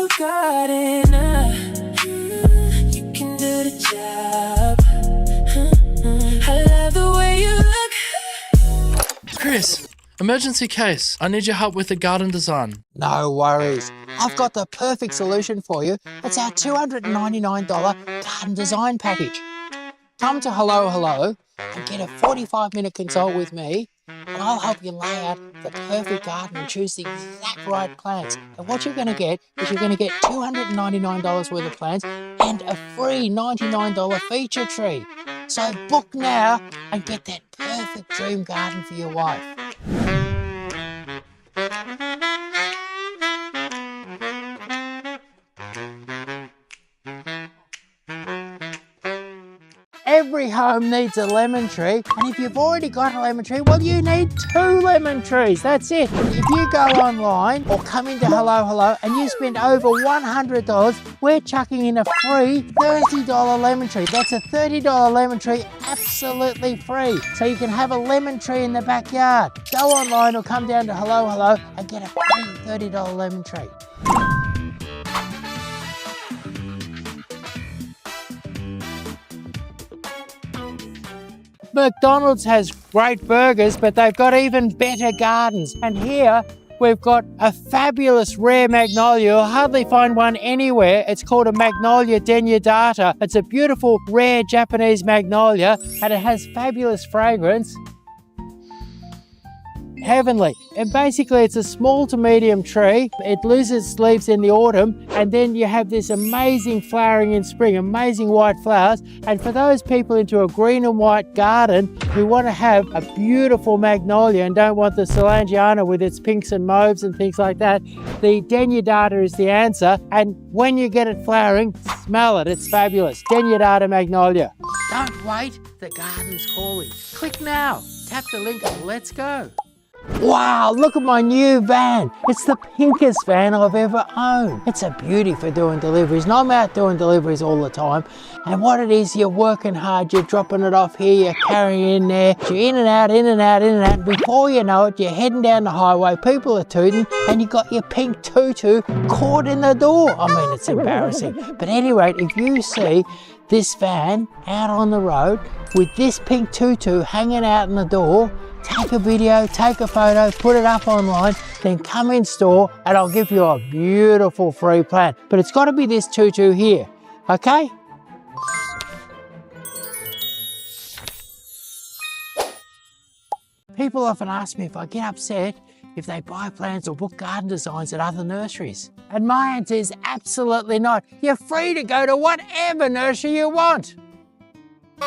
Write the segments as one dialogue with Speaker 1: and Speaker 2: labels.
Speaker 1: you got it. You can do the job. I love the way you look.
Speaker 2: Chris, emergency case. I need your help with the garden design.
Speaker 3: No worries. I've got the perfect solution for you. It's our $299 garden design package. Come to Hello Hello and get a 45-minute consult with me, and I'll help you lay out the perfect garden and choose the exact right plants. And what you're going to get is you're going to get $299 worth of plants and a free $99 feature tree. So book now and get that perfect dream garden for your wife. Every home needs a lemon tree, and if you've already got a lemon tree, well, you need 2 lemon trees. That's it. If you go online or come into Hello Hello and you spend over $100, we're chucking in a free $30 lemon tree. That's a $30 lemon tree, absolutely free. So you can have a lemon tree in the backyard. Go online or come down to Hello Hello and get a free $30 lemon tree. McDonald's has great burgers, but they've got even better gardens. And here we've got a fabulous rare magnolia. You'll hardly find one anywhere. It's called a Magnolia denudata. It's a beautiful, rare Japanese magnolia, and it has fabulous fragrance. Heavenly. And basically it's a small to medium tree. It loses its leaves in the autumn, and then you have this amazing flowering in spring, amazing white flowers. And for those people into a green and white garden who want to have a beautiful magnolia and don't want the Solangiana with its pinks and mauves and things like that, the denudata is the answer. And when you get it flowering, smell it. It's fabulous. Denudata magnolia. Don't wait, the garden's calling. Click now. Tap the link and let's go. Wow, look at my new van. It's the pinkest van I've ever owned. It's a beauty for doing deliveries, and I'm out doing deliveries all the time. And what it is, you're working hard, you're dropping it off here, you're carrying it in there, you're in and out, in and out, in and out. Before you know it, you're heading down the highway, people are tooting, and you got your pink tutu caught in the door. I mean, it's embarrassing. But at any rate, if you see this van out on the road with this pink tutu hanging out in the door, take a video, take a photo, put it up online, then come in store and I'll give you a beautiful free plant. But it's got to be this tutu here, okay? People often ask me if I get upset if they buy plants or book garden designs at other nurseries. And my answer is absolutely not. You're free to go to whatever nursery you want.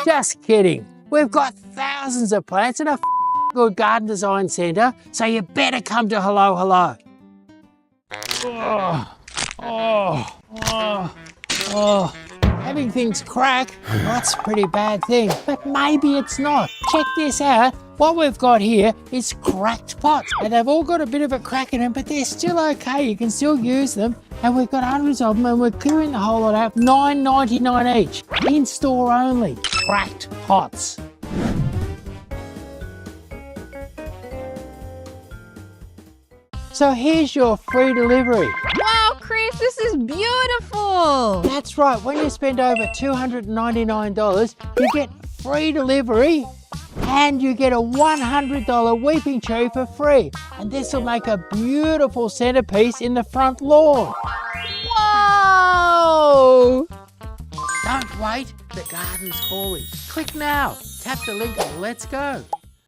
Speaker 3: Just kidding. We've got thousands of plants and a good garden design centre, so you better come to Hello Hello. Having things crack, that's a pretty bad thing, but maybe it's not. Check this out. What we've got here is cracked pots, and they've all got a bit of a crack in them, but they're still okay. You can still use them, and we've got hundreds of them, and we're clearing the whole lot out. $9.99 each, in store only. Cracked pots. So here's your free delivery.
Speaker 4: Wow, Chris, this is beautiful.
Speaker 3: That's right, when you spend over $299, you get free delivery and you get a $100 weeping cherry for free. And this will make a beautiful centerpiece in the front lawn.
Speaker 4: Whoa!
Speaker 3: Don't wait, the garden's calling. Click now, tap the link and let's go.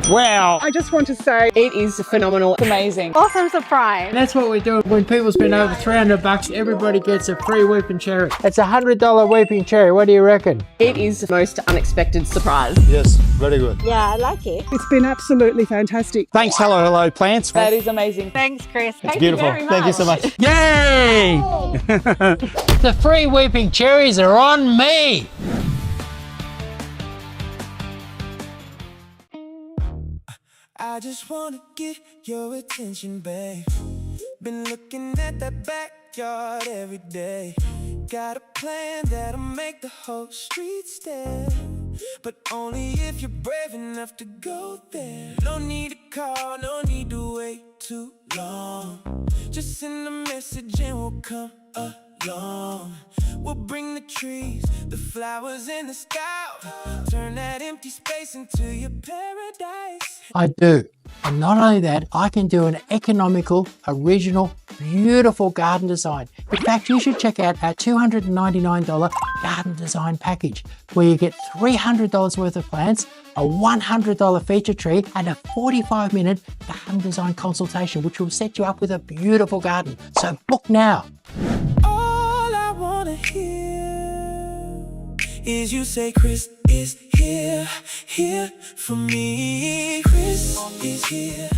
Speaker 3: Wow.
Speaker 5: I just want to say it is phenomenal. It's amazing.
Speaker 4: Awesome surprise.
Speaker 3: That's what we do. When people spend over $300, everybody gets a free weeping cherry. It's a $100 weeping cherry. What do you reckon?
Speaker 5: It is the most unexpected surprise.
Speaker 6: Yes, very good.
Speaker 4: Yeah, I like it.
Speaker 5: It's been absolutely fantastic.
Speaker 6: Thanks, Hello Hello Plants.
Speaker 5: That is amazing.
Speaker 4: Thanks, Chris.
Speaker 6: It's beautiful. Thank you so much.
Speaker 3: Yay! The free weeping cherries are on me.
Speaker 1: I just wanna get your attention, babe. Been looking at that backyard every day. Got a plan that'll make the whole street stare, but only if you're brave enough to go there. No need to call, no need to wait too long. Just send a message and we'll come along. We'll bring the trees, the flowers in the sky. Turn that empty space into your paradise.
Speaker 3: I do. And not only that, I can do an economical, original, beautiful garden design. In fact, you should check out our $299 garden design package, where you get $300 worth of plants, a $100 feature tree, and a 45-minute garden design consultation, which will set you up with a beautiful garden. So book now.
Speaker 1: All I wanna hear is you say Chris is here, here for me. Chris is here.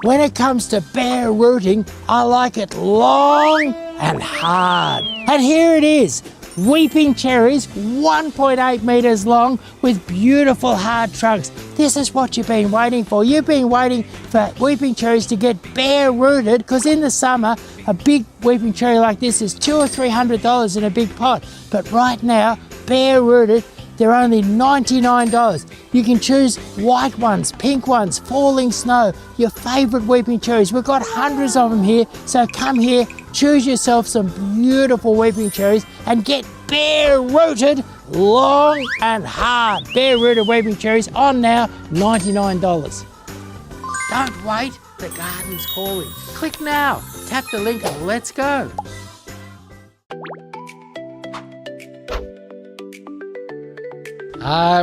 Speaker 3: When it comes to bare rooting, I like it long and hard. And here it is, weeping cherries, 1.8 meters long with beautiful hard trunks. This is what you've been waiting for. You've been waiting for weeping cherries to get bare rooted, because in the summer, a big weeping cherry like this is $200 or $300 in a big pot. But right now, bare rooted, they're only $99. You can choose white ones, pink ones, falling snow, your favorite weeping cherries. We've got hundreds of them here, so come here, choose yourself some beautiful weeping cherries and get bare rooted, long and hard. Bare rooted weeping cherries on now, $99. Don't wait, the garden's calling. Click now, tap the link and let's go.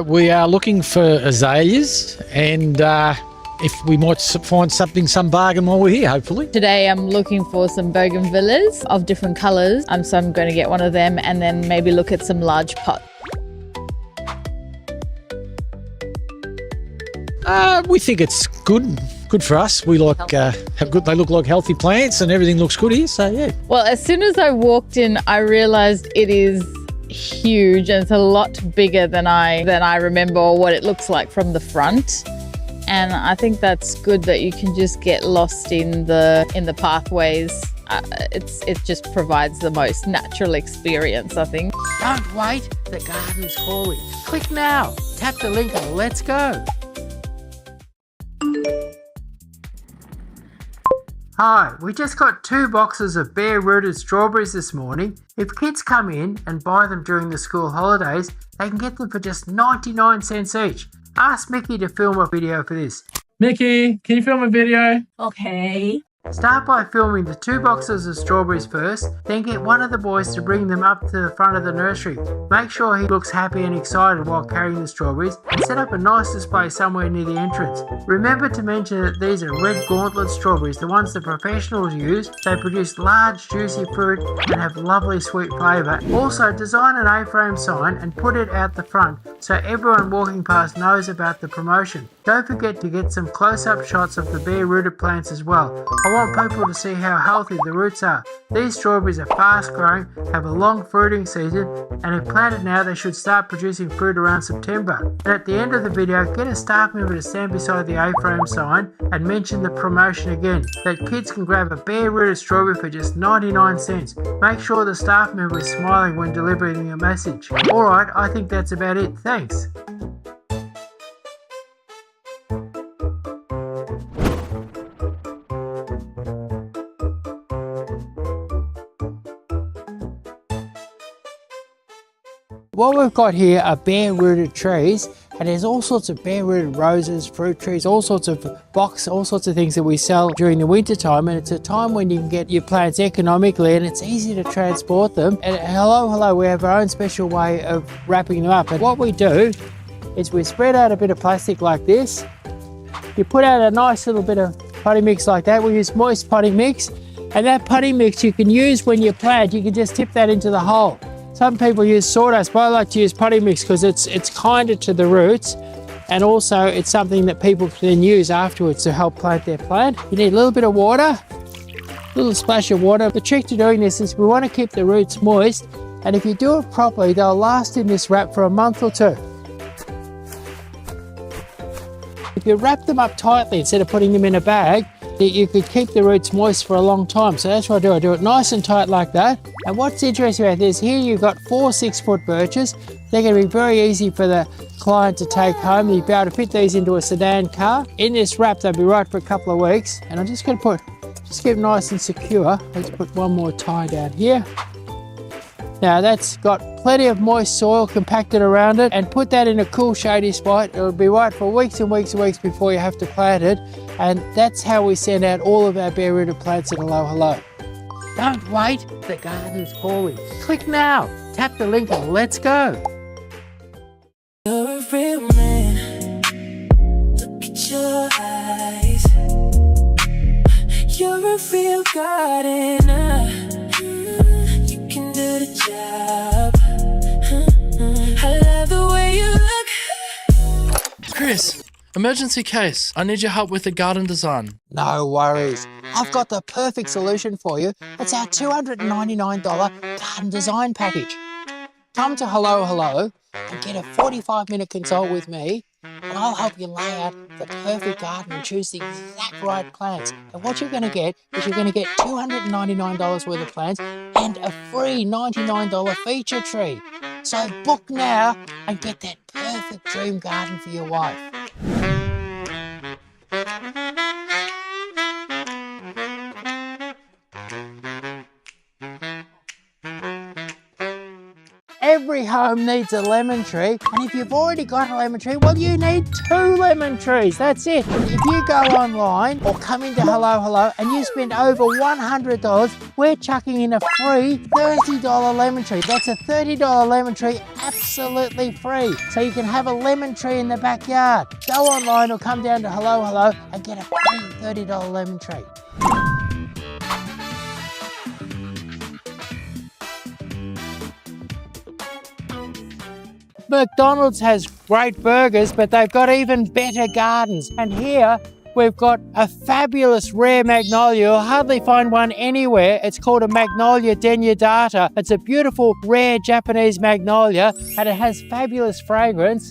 Speaker 6: We are looking for azaleas, and if we might find some bargain while we're here, hopefully.
Speaker 4: Today I'm looking for some bougainvilleas of different colours. So I'm going to get one of them and then maybe look at some large pots.
Speaker 6: We think it's good for us. We like have good. They look like healthy plants, and everything looks good here. So yeah.
Speaker 4: Well, as soon as I walked in, I realised it is huge and it's a lot bigger than I remember, or what it looks like from the front. And I think that's good that you can just get lost in the pathways. It just provides the most natural experience, I think.
Speaker 3: Don't wait, the garden's calling. Click now, tap the link and let's go. Hi, we just got 2 boxes of bare rooted strawberries this morning. If kids come in and buy them during the school holidays, they can get them for just 99 cents each. Ask Mickey to film a video for this.
Speaker 2: Mickey, can you film a video?
Speaker 7: Okay.
Speaker 3: Start by filming the 2 boxes of strawberries first, then get one of the boys to bring them up to the front of the nursery. Make sure he looks happy and excited while carrying the strawberries, and set up a nice display somewhere near the entrance. Remember to mention that these are red gauntlet strawberries, the ones the professionals use. They produce large juicy fruit and have lovely sweet flavour. Also, design an A-frame sign and put it out the front so everyone walking past knows about the promotion. Don't forget to get some close-up shots of the bare rooted plants as well. I want people to see how healthy the roots are. These strawberries are fast growing, have a long fruiting season, and if planted now they should start producing fruit around September. And at the end of the video, get a staff member to stand beside the A-frame sign and mention the promotion again, that kids can grab a bare rooted strawberry for just 99 cents. Make sure the staff member is smiling when delivering a message. Alright, I think that's about it. Thanks. What we've got here are bare rooted trees, and there's all sorts of bare rooted roses, fruit trees, all sorts of box, all sorts of things that we sell during the winter time, and it's a time when you can get your plants economically and it's easy to transport them. And hello, we have our own special way of wrapping them up. And what we do is we spread out a bit of plastic like this. You put out a nice little bit of potting mix like that. We use moist potting mix, and that potting mix you can use when you plant. You can just tip that into the hole. Some people use sawdust, but I like to use potting mix because it's kinder to the roots, and also it's something that people can use afterwards to help plant their plant. You need a little bit of water, a little splash of water. The trick to doing this is we want to keep the roots moist, and if you do it properly, they'll last in this wrap for a month or 2. If you wrap them up tightly instead of putting them in a bag, you could keep the roots moist for a long time. So that's what I do. I do it nice and tight like that. And what's interesting about this, here you've got 4 6-foot birches. They're going to be very easy for the client to take home. You'll be able to fit these into a sedan car. In this wrap, they'll be right for a couple of weeks. And I'm just going to put Just keep it nice and secure. Let's put one more tie down here. Now that's got plenty of moist soil compacted around it, and put that in a cool shady spot. It'll be right for weeks and weeks and weeks before you have to plant it. And that's how we send out all of our bare-rooted plants at Hello Hello. Don't wait, the garden's calling. Click now, tap the link and let's go.
Speaker 1: You're a real man. Look at your eyes. You're a real gardener. You can do the job. I love the way you look.
Speaker 2: Chris, emergency case. I need your help with the garden design.
Speaker 3: No worries. I've got the perfect solution for you. It's our $299 garden design package. Come to Hello Hello and get a 45-minute consult with me, and I'll help you lay out the perfect garden and choose the exact right plants. And what you're going to get is you're going to get $299 worth of plants and a free $99 feature tree. So book now and get that perfect dream garden for your wife. Every home needs a lemon tree, and if you've already got a lemon tree, well, you need 2 lemon trees. That's it. If you go online or come into Hello Hello and you spend over $100, we're chucking in a free $30 lemon tree. That's a $30 lemon tree absolutely free. So you can have a lemon tree in the backyard. Go online or come down to Hello Hello and get a free $30 lemon tree. McDonald's has great burgers, but they've got even better gardens. And here we've got a fabulous rare magnolia. You'll hardly find one anywhere. It's called a Magnolia denudata. It's a beautiful, rare Japanese magnolia, and it has fabulous fragrance.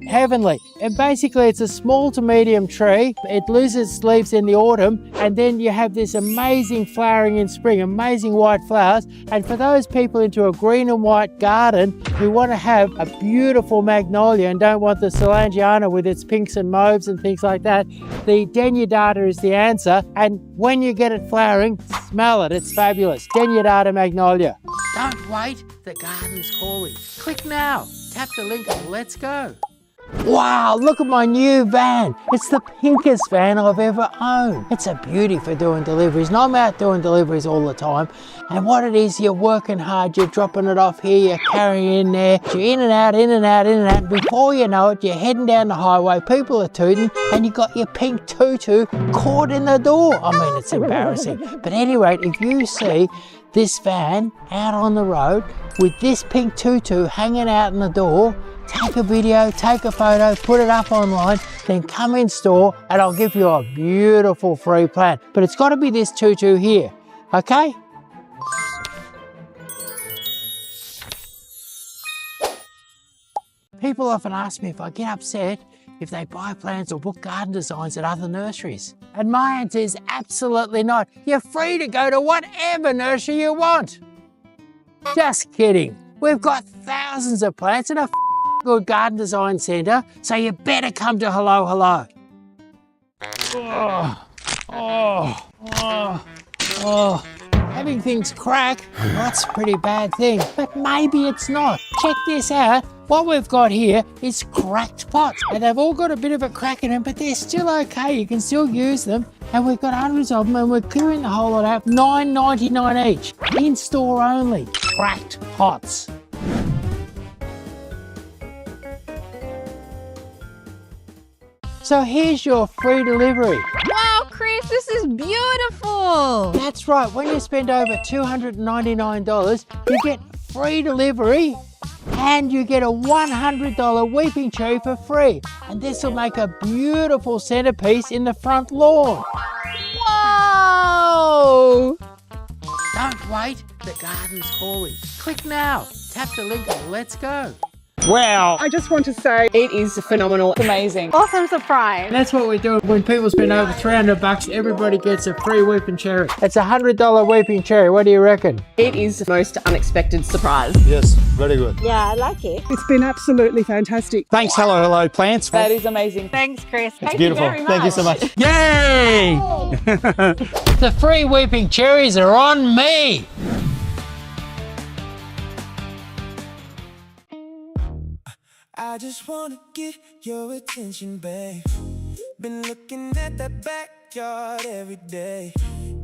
Speaker 3: Heavenly. And basically it's a small to medium tree. It loses its leaves in the autumn, and then you have this amazing flowering in spring, amazing white flowers. And for those people into a green and white garden who want to have a beautiful magnolia and don't want the Solangiana with its pinks and mauves and things like that, the denudata is the answer. And when you get it flowering, smell it. It's fabulous. Denudata magnolia. Don't wait, the garden's calling. Click now, tap the link and let's go. Wow, look at my new van. It's the pinkest van I've ever owned. It's a beauty for doing deliveries. And I'm out doing deliveries all the time. And what it is, you're working hard, you're dropping it off here, you're carrying it in there, you're in and out, in and out, in and out. Before you know it, you're heading down the highway, people are tooting, and you got your pink tutu caught in the door. I mean, it's embarrassing. But anyway, if you see this van out on the road with this pink tutu hanging out in the door, take a video, take a photo, put it up online, then come in store and I'll give you a beautiful free plant. But it's got to be this tutu here, okay? People often ask me if I get upset if they buy plants or book garden designs at other nurseries. And my answer is absolutely not. You're free to go to whatever nursery you want. Just kidding. We've got thousands of plants and a good garden design centre, so you better come to Hello Hello. Having things crack, that's a pretty bad thing, but maybe it's not. Check this out. What we've got here is cracked pots, and they've all got a bit of a crack in them, but they're still okay. You can still use them, and we've got hundreds of them, and we're clearing the whole lot out. $9.99 each, in store only. Cracked pots. So here's your free delivery.
Speaker 4: Wow, Chris, this is beautiful.
Speaker 3: That's right, when you spend over $299, you get free delivery and you get a $100 weeping tree for free. And this will make a beautiful centerpiece in the front lawn.
Speaker 4: Whoa!
Speaker 3: Don't wait, the garden's calling. Click now, tap the link and let's go.
Speaker 6: Wow.
Speaker 5: I just want to say it is phenomenal. Amazing. Awesome surprise.
Speaker 3: And that's what we do. When people spend over $300, everybody gets a free weeping cherry. It's a $100 weeping cherry. What do you reckon?
Speaker 5: It is the most unexpected surprise.
Speaker 7: Yes, very good.
Speaker 8: Yeah, I like it.
Speaker 5: It's been absolutely fantastic.
Speaker 6: Thanks, hello plants.
Speaker 5: That is amazing.
Speaker 8: Thanks, Chris.
Speaker 5: Thank
Speaker 7: Beautiful.
Speaker 5: you very much.
Speaker 7: Thank you so much.
Speaker 6: Yay!
Speaker 3: The free weeping cherries are on me.
Speaker 1: I just wanna get your attention, babe. Been looking at that backyard every day.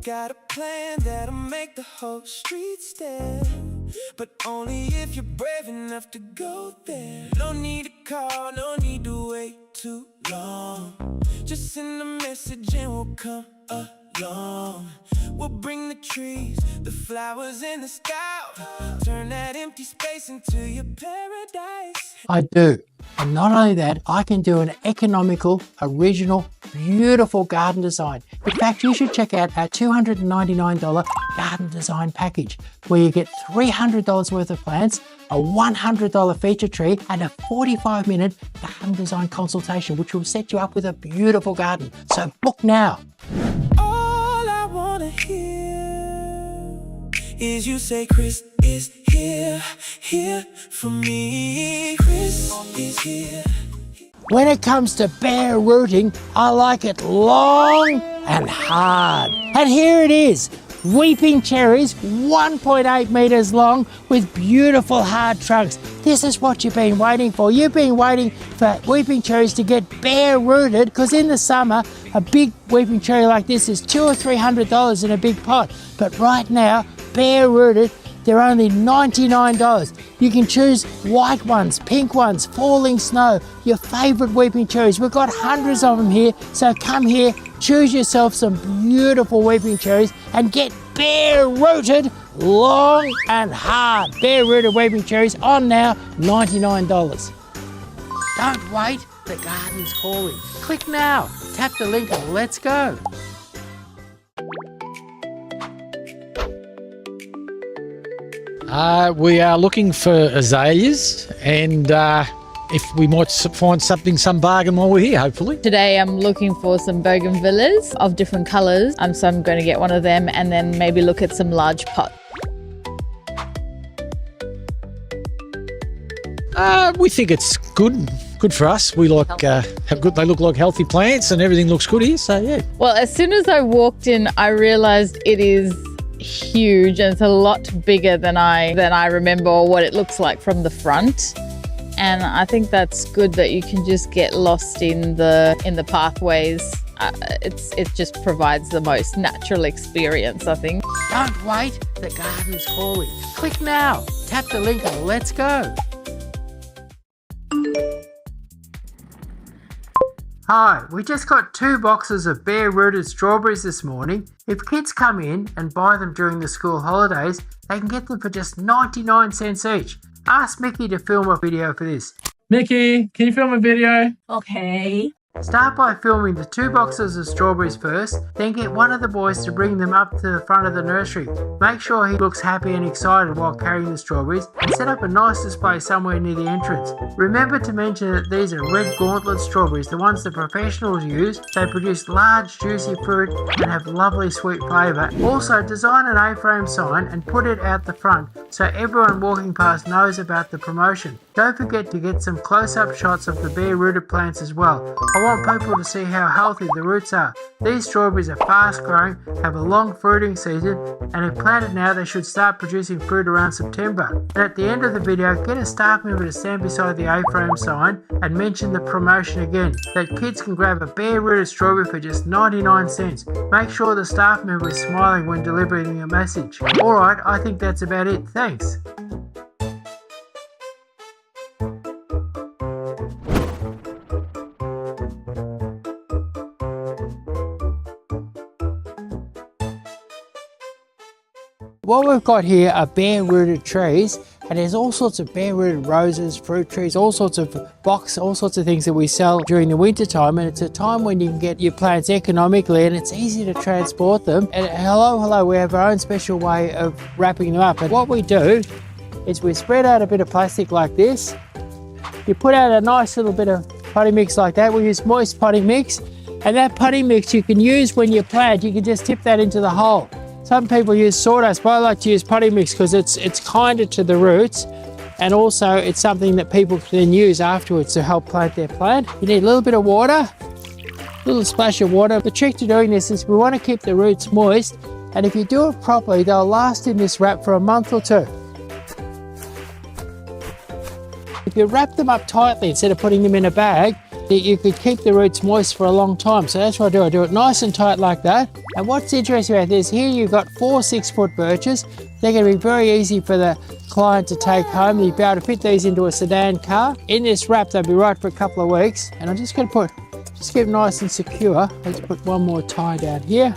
Speaker 1: Got a plan that'll make the whole street stare, but only if you're brave enough to go there. No need to call, no need to wait too long. Just send a message and we'll come along. We'll bring the trees, the flowers in the sky. Turn that empty space into your paradise.
Speaker 3: I do. And not only that, I can do an economical, original, beautiful garden design. In fact, you should check out our $299 garden design package, where you get $300 worth of plants, a $100 feature tree, and a 45-minute garden design consultation, which will set you up with a beautiful garden. So book now.
Speaker 1: All I wanna hear is you say Chris is here, here for me. Chris is here.
Speaker 3: When it comes to bare rooting, I like it long and hard. And here it is, weeping cherries, 1.8 meters long with beautiful hard trunks. This is what you've been waiting for. You've been waiting for weeping cherries to get bare rooted, because in the summer, a big weeping cherry like this is $200 or $300 in a big pot. But right now, bare rooted, they're only $99. You can choose white ones, pink ones, falling snow, your favorite weeping cherries. We've got hundreds of them here, so come here, choose yourself some beautiful weeping cherries and get bare rooted, long and hard. Bare rooted weeping cherries on now, $99. Don't wait, the garden's calling. Click now, tap the link and let's go.
Speaker 6: We are looking for azaleas, and if we might find some bargain while we're here, hopefully.
Speaker 4: Today I'm looking for some bougainvilleas of different colours, so I'm going to get one of them and then maybe look at some large pots.
Speaker 6: We think it's good for us. We like have good. They look like healthy plants, and everything looks good here. So yeah.
Speaker 4: Well, as soon as I walked in, I realised it is huge and it's a lot bigger than I remember or what it looks like from the front. And I think that's good that you can just get lost in the pathways. It just provides the most natural experience, I think.
Speaker 3: Don't wait, the garden's calling. Click now, tap the link and let's go. Hi, we just got 2 boxes of bare rooted strawberries this morning. If kids come in and buy them during the school holidays, they can get them for just 99 cents each. Ask Mickey to film a video for this.
Speaker 2: Mickey, can you film a video?
Speaker 8: Okay.
Speaker 3: Start by filming the 2 boxes of strawberries first, then get one of the boys to bring them up to the front of the nursery. Make sure he looks happy and excited while carrying the strawberries, and set up a nice display somewhere near the entrance. Remember to mention that these are red gauntlet strawberries, the ones the professionals use. They produce large juicy fruit and have lovely sweet flavour. Also, design an A-frame sign and put it out the front so everyone walking past knows about the promotion. Don't forget to get some close-up shots of the bare rooted plants as well. I want people to see how healthy the roots are. These strawberries are fast growing, have a long fruiting season, and if planted now they should start producing fruit around September. And at the end of the video, get a staff member to stand beside the A-frame sign and mention the promotion again, that kids can grab a bare rooted strawberry for just 99 cents. Make sure the staff member is smiling when delivering a message. Alright, I think that's about it. Thanks. What we've got here are bare rooted trees, and there's all sorts of bare rooted roses, fruit trees, all sorts of all sorts of things that we sell during the winter time, and it's a time when you can get your plants economically and it's easy to transport them. And hello, we have our own special way of wrapping them up. And what we do is we spread out a bit of plastic like this, You put out a nice little bit of potting mix like that. We use moist potting mix, and that potting mix you can use when you plant. You can just tip that into the hole. Some people use sawdust, but I like to use potting mix because it's kinder to the roots, and also it's something that people can use afterwards to help plant their plant. You need a little bit of water, a little splash of water. The trick to doing this is we want to keep the roots moist, and if you do it properly, they'll last in this wrap for a month or two. If you wrap them up tightly instead of putting them in a bag, you could keep the roots moist for a long time. So that's what I do. I do it nice and tight like that. And what's interesting about this, here you've got 4 6-foot birches. They're going to be very easy for the client to take home. You'll be able to fit these into a sedan car. In this wrap, they'll be right for a couple of weeks. And I'm just going to just keep it nice and secure. Let's put one more tie down here.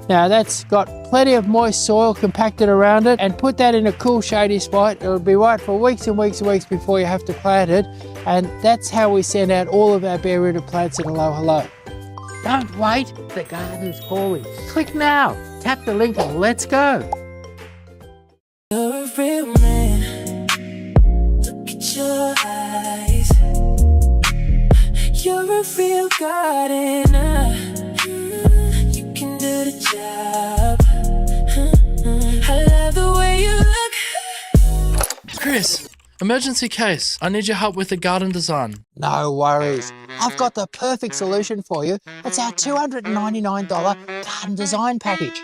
Speaker 3: Now that's got plenty of moist soil compacted around it, and put that in a cool shady spot. It'll be right for weeks and weeks and weeks before you have to plant it. And that's how we send out all of our bare rooted plants in Hello Hello. Don't wait, the garden's calling. Click now, tap the link and let's go.
Speaker 1: You're a real man. Look at your eyes. You're a real gardener. You can do the job. I love the way you look.
Speaker 2: Chris, emergency case. I need your help with the garden design.
Speaker 3: No worries. I've got the perfect solution for you. It's our $299 garden design package.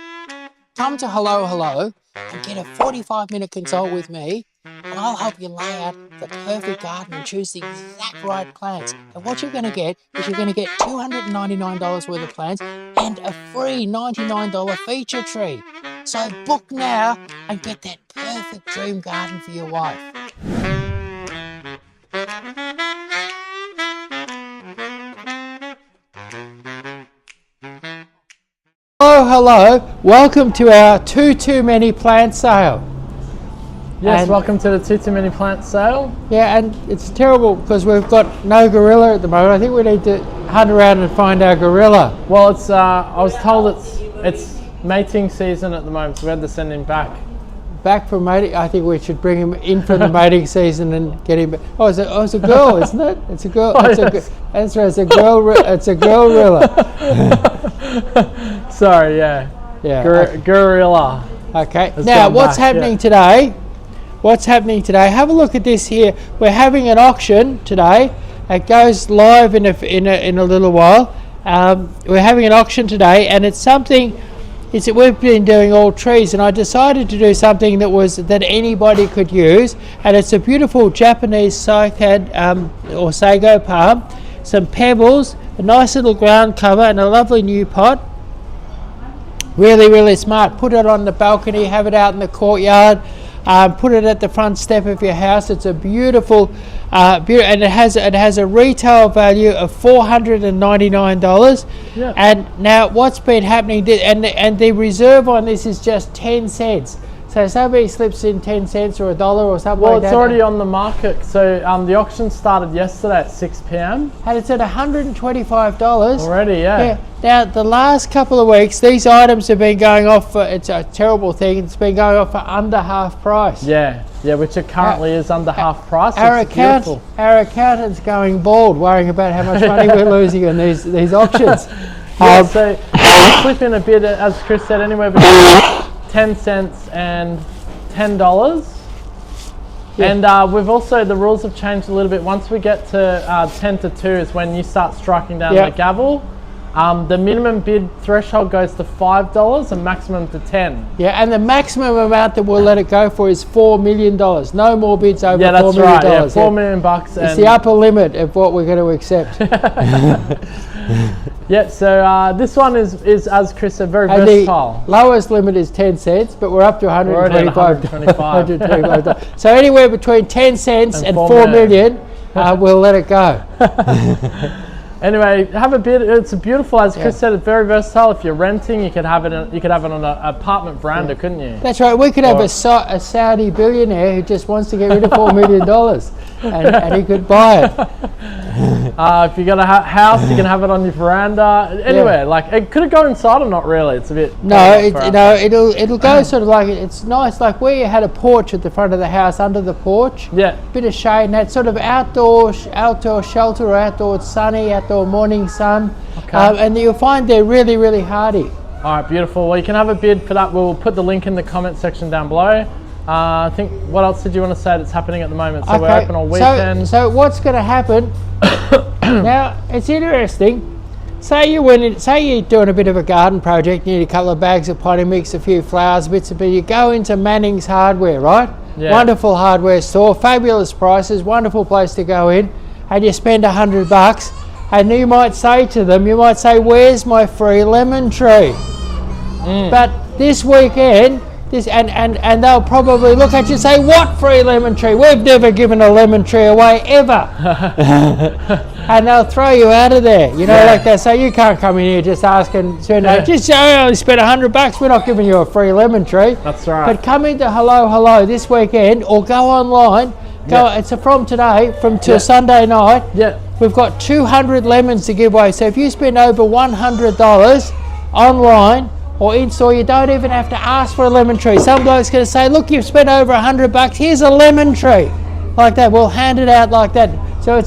Speaker 3: Come to Hello Hello and get a 45-minute consult with me, and I'll help you lay out the perfect garden and choose the exact right plants. And what you're going to get is you're going to get $299 worth of plants and a free $99 feature tree. So book now and get that perfect dream garden for your wife. Hello, welcome to our Tutu Many Plant sale.
Speaker 2: Yes,
Speaker 3: And-
Speaker 2: welcome to the Tutu Many Plants sale.
Speaker 3: Yeah, and it's terrible because we've got no gorilla at the moment. I think we need to hunt around and find our gorilla.
Speaker 2: Well, it's I was told it's mating season at the moment, so we had to send him back.
Speaker 3: Back from mating, I think we should bring him in for the mating season and get him back. Oh, it's a girl, isn't it? It's a girl.
Speaker 2: Oh,
Speaker 3: It's
Speaker 2: yes.
Speaker 3: that's right, it's a girl gorilla.
Speaker 2: Sorry, yeah.
Speaker 3: Yeah.
Speaker 2: Gorilla.
Speaker 3: Okay.
Speaker 2: Let's
Speaker 3: Now,
Speaker 2: go
Speaker 3: what's
Speaker 2: back,
Speaker 3: happening
Speaker 2: yeah.
Speaker 3: today? What's happening today? Have a look at this here. We're having an auction today. It goes live in a little while. We're having an auction today, and it's something. We've been doing all trees, and I decided to do something that anybody could use, and it's a beautiful Japanese Sago Palm, some pebbles, a nice little ground cover, and a lovely new pot. Really, really smart. Put it on the balcony, have it out in the courtyard, put it at the front step of your house. It's a beautiful, and it has a retail value of $499.
Speaker 2: Yeah.
Speaker 3: And now what's been happening, and the reserve on this is just 10 cents. So somebody slips in 10 cents or $1 or something
Speaker 2: Well,
Speaker 3: like that.
Speaker 2: it's already on the market. So the auction started yesterday at 6 p.m.
Speaker 3: And it's at $125.
Speaker 2: already. Yeah.
Speaker 3: Now, the last couple of weeks, these items have been going off for, it's a terrible thing, it's been going off for under half price.
Speaker 2: Yeah, which it currently is under half price.
Speaker 3: Our
Speaker 2: It's beautiful.
Speaker 3: accountant's going bald, worrying about how much money we're losing on these auctions.
Speaker 2: Yeah, so flip in a bit, as Chris said, anywhere between 10 cents and $10.
Speaker 3: Yeah.
Speaker 2: And we've also, the rules have changed a little bit. Once we get to 10 to 2 is when you start striking down
Speaker 3: Yeah.
Speaker 2: the gavel. The minimum bid threshold goes to $5 and maximum to 10.
Speaker 3: Yeah, and the maximum amount that we'll let it go for is $4 million. No more bids over
Speaker 2: Yeah,
Speaker 3: $4
Speaker 2: that's
Speaker 3: million.
Speaker 2: right. Yeah, $4 million bucks.
Speaker 3: It's the upper limit of what we're going to accept.
Speaker 2: Yeah, so this one is, as Chris said, very
Speaker 3: And
Speaker 2: versatile.
Speaker 3: the lowest limit is 10 cents, but we're up to
Speaker 2: already at
Speaker 3: $125.
Speaker 2: 125.
Speaker 3: So anywhere between 10 cents and 4
Speaker 2: 4
Speaker 3: million, we'll let it go.
Speaker 2: Anyway, have a bit. It's a beautiful, as Chris said, it's very versatile. If you're renting, you could have it. You could have it on an apartment veranda, couldn't you?
Speaker 3: That's right. We could have a Saudi billionaire who just wants to get rid of $4 million, and he could buy it.
Speaker 2: If you got a house, you can have it on your veranda, anywhere. Like it could go inside or not really. It's a bit.
Speaker 3: No, it'll go sort of like it's nice, like where you had a porch at the front of the house, under the porch.
Speaker 2: Yeah.
Speaker 3: Bit of shade and that sort of outdoor shelter or outdoor sunny, outdoor morning sun.
Speaker 2: Okay.
Speaker 3: And you'll find they're really, really hardy.
Speaker 2: All right, beautiful. Well, you can have a bid for that. We'll put the link in the comment section down below. I think, what else did you want to say that's happening at the moment? So we're open all weekend.
Speaker 3: So what's going to happen? Now, it's interesting. Say you're doing a bit of a garden project, you need a couple of bags of potting mix, a few flowers, bits of bit. You go into Manning's Hardware, right?
Speaker 2: Yeah.
Speaker 3: Wonderful hardware store, fabulous prices, wonderful place to go in, and you spend $100, and you might say to them, where's my free lemon tree? But this weekend, and they'll probably look at you and say, what free lemon tree? We've never given a lemon tree away ever. And they'll throw you out of there, like that. So you can't come in here just asking, just say, I only spent $100, we're not giving you a free lemon tree.
Speaker 2: That's right.
Speaker 3: But come into Hello this weekend or go online. It's from today, till Sunday night.
Speaker 2: Yeah.
Speaker 3: We've got 200 lemons to give away. So if you spend over $100 online or in store, you don't even have to ask for a lemon tree. Some bloke's going to say, look, you've spent over $100, here's a lemon tree. Like that, we'll hand it out like that. So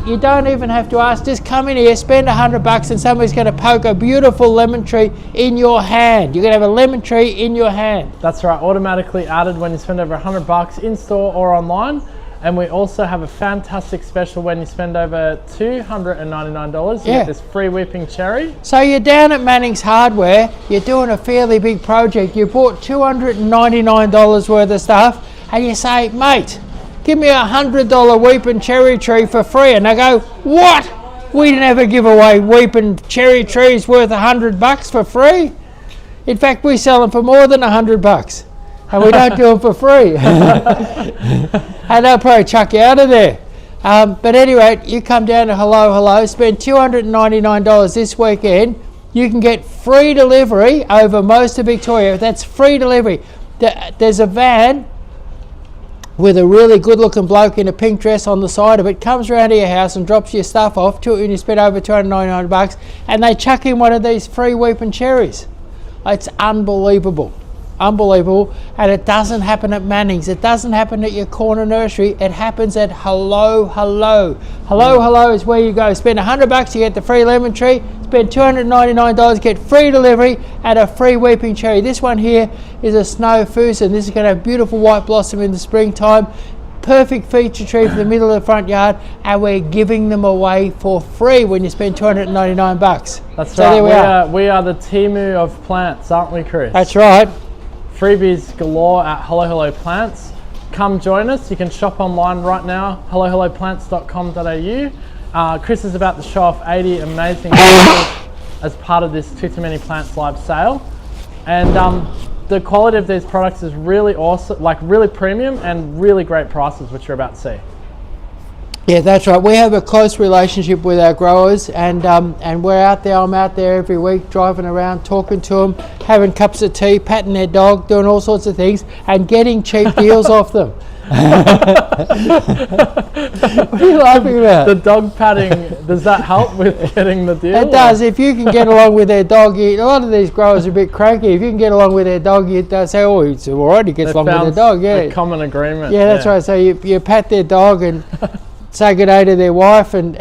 Speaker 3: you don't even have to ask, just come in here, spend $100 and somebody's going to poke a beautiful lemon tree in your hand. You're going to have a lemon tree in your hand.
Speaker 2: That's right, automatically added when you spend over $100 in store or online. And we also have a fantastic special when you spend over $299. You get this free weeping cherry.
Speaker 3: So you're down at Manning's Hardware, you're doing a fairly big project, you bought $299 worth of stuff, and you say, mate, give me $100 weeping cherry tree for free. And they go, what? We never give away weeping cherry trees worth $100 for free. In fact, we sell them for more than $100. And we don't do them for free. And they'll probably chuck you out of there. But anyway, you come down to Hello, spend $299 this weekend. You can get free delivery over most of Victoria. That's free delivery. There's a van with a really good looking bloke in a pink dress on the side of it, comes around to your house and drops your stuff off and you spend over $299, and they chuck in one of these free weeping cherries. It's unbelievable. And it doesn't happen at Manning's, it doesn't happen at your corner nursery, it happens at Hello is where you go. Spend $100, you get the free lemon tree. Spend $299, get free delivery and a free weeping cherry. This one here is a snow fuson. This is going to have beautiful white blossom in the springtime. Perfect feature tree for the middle of the front yard, and we're giving them away for free when you spend $299.
Speaker 2: That's
Speaker 3: so
Speaker 2: right.
Speaker 3: There
Speaker 2: we are the Temu of plants, aren't we, Chris?
Speaker 3: That's right.
Speaker 2: Freebies galore at Hello Plants. Come join us. You can shop online right now, hellohelloplants.com.au. Chris is about to show off 80 amazing plants as part of this Tutu Many Plants live sale. And the quality of these products is really awesome, like really premium and really great prices, which you're about to see.
Speaker 3: Yeah, that's right. We have a close relationship with our growers, and we're out there. I'm out there every week, driving around, talking to them, having cups of tea, patting their dog, doing all sorts of things, and getting cheap deals off them. What are you laughing about?
Speaker 2: The dog patting, does that help with getting the deal?
Speaker 3: It does. If you can get along with their dog, a lot of these growers are a bit cranky. If you can get along with their dog, they'll say, oh, it's all right, he gets along with their dog. Yeah,
Speaker 2: a common agreement.
Speaker 3: Yeah, that's right. So you pat their dog and say good day to their wife and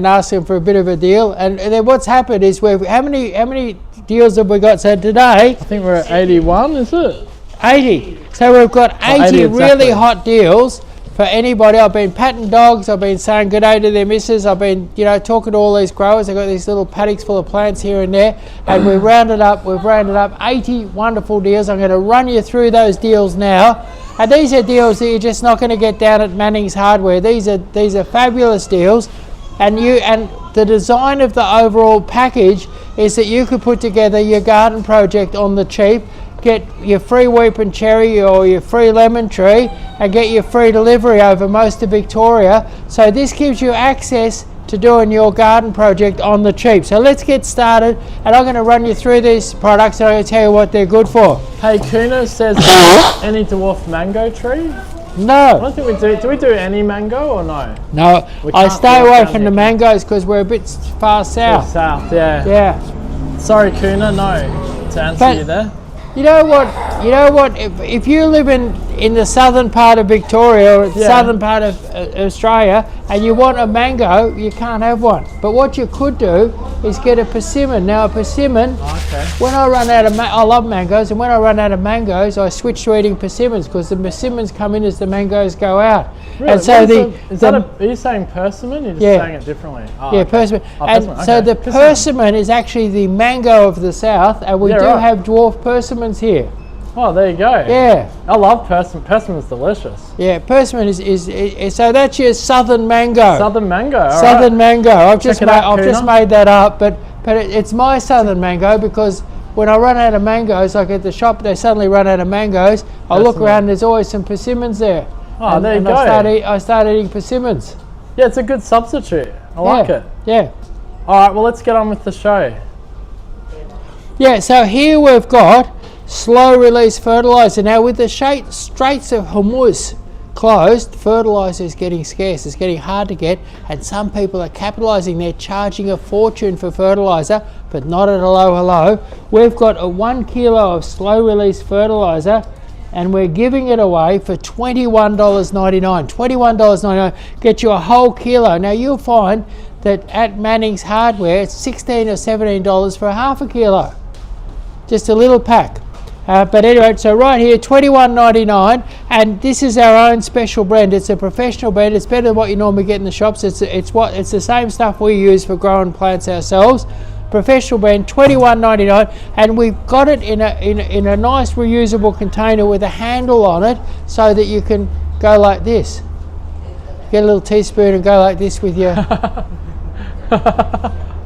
Speaker 3: ask them for a bit of a deal. And then what's happened is how many deals have we got? So today,
Speaker 2: I think we're at 81, is it?
Speaker 3: 80. So we've got 80 really hot deals for anybody. I've been patting dogs, I've been saying good day to their missus, I've been talking to all these growers. I've got these little paddocks full of plants here and there, and we've rounded up 80 wonderful deals. I'm going to run you through those deals now. And these are deals that you're just not going to get down at Manning's Hardware. These are fabulous deals, and the design of the overall package is that you could put together your garden project on the cheap, get your free weeping cherry or your free lemon tree, and get your free delivery over most of Victoria. So this gives you access to doing your garden project on the cheap. So let's get started, and I'm going to run you through these products and I'm going to tell you what they're good for.
Speaker 2: Hey, Kuna says any dwarf mango tree? I
Speaker 3: No,
Speaker 2: don't think we do. Do we do any mango or no?
Speaker 3: no.
Speaker 2: We
Speaker 3: I
Speaker 2: can't
Speaker 3: stay
Speaker 2: walk
Speaker 3: away
Speaker 2: down
Speaker 3: from
Speaker 2: here.
Speaker 3: the mangoes because we're a bit far south.
Speaker 2: South, yeah.
Speaker 3: Yeah.
Speaker 2: Sorry, Kuna, no. To answer
Speaker 3: But-
Speaker 2: you there.
Speaker 3: You know what? You know what? If you live in the southern part of Victoria or
Speaker 2: Yeah.
Speaker 3: southern part of Australia, and you want a mango, you can't have one. But what you could do is get a persimmon. Now a persimmon.
Speaker 2: Okay.
Speaker 3: When I run out of, I love mangoes, and when I run out of mangoes, I switch to eating persimmons because the persimmons come in as the mangoes go out.
Speaker 2: Really?
Speaker 3: And so
Speaker 2: are you saying persimmon? You're just
Speaker 3: Yeah.
Speaker 2: saying it differently. Oh,
Speaker 3: yeah,
Speaker 2: okay.
Speaker 3: persimmon.
Speaker 2: Oh,
Speaker 3: And
Speaker 2: persimmon,
Speaker 3: so
Speaker 2: okay.
Speaker 3: the persimmon is actually the mango of the south, and we
Speaker 2: Yeah,
Speaker 3: do
Speaker 2: right.
Speaker 3: have dwarf persimmons here.
Speaker 2: Oh, there you go.
Speaker 3: Yeah.
Speaker 2: I love persimmon. Persimmon's delicious.
Speaker 3: Yeah, persimmon is so that's your southern mango.
Speaker 2: Southern mango. All
Speaker 3: Southern
Speaker 2: right.
Speaker 3: mango. I've just
Speaker 2: it out,
Speaker 3: made that up, but it's my southern mango because when I run out of mangoes, like at the shop, they suddenly run out of mangoes. I look
Speaker 2: Persimmon.
Speaker 3: around, there's always some persimmons there.
Speaker 2: Oh, there you
Speaker 3: and
Speaker 2: go.
Speaker 3: I start eating persimmons.
Speaker 2: Yeah, it's a good substitute. I like
Speaker 3: yeah.
Speaker 2: it.
Speaker 3: Yeah.
Speaker 2: All right, well, let's get on with the show.
Speaker 3: Yeah. So here we've got slow release fertilizer. Now with the Straits of Hormuz closed, fertilizer is getting scarce. It's getting hard to get, and some people are capitalizing. They're charging a fortune for fertilizer, but not at a low hello. We've got a 1 kilo of slow release fertilizer, and we're giving it away for $21.99. $21.99 get you a whole kilo. Now you'll find that at Manning's Hardware, it's $16 or $17 for a half a kilo. Just a little pack. But anyway, so right here, $21.99, and this is our own special brand. It's a professional brand. It's better than what you normally get in the shops. It's the same stuff we use for growing plants ourselves. Professional brand, $21.99, and we've got it in a nice reusable container with a handle on it, so that you can go like this. Get a little teaspoon and go like this with your.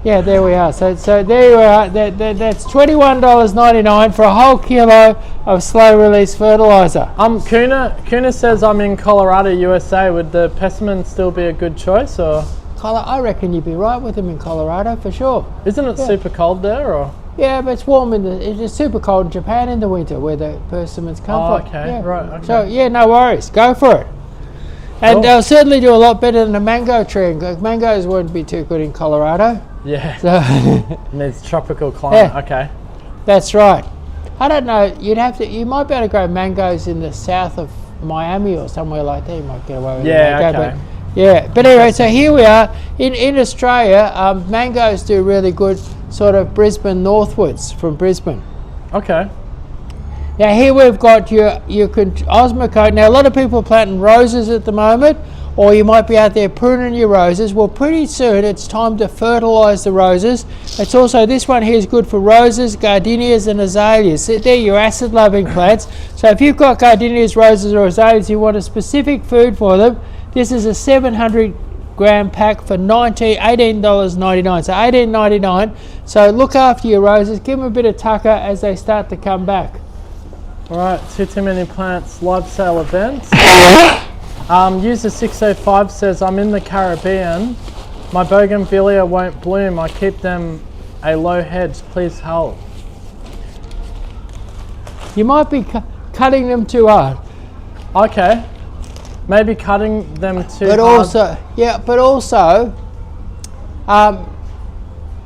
Speaker 3: Yeah, there we are. So there you are. That's $21.99 for a whole kilo of slow release fertilizer.
Speaker 2: Kuna says I'm in Colorado, USA. Would the persimmon still be a good choice, or
Speaker 3: I reckon you'd be right with them in Colorado for sure.
Speaker 2: isn't it super cold there? Or
Speaker 3: Yeah, but it's warm it's super cold in Japan in the winter where the persimmons come from.
Speaker 2: okay,
Speaker 3: Yeah.
Speaker 2: right. Okay.
Speaker 3: So yeah, no worries. Go for it. And
Speaker 2: Cool.
Speaker 3: they'll certainly do a lot better than a mango tree. Mangoes wouldn't be too good in Colorado.
Speaker 2: Yeah,
Speaker 3: So
Speaker 2: needs tropical climate.
Speaker 3: Yeah.
Speaker 2: Okay.
Speaker 3: that's right. I don't know. You might be able to grow mangoes in the south of Miami or somewhere like that. You might get away with
Speaker 2: Yeah,
Speaker 3: mango,
Speaker 2: okay.
Speaker 3: But anyway, so here we are in Australia. Mangoes do really good, sort of Brisbane northwards from Brisbane.
Speaker 2: Okay.
Speaker 3: Now here we've got your Osmocote. Now a lot of people are planting roses at the moment, or you might be out there pruning your roses. Well, pretty soon it's time to fertilise the roses. It's also, this one here is good for roses, gardenias and azaleas. They're your acid-loving plants. So if you've got gardenias, roses or azaleas, you want a specific food for them, this is a 700 gram pack for $18.99. So $18.99. So look after your roses, give them a bit of tucker as they start to come back.
Speaker 2: All right. Tutu Many Plants live sale event. User 605 says, I'm in the Caribbean. My bougainvillea won't bloom. I keep them a low hedge. Please help.
Speaker 3: You might be cutting them too hard.
Speaker 2: Okay. Maybe cutting them too
Speaker 3: But
Speaker 2: hard.
Speaker 3: also,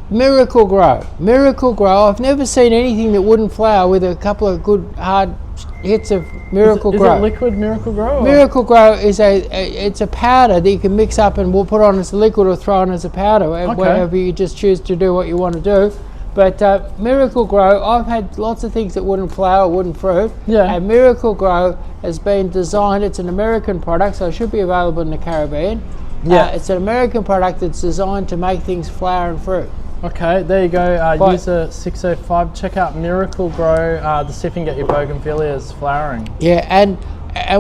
Speaker 3: Miracle Grow. I've never seen anything that wouldn't flower with a couple of good hard hits of Miracle
Speaker 2: is
Speaker 3: Grow.
Speaker 2: it liquid Miracle Grow? or-
Speaker 3: Miracle Grow is it's a powder that you can mix up and we'll put on as a liquid or throw on as a powder, wherever you just choose to do what you want to do. But Miracle Grow, I've had lots of things that wouldn't flower, wouldn't fruit.
Speaker 2: Yeah.
Speaker 3: And Miracle Grow has been designed, it's an American product, so it should be available in the Caribbean.
Speaker 2: Yeah.
Speaker 3: It's an American product that's designed to make things flower and fruit.
Speaker 2: Okay, there you go.
Speaker 3: But-
Speaker 2: User 605. Check out Miracle Grow to see if you can get your bougainvilleas flowering.
Speaker 3: Yeah, and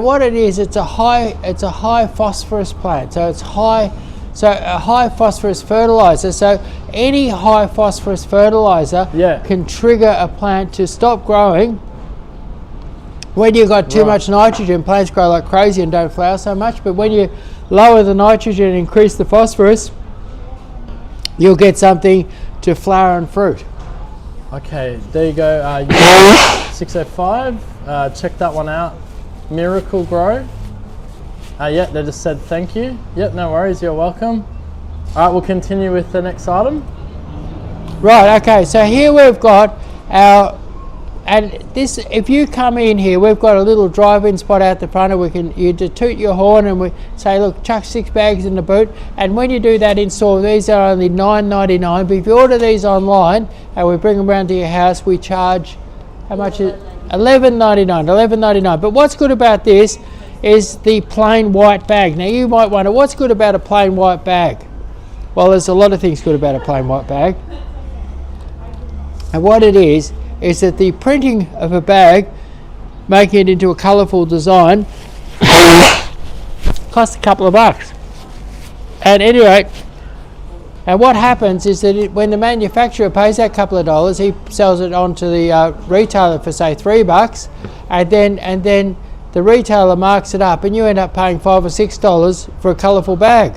Speaker 3: what it is, it's a high phosphorus plant. So it's a high phosphorus fertilizer. So any high phosphorus fertilizer can trigger a plant to stop growing. When you've got too much nitrogen, plants grow like crazy and don't flower so much. But when you lower the nitrogen and increase the phosphorus, you'll get something to flower and fruit.
Speaker 2: Okay, there you go. User 605. Check that one out. Miracle Grow. Yeah, they just said thank you. Yep, no worries, you're welcome. All right, we'll continue with the next item.
Speaker 3: Right, okay, so here we've got our, and this, if you come in here, we've got a little drive-in spot out the front, and you just toot your horn and we say, look, chuck 6 bags in the boot. And when you do that in store, these are only $9.99, but if you order these online and we bring them around to your house, we charge, how much is it? $11.99. But what's good about this is the plain white bag. Now you might wonder, what's good about a plain white bag? Well, there's a lot of things good about a plain white bag. And what it is that the printing of a bag, making it into a colourful design, costs a couple of bucks. At any rate, and what happens is that when the manufacturer pays that couple of dollars, he sells it on to the retailer for say $3, and then the retailer marks it up, and you end up paying $5 or $6 for a colourful bag.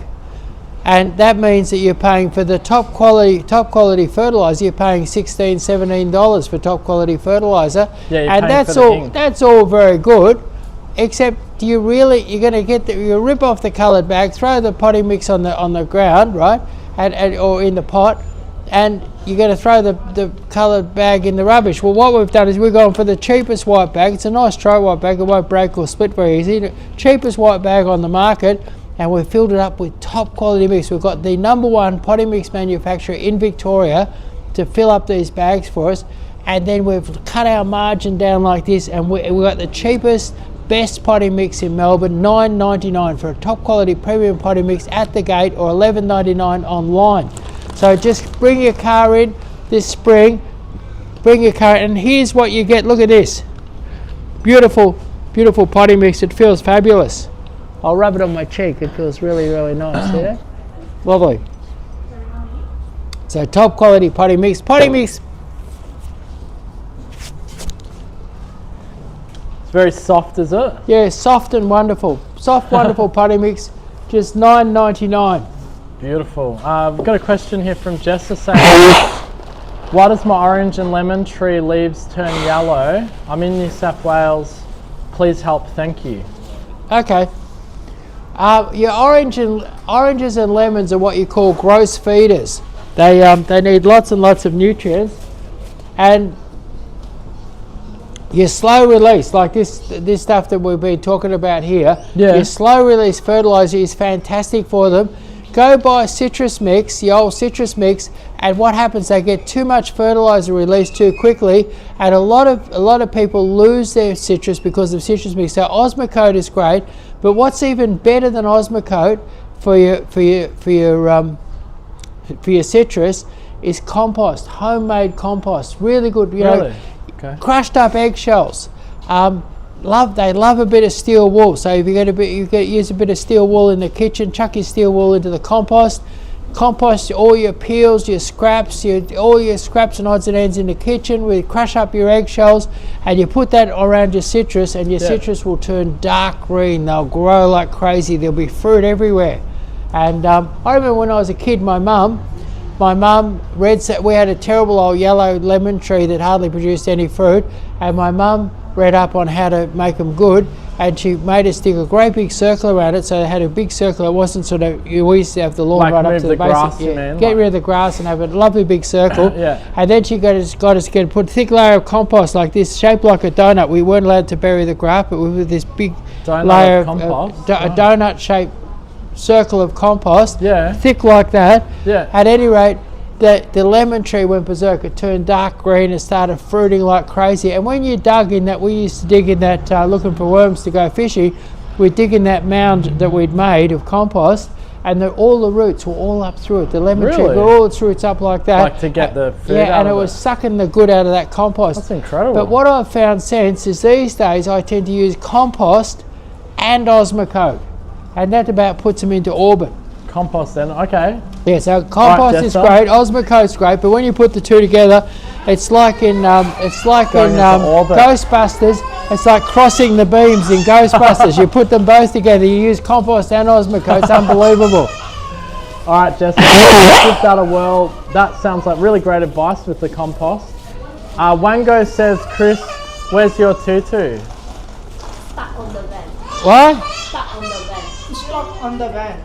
Speaker 3: And that means that you're paying for the top quality fertilizer. You're paying $16, $17 for top quality fertilizer, and that's all very good. Except you're going to get you rip off the coloured bag, throw the potting mix on the ground, right, or in the pot, and you're going to throw the coloured bag in the rubbish. Well, what we've done is we've gone for the cheapest white bag. It's a nice dry white bag. It won't break or split very easy. The cheapest white bag on the market. And we've filled it up with top quality mix. We've got the #1 potting mix manufacturer in Victoria to fill up these bags for us, and then we've cut our margin down like this, and we've got the cheapest, best potting mix in Melbourne, $9.99 for a top quality premium potting mix at the gate, or $11.99 online. So just bring your car in this spring, and here's what you get. Look at this, beautiful, beautiful potting mix. It feels fabulous. I'll rub it on my cheek. It feels really, really nice. See that? Lovely. So top quality potting mix. Potting mix.
Speaker 2: It's very soft, is it?
Speaker 3: Yeah, soft and wonderful. Soft, wonderful potting mix. Just $9.99.
Speaker 2: Beautiful. We've got a question here from Jessa saying, why does my orange and lemon tree leaves turn yellow? I'm in New South Wales. Please help. Thank you.
Speaker 3: Okay. Your oranges and lemons are what you call gross feeders. They need lots and lots of nutrients, and your slow release, like this stuff that we've been talking about here, your slow release fertilizer is fantastic for them. Go buy citrus mix, the old citrus mix, and what happens, they get too much fertilizer released too quickly, and a lot of people lose their citrus because of citrus mix. So Osmocote is great, but what's even better than Osmocote for your citrus is compost, homemade compost. Really good, you know, crushed up eggshells. They love a bit of steel wool. So if you're going to use a bit of steel wool in the kitchen, chuck your steel wool into the compost. Compost all your peels, your scraps, all your scraps and odds and ends in the kitchen. We crush up your eggshells, and you put that around your citrus, and your citrus will turn dark green. They'll grow like crazy. There'll be fruit everywhere. And I remember when I was a kid, my mum we had a terrible old yellow lemon tree that hardly produced any fruit, and my mum read up on how to make them good, and she made us dig a great big circle around it, so they had a big circle. It wasn't sort of, we used to have the lawn like right up to the base. Get rid of the grass and have a lovely big circle. And then she got us to put a thick layer of compost like this, shaped like a donut. We weren't allowed to bury the grass, but with this big layer of compost, a donut shaped circle of compost, thick like that. At any rate, the lemon tree went berserk. It turned dark green and started fruiting like crazy. And when you dug in that, we used to dig in that looking for worms to go fishing, we'd dig in that mound that we'd made of compost, and all the roots were all up through it. The lemon tree got all its roots up like that.
Speaker 2: Like to get the food out
Speaker 3: and
Speaker 2: of
Speaker 3: it was sucking the good out of that compost.
Speaker 2: That's incredible.
Speaker 3: But what I've found since is these days I tend to use compost and Osmocote, and that about puts them into orbit.
Speaker 2: Compost then, okay.
Speaker 3: Yeah, so compost is great, Osmocote's great, but when you put the two together, it's like in Ghostbusters. It's like crossing the beams in Ghostbusters. You put them both together. You use compost and Osmocote. It's unbelievable.
Speaker 2: All right, Jess, give that a whirl. That sounds like really great advice with the compost. Wango says, Chris, where's your tutu?
Speaker 7: Stuck on the bench.
Speaker 3: What?
Speaker 7: Stuck on the bench.
Speaker 3: stock on the van.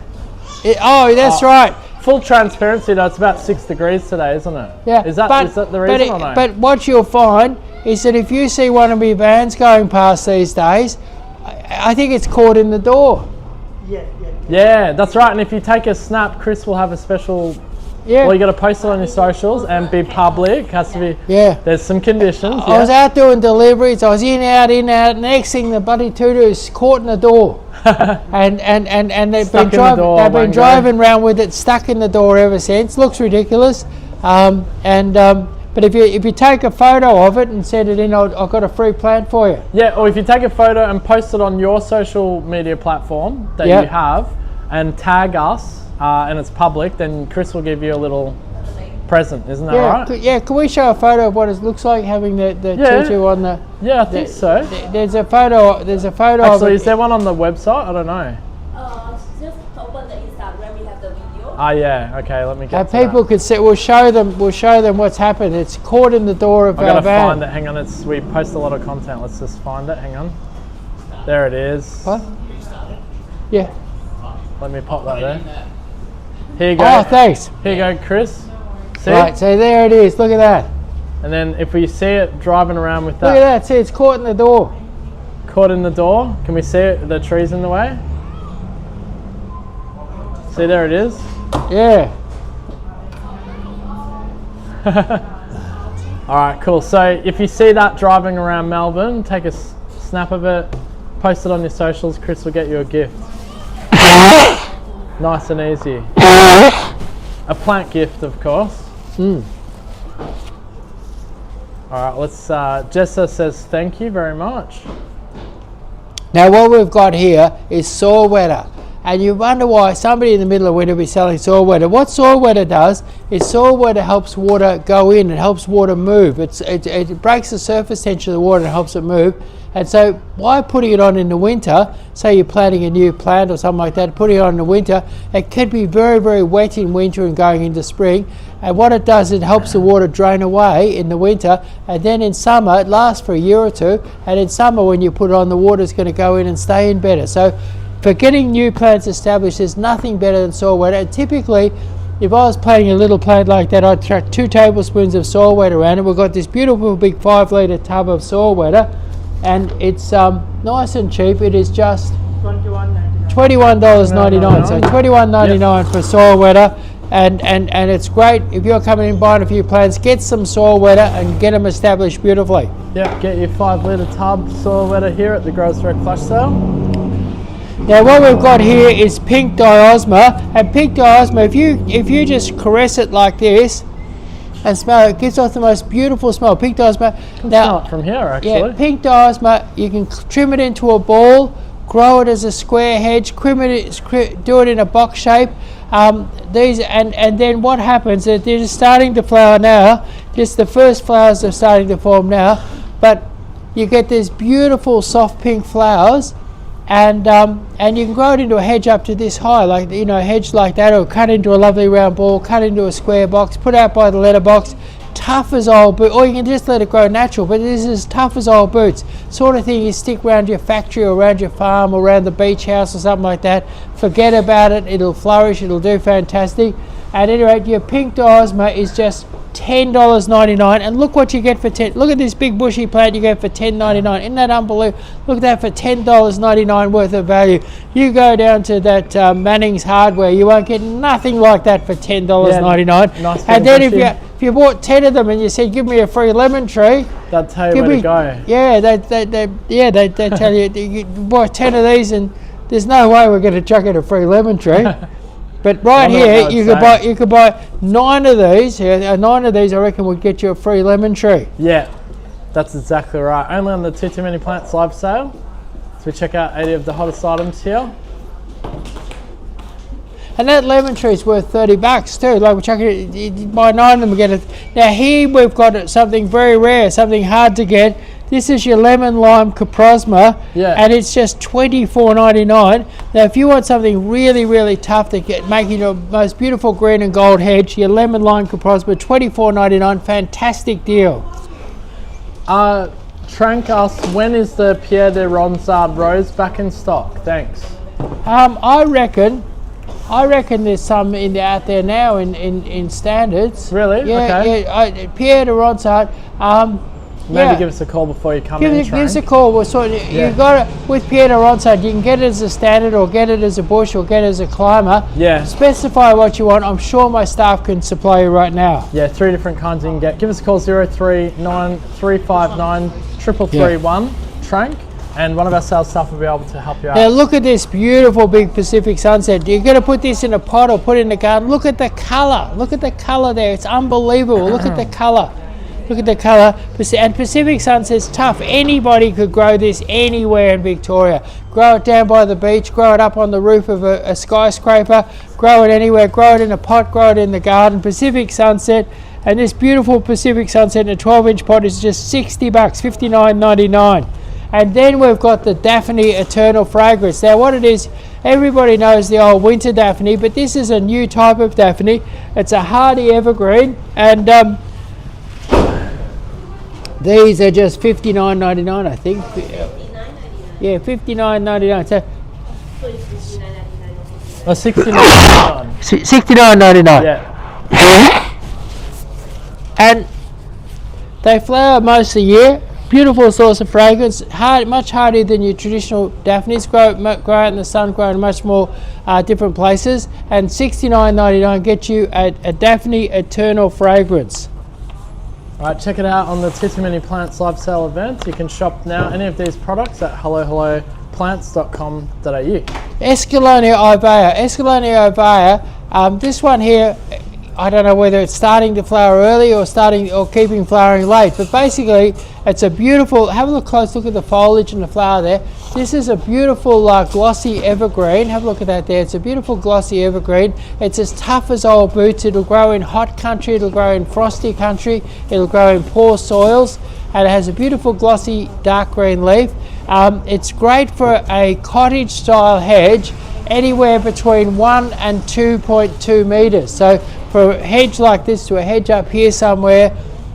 Speaker 3: Oh, that's right.
Speaker 2: Full transparency though, it's about 6 degrees today, isn't it?
Speaker 3: Yeah.
Speaker 2: Is that the reason or no?
Speaker 3: But what you'll find is that if you see one of my vans going past these days, I think it's caught in the door.
Speaker 2: Yeah, that's right. And if you take a snap, Chris will have a special.
Speaker 3: Yeah.
Speaker 2: Well, you got to post it on your socials and be public. Has to be.
Speaker 3: Yeah.
Speaker 2: There's some conditions.
Speaker 3: I was out doing deliveries. I was in, out. Next thing, the bloody Tutu is caught in the door, and they've been driving around with it stuck in the door ever since. Looks ridiculous. But if you take a photo of it and send it in, I've got a free plant for you.
Speaker 2: Yeah, or if you take a photo and post it on your social media platform that you have, and tag us, and it's public, then Chris will give you a little present. Isn't that right?
Speaker 3: Yeah. Can we show a photo of what it looks like having the tutu on the?
Speaker 2: Yeah, I think so.
Speaker 3: There's a photo. There's a photo.
Speaker 2: Actually, is there one on the website? I don't know.
Speaker 7: Just open the Instagram. We have the video.
Speaker 2: Ah, yeah. Okay, let me get.
Speaker 3: People could see. We'll show them what's happened. It's caught in the door of our van.
Speaker 2: I gotta find it. Hang on. We post a lot of content. Let's just find it. Hang on. There it is.
Speaker 3: What? Yeah.
Speaker 2: Let me pop that there. Here you go.
Speaker 3: Oh, thanks.
Speaker 2: Here you go, Chris. See?
Speaker 3: Right, so there it is. Look at that.
Speaker 2: And then if we see it driving around with that.
Speaker 3: Look at that. See, it's caught in the door.
Speaker 2: Caught in the door. Can we see it? The trees in the way? See, there it is.
Speaker 3: Yeah.
Speaker 2: All right, cool. So if you see that driving around Melbourne, take a snap of it, post it on your socials. Chris will get you a gift. Nice and easy. A plant gift, of course. All right, let's. Jessa says thank you very much.
Speaker 3: Now what we've got here is soil wetter. And you wonder why somebody in the middle of winter will be selling soil wetter. What soil wetter does is soil wetter helps water go in, it helps water move. It breaks the surface tension of the water and helps it move. And so why putting it on in the winter, say you're planting a new plant or something like that, putting it on in the winter, it could be very, very wet in winter and going into spring. And what it does, it helps the water drain away in the winter, and then in summer, it lasts for a year or two, and in summer when you put it on, the water's going to go in and stay in better. So for getting new plants established, there's nothing better than soil wetter. And typically, if I was planting a little plant like that, I'd chuck 2 tablespoons of soil wetter around it. We've got this beautiful big 5-litre tub of soil wetter, and it's nice and cheap. It is just $21.99. So $21.99 for soil wetter, and it's great if you're coming in buying a few plants. Get some soil wetter and get them established beautifully.
Speaker 2: Yeah, get your 5-litre tub soil wetter here at the Growers Direct Flash Sale.
Speaker 3: Now what we've got here is pink diosma, and pink diosma, if you just caress it like this and smell it, gives off the most beautiful smell. Pink diosma.
Speaker 2: Now smell it from here, actually.
Speaker 3: Yeah, pink diosma, you can trim it into a ball, grow it as a square hedge, do it in a box shape. And then what happens is they're just starting to flower now. Just the first flowers are starting to form now, but you get these beautiful soft pink flowers. And you can grow it into a hedge up to this high, like a hedge like that, or cut into a lovely round ball, cut into a square box, put out by the letterbox, tough as old boots, or you can just let it grow natural. But this is tough as old boots, sort of thing you stick around your factory or around your farm or around the beach house or something like that. Forget about it; it'll flourish, it'll do fantastic. At any rate, your pink diosma is just $10.99, and look what you get for look at this big bushy plant you get for $10.99. Isn't that unbelievable? Look at that, for $10.99 worth of value. You go down to that Manning's Hardware, you won't get nothing like that for $10.99.
Speaker 2: Nice.
Speaker 3: And then if you bought 10 of them and you said give me a free lemon tree,
Speaker 2: they'll tell you where to go.
Speaker 3: Yeah, they tell you buy 10 of these and there's no way we're going to chuck in a free lemon tree. But right here, you could buy 9 of these. 9 of these, I reckon, would get you a free lemon tree.
Speaker 2: Yeah, that's exactly right. Only on the Tutu Many Plants live sale. So we check out 80 of the hottest items here.
Speaker 3: And that lemon tree is worth $30 too. Like we're chucking it, you buy 9 of them, we get it. Now here we've got something very rare, something hard to get. This is your lemon lime coprosma, and it's just $24.99. Now, if you want something really, really tough to get, making your most beautiful green and gold hedge, your lemon lime coprosma, $24.99, fantastic deal.
Speaker 2: Trank asks, when is the Pierre de Ronsard rose back in stock? Thanks.
Speaker 3: I reckon there's some out there now in standards.
Speaker 2: Really?
Speaker 3: Yeah,
Speaker 2: Okay.
Speaker 3: yeah. Pierre de Ronsard.
Speaker 2: Maybe give us a call before you come in,
Speaker 3: Give us a
Speaker 2: Trank.
Speaker 3: call. You've got it with Pierre de Ronsard. You can get it as a standard, or get it as a bush, or get it as a climber.
Speaker 2: Yeah.
Speaker 3: Specify what you want. I'm sure my staff can supply you right now.
Speaker 2: Yeah, 3 different kinds you can get. Give us a call, 039 359 3331, Trank, and one of our sales staff will be able to help you out.
Speaker 3: Now look at this beautiful big Pacific sunset. You're going to put this in a pot or put it in the garden. Look at the colour. Look at the colour there. It's unbelievable. Look at the colour. Look at the colour. And Pacific sunset's tough. Anybody could grow this anywhere in Victoria. Grow it down by the beach. Grow it up on the roof of a skyscraper. Grow it anywhere. Grow it in a pot. Grow it in the garden. Pacific sunset. And this beautiful Pacific sunset in a 12-inch pot is just $60, $59.99. And then we've got the Daphne Eternal Fragrance. Now what it is, everybody knows the old winter Daphne, but this is a new type of Daphne. It's a hardy evergreen, and these are just $59.99, I think. Yeah, $59.99. So
Speaker 2: $69.
Speaker 3: $69.99.
Speaker 2: Yeah.
Speaker 3: And they flower most of the year. Beautiful source of fragrance, much harder than your traditional Daphnes. Grow out in the sun, grow in much more different places. And $69.99 gets you a Daphne Eternal Fragrance.
Speaker 2: All right, check it out on the Tutu Many Plants live sale event. You can shop now any of these products at hellohelloplants.com.au.
Speaker 3: Escalonia ovea. Escalonia ovea, this one here, I don't know whether it's starting to flower early or keeping flowering late, but basically it's a beautiful, have a close look at the foliage and the flower there. This is a beautiful glossy evergreen. Have a look at that there. It's a beautiful glossy evergreen. It's as tough as old boots. It'll grow in hot country, it'll grow in frosty country, it'll grow in poor soils, and it has a beautiful glossy dark green leaf. It's great for a cottage style hedge, anywhere between 1 and 2.2 meters. So for a hedge like this to a hedge up here somewhere,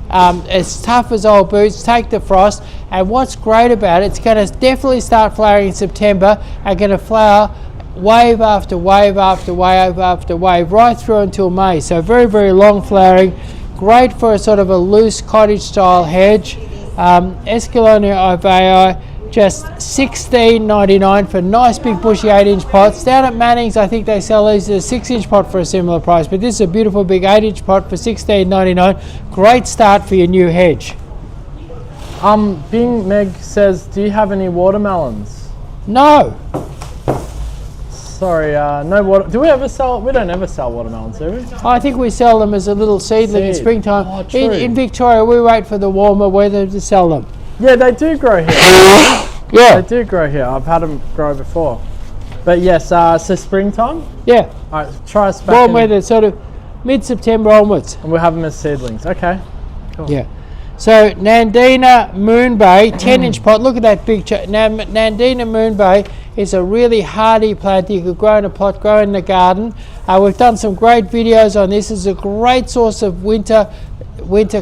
Speaker 3: as tough as old boots, take the frost. And what's great about it, it's going to definitely start flowering in September and going to flower wave after wave after wave after wave right through until May. So very, very long flowering, great for a sort of a loose cottage style hedge. Escalonia ovea, just $16.99 for nice big bushy 8-inch pots. Down at Manning's, I think they sell these as a 6-inch pot for a similar price, but this is a beautiful big 8-inch pot for $16.99. Great start for your new hedge.
Speaker 2: Bing Meg says, do you have any watermelons?
Speaker 3: No.
Speaker 2: Sorry, no water. Do we ever sell? We don't ever sell watermelons, do we?
Speaker 3: I think we sell them as a little seedling in springtime.
Speaker 2: Oh, true.
Speaker 3: In Victoria, we wait for the warmer weather to sell them.
Speaker 2: Yeah, they do grow here.
Speaker 3: Yeah.
Speaker 2: They do grow here. I've had them grow before. But yes, so springtime?
Speaker 3: Yeah.
Speaker 2: All right, try us back
Speaker 3: Warm
Speaker 2: in,
Speaker 3: weather, sort of mid-September onwards.
Speaker 2: and we'll have them as seedlings. Okay. Cool.
Speaker 3: Yeah. So Nandina Moonbay, 10-inch pot. Look at that big. Nandina Moonbay is a really hardy plant. You could grow in a pot, grow in the garden. We've done some great videos on this. It's a great source of winter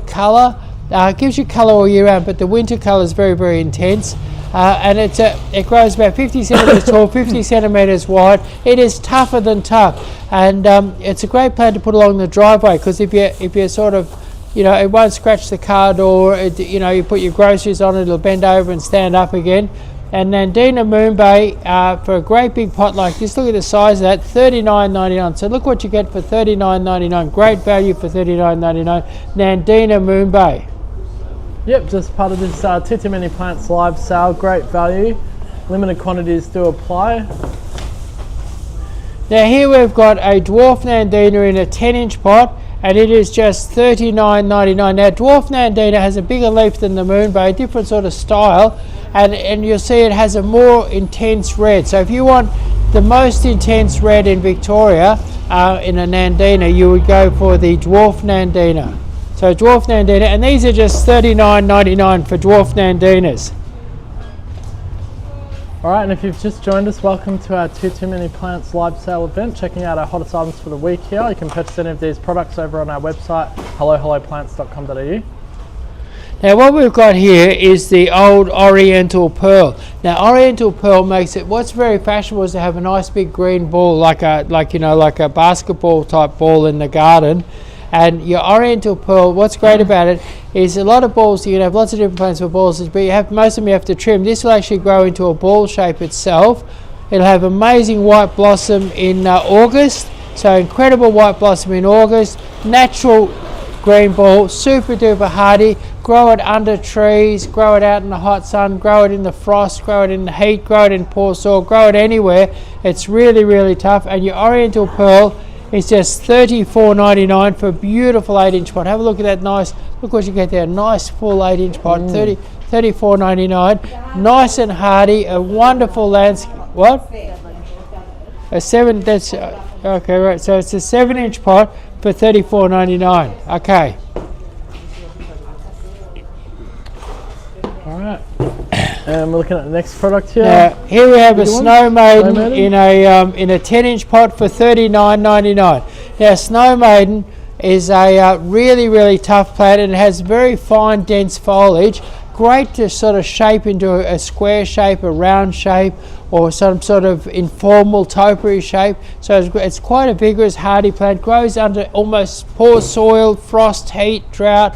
Speaker 3: colour. It gives you colour all year round, but the winter colour is very, very intense. And it grows about 50 centimetres tall, 50 centimetres wide. It is tougher than tough, and it's a great plant to put along the driveway, because if you're sort of, it won't scratch the car door. You put your groceries on it, it'll bend over and stand up again. And Nandina Moonbay, for a great big pot like this, look at the size of that, $39.99. So look what you get for $39.99. Great value for $39.99. Nandina Moonbay.
Speaker 2: Yep, just part of this Tutu Many Plants live sale. Great value. Limited quantities do apply.
Speaker 3: Now here we've got a dwarf Nandina in a 10-inch pot, and it is just $39.99. Now dwarf Nandina has a bigger leaf than the Moonbay, a different sort of style, and you'll see it has a more intense red. So if you want the most intense red in Victoria in a Nandina, you would go for the dwarf Nandina. So dwarf Nandina, and these are just $39.99 for dwarf Nandinas.
Speaker 2: All right, and if you've just joined us, welcome to our Tutu Many Plants live sale event. Checking out our hottest items for the week here. You can purchase any of these products over on our website, hellohelloplants.com.au.
Speaker 3: Now what we've got here is the old Oriental Pearl. Now Oriental Pearl makes it, what's very fashionable is to have a nice big green ball like a basketball type ball in the garden. And your Oriental Pearl, what's great about it is a lot of balls, you can have lots of different plants for balls, but most of them you have to trim. This will actually grow into a ball shape itself. It'll have amazing white blossom in August. So incredible white blossom in August. Natural green ball, super duper hardy. Grow it under trees, grow it out in the hot sun, grow it in the frost, grow it in the heat, grow it in poor soil, grow it anywhere. It's really, really tough. And your Oriental Pearl is just $34.99 for a beautiful 8-inch pot. Have a look at that nice, look what you get there, nice full 8-inch pot, $34.99. Nice and hardy, a wonderful landscape. What? A 7, that's, okay, right, so it's a 7-inch pot for $34.99. Okay.
Speaker 2: All right. And we're looking at the next product here.
Speaker 3: Now, here we have a Snow Maiden in a 10-inch pot for $39.99. Now, Snow Maiden is a really, really tough plant, and it has very fine, dense foliage. Great to sort of shape into a square shape, a round shape, or some sort of informal topiary shape. So it's quite a vigorous, hardy plant. Grows under almost poor soil, frost, heat, drought.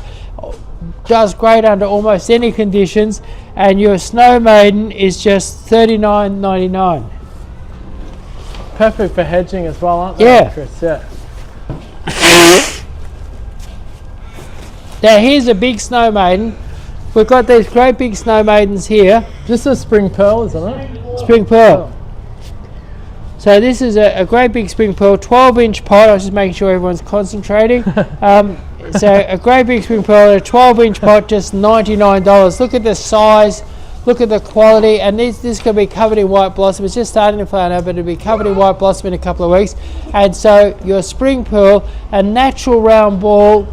Speaker 3: Does great under almost any conditions, and your Snow Maiden is just $39.99.
Speaker 2: Perfect for hedging as well, aren't they,
Speaker 3: Yeah.
Speaker 2: Chris? Yeah.
Speaker 3: Now here's a big Snow Maiden. We've got these great big Snow Maidens here.
Speaker 2: This is Spring Pearl, isn't it?
Speaker 3: Spring Pearl. So this is a great big Spring Pearl, 12-inch pot. I was just making sure everyone's concentrating. So a great big Spring Pearl, a 12-inch pot, just $99. Look at the size, look at the quality, and this can be covered in white blossom. It's just starting to flower now, but it'll be covered in white blossom in a couple of weeks. And so your Spring Pearl, a natural round ball,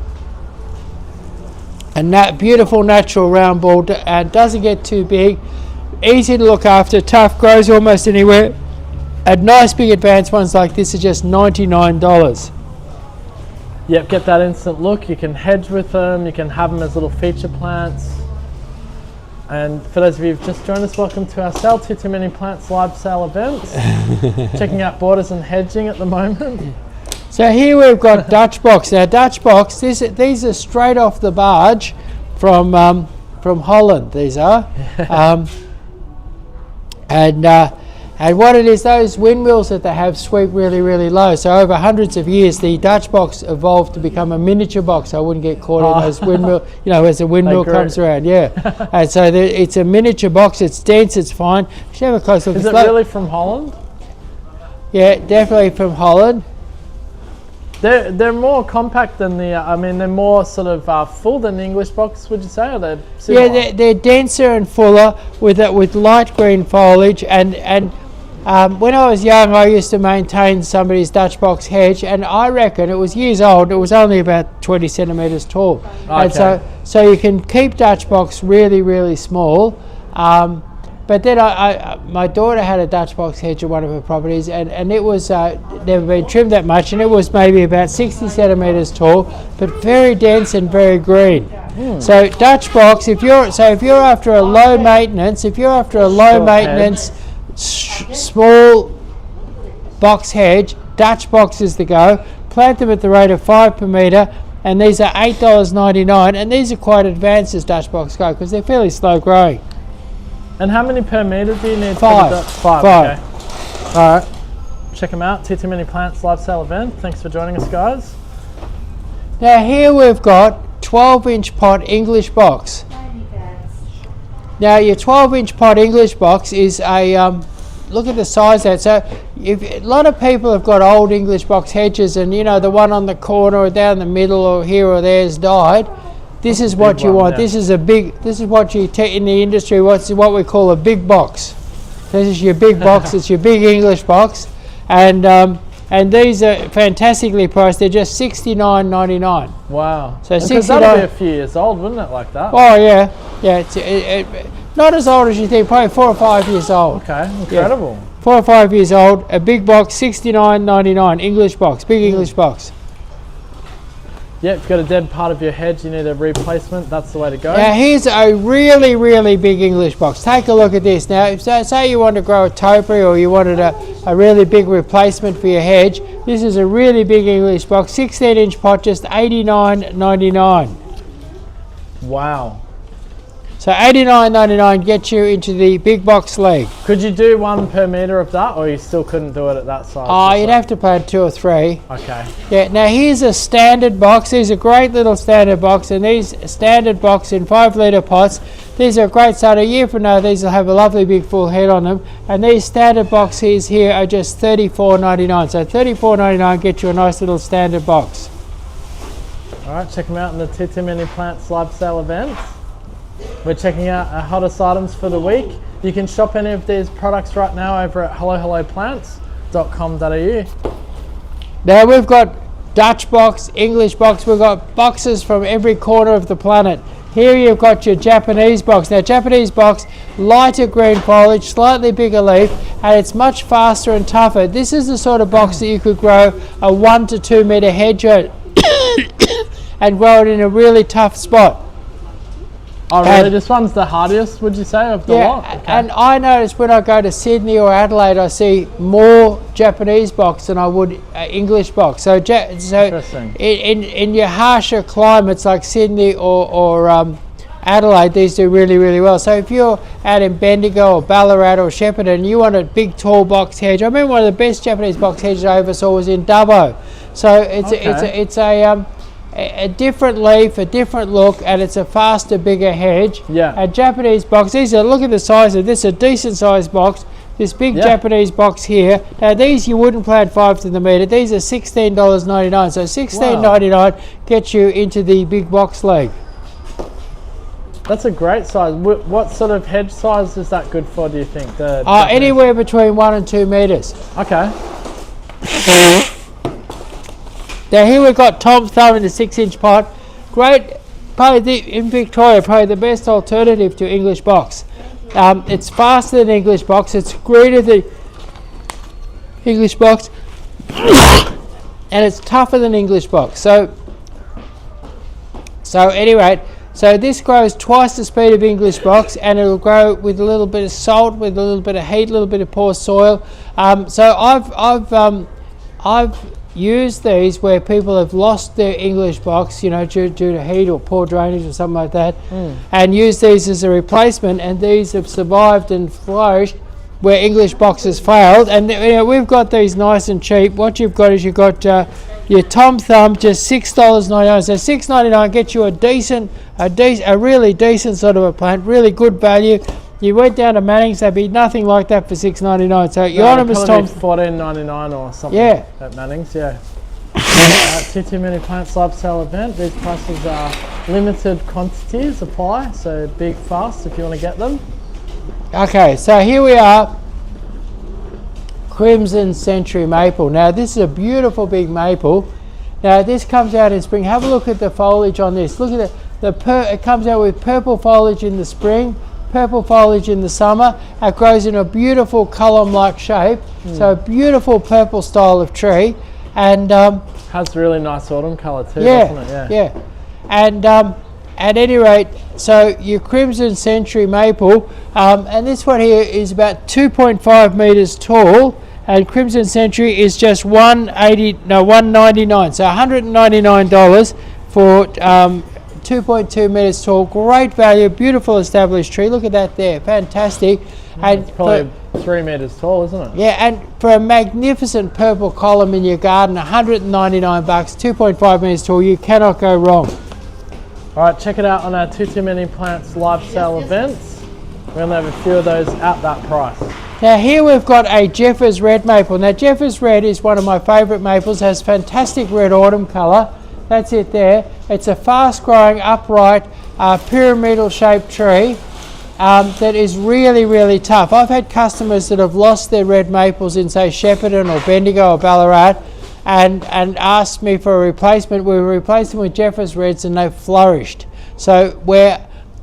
Speaker 3: beautiful natural round ball, and doesn't get too big, easy to look after, tough, grows almost anywhere. And nice big advanced ones like this are just $99.
Speaker 2: Yep, get that instant look. You can hedge with them, you can have them as little feature plants. And for those of you who've just joined us, welcome to our sale, Tutu Many Plants live sale events. Checking out borders and hedging at the moment.
Speaker 3: So here we've got Dutch box. Now Dutch box, these are straight off the barge from Holland. These are, and what it is, those windmills that they have sweep really, really low. So over hundreds of years, the Dutch box evolved to become a miniature box. I wouldn't get caught in those windmill, as the windmill comes around. Yeah, and so it's a miniature box. It's dense. It's fine. Should have a close look.
Speaker 2: Is it really from Holland?
Speaker 3: Yeah, definitely from Holland.
Speaker 2: They're more compact than the. They're more sort of full than the English box. Would you say, or they're similar?
Speaker 3: Yeah, they're denser and fuller with light green foliage. And when I was young, I used to maintain somebody's Dutch box hedge, and I reckon it was years old. It was only about 20 centimeters tall, and so you can keep Dutch box really, really small. But then my daughter had a Dutch box hedge at one of her properties, and it was never been trimmed that much, and it was maybe about 60 centimeters tall, but very dense and very green. So Dutch box, if you're after a low maintenance, small box hedge, Dutch box is the go. Plant them at the rate of 5 per metre, and these are $8.99, and these are quite advanced as Dutch box go because they're fairly slow growing.
Speaker 2: And how many per metre do you need?
Speaker 3: Five.
Speaker 2: Five. Okay. All right. Check them out. Tutu Many Plants live sale event. Thanks for joining us, guys.
Speaker 3: Now here we've got 12-inch pot English box. Now your 12-inch pot English box is a look at the size of that. So a lot of people have got old English box hedges, and the one on the corner or down the middle or here or there has died. This is what you want. Yeah. This is what you in the industry. What we call a big box. This is your big box. It's your big English box, and these are fantastically priced. They're just $69.99.
Speaker 2: Wow.
Speaker 3: So
Speaker 2: because that'll be a few years old, wouldn't it? Like that.
Speaker 3: Oh yeah, yeah. It's not as old as you think. Probably 4 or 5 years old.
Speaker 2: Okay, incredible.
Speaker 3: Yeah. 4 or 5 years old. A big box, $69.99. English box, big English box.
Speaker 2: Yep, if you've got a dead part of your hedge, you need a replacement, that's the way to go.
Speaker 3: Now here's a really, really big English box. Take a look at this. Now, if say you want to grow a topiary or you wanted a really big replacement for your hedge, this is a really big English box, 16-inch pot, just $89.99.
Speaker 2: Wow.
Speaker 3: So $89.99 gets you into the big box league.
Speaker 2: Could you do 1 per metre of that, or you still couldn't do it at that size?
Speaker 3: Oh, you'd have to plant 2 or 3.
Speaker 2: Okay.
Speaker 3: Yeah, now here's a standard box. These are great little standard box, and these standard box in 5-litre pots, these are a great start. A year from now, these will have a lovely big full head on them. And these standard boxes here are just $34.99. So $34.99 gets you a nice little standard box.
Speaker 2: All right, check them out in the Tutu Many Plants live sale events. We're checking out our hottest items for the week. You can shop any of these products right now over at hellohelloplants.com.au.
Speaker 3: Now we've got Dutch box, English box, we've got boxes from every corner of the planet. Here you've got your Japanese box. Now Japanese box, lighter green foliage, slightly bigger leaf, and it's much faster and tougher. This is the sort of box that you could grow a 1 to 2 metre hedge on and grow it in a really tough spot.
Speaker 2: Oh really, this one's the hardiest, would you say, of the lot? Okay.
Speaker 3: And I notice when I go to Sydney or Adelaide, I see more Japanese box than I would English box. So
Speaker 2: Interesting.
Speaker 3: In your harsher climates like Sydney or Adelaide, these do really, really well. So if you're out in Bendigo or Ballarat or Shepparton and you want a big tall box hedge, I remember one of the best Japanese box hedges I ever saw was in Dubbo. So it's a different leaf, a different look, and it's a faster, bigger hedge.
Speaker 2: Yeah.
Speaker 3: A Japanese box. These are, look at the size of this, a decent sized box. This big Japanese box here. Now these you wouldn't plant 5 to the metre. These are $16.99. So $16.99 gets you into the big box league.
Speaker 2: That's a great size. What sort of hedge size is that good for, do you think?
Speaker 3: Anywhere between 1 and 2 metres.
Speaker 2: Okay.
Speaker 3: Now here we've got Tom Thumb in the 6-inch pot. Great, in Victoria, probably the best alternative to English box. It's faster than English box, it's greener than English box, and it's tougher than English box. So anyway, so this grows twice the speed of English box, and it'll grow with a little bit of salt, with a little bit of heat, a little bit of poor soil. So I've used these where people have lost their English box, you know, due to heat or poor drainage or something like that, and used these as a replacement, and these have survived and flourished where English boxes failed. And you know, we've got these nice and cheap. What you've got is you've got your Tom Thumb, just $6.99. So $6.99 gets you a really decent sort of a plant, really good value. You went down to Manning's, there'd be nothing like that for $6.99. So Euonymus Tom,
Speaker 2: $14.99 or something.
Speaker 3: Yeah.
Speaker 2: At Manning's, yeah. Tutu Many Plants live sale event. These prices are limited quantities apply, so big fast if you want to get them.
Speaker 3: Okay, so here we are, Crimson Century Maple. Now this is a beautiful big maple. Now this comes out in spring. Have a look at the foliage on this. Look at it comes out with purple foliage in the spring, purple foliage in the summer. It grows in a beautiful column-like shape, so a beautiful purple style of tree, and
Speaker 2: has really nice autumn colour too, doesn't it?
Speaker 3: Yeah. And at any rate, so your Crimson Century Maple, and this one here is about 2.5 metres tall, and Crimson Century is just $199, so $199 for 2.2 metres tall. Great value, beautiful established tree. Look at that there, fantastic. And
Speaker 2: it's probably 3 metres tall, isn't it?
Speaker 3: Yeah, and for a magnificent purple column in your garden, $199, 2.5 metres tall, you cannot go wrong.
Speaker 2: All right, check it out on our Tutu Many Plants live sale events. We only have a few of those at that price.
Speaker 3: Now here we've got a Jeffers Red Maple. Now Jeffers Red is one of my favourite maples, has fantastic red autumn colour. That's it there. It's a fast growing, upright, pyramidal shaped tree that is really, really tough. I've had customers that have lost their red maples in, say, Shepparton or Bendigo or Ballarat, and asked me for a replacement. We replaced them with Jeffers Reds and they've flourished. So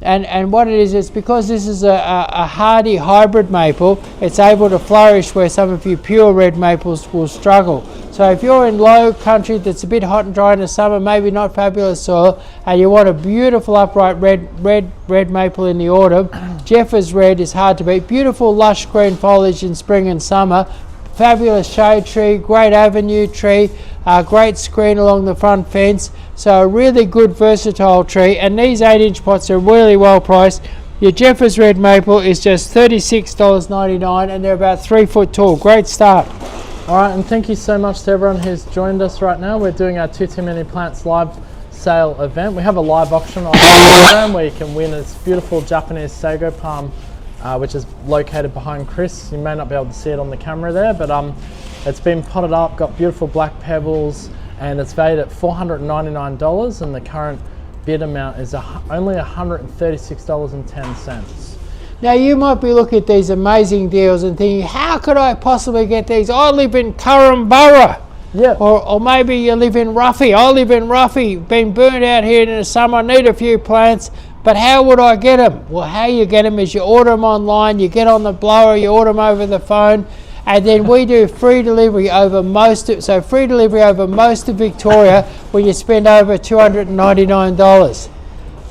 Speaker 3: and what it is, it's because this is a hardy hybrid maple, it's able to flourish where some of your pure red maples will struggle. So if you're in low country that's a bit hot and dry in the summer, maybe not fabulous soil, and you want a beautiful upright red maple in the autumn, Jeffers Red is hard to beat. Beautiful lush green foliage in spring and summer, fabulous shade tree, great avenue tree, great screen along the front fence. So a really good versatile tree, and these 8-inch pots are really well priced. Your Jeffers Red Maple is just $36.99 and they're about 3 foot tall. Great start.
Speaker 2: All right, and thank you so much to everyone who's joined us right now. We're doing our Tutu Many Plants live sale event. We have a live auction on Instagram where you can win this beautiful Japanese Sago Palm, which is located behind Chris. You may not be able to see it on the camera there, but it's been potted up, got beautiful black pebbles, and it's valued at $499, and the current bid amount is only $136.10.
Speaker 3: Now you might be looking at these amazing deals and thinking, how could I possibly get these? I live in Currumborough.
Speaker 2: Yeah.
Speaker 3: Or maybe you live in Ruffy. I live in Ruffy, been burnt out here in the summer, I need a few plants, but how would I get them? Well, how you get them is you order them online, you get on the blower, you order them over the phone, and then we do free delivery over most of Victoria when you spend over $299.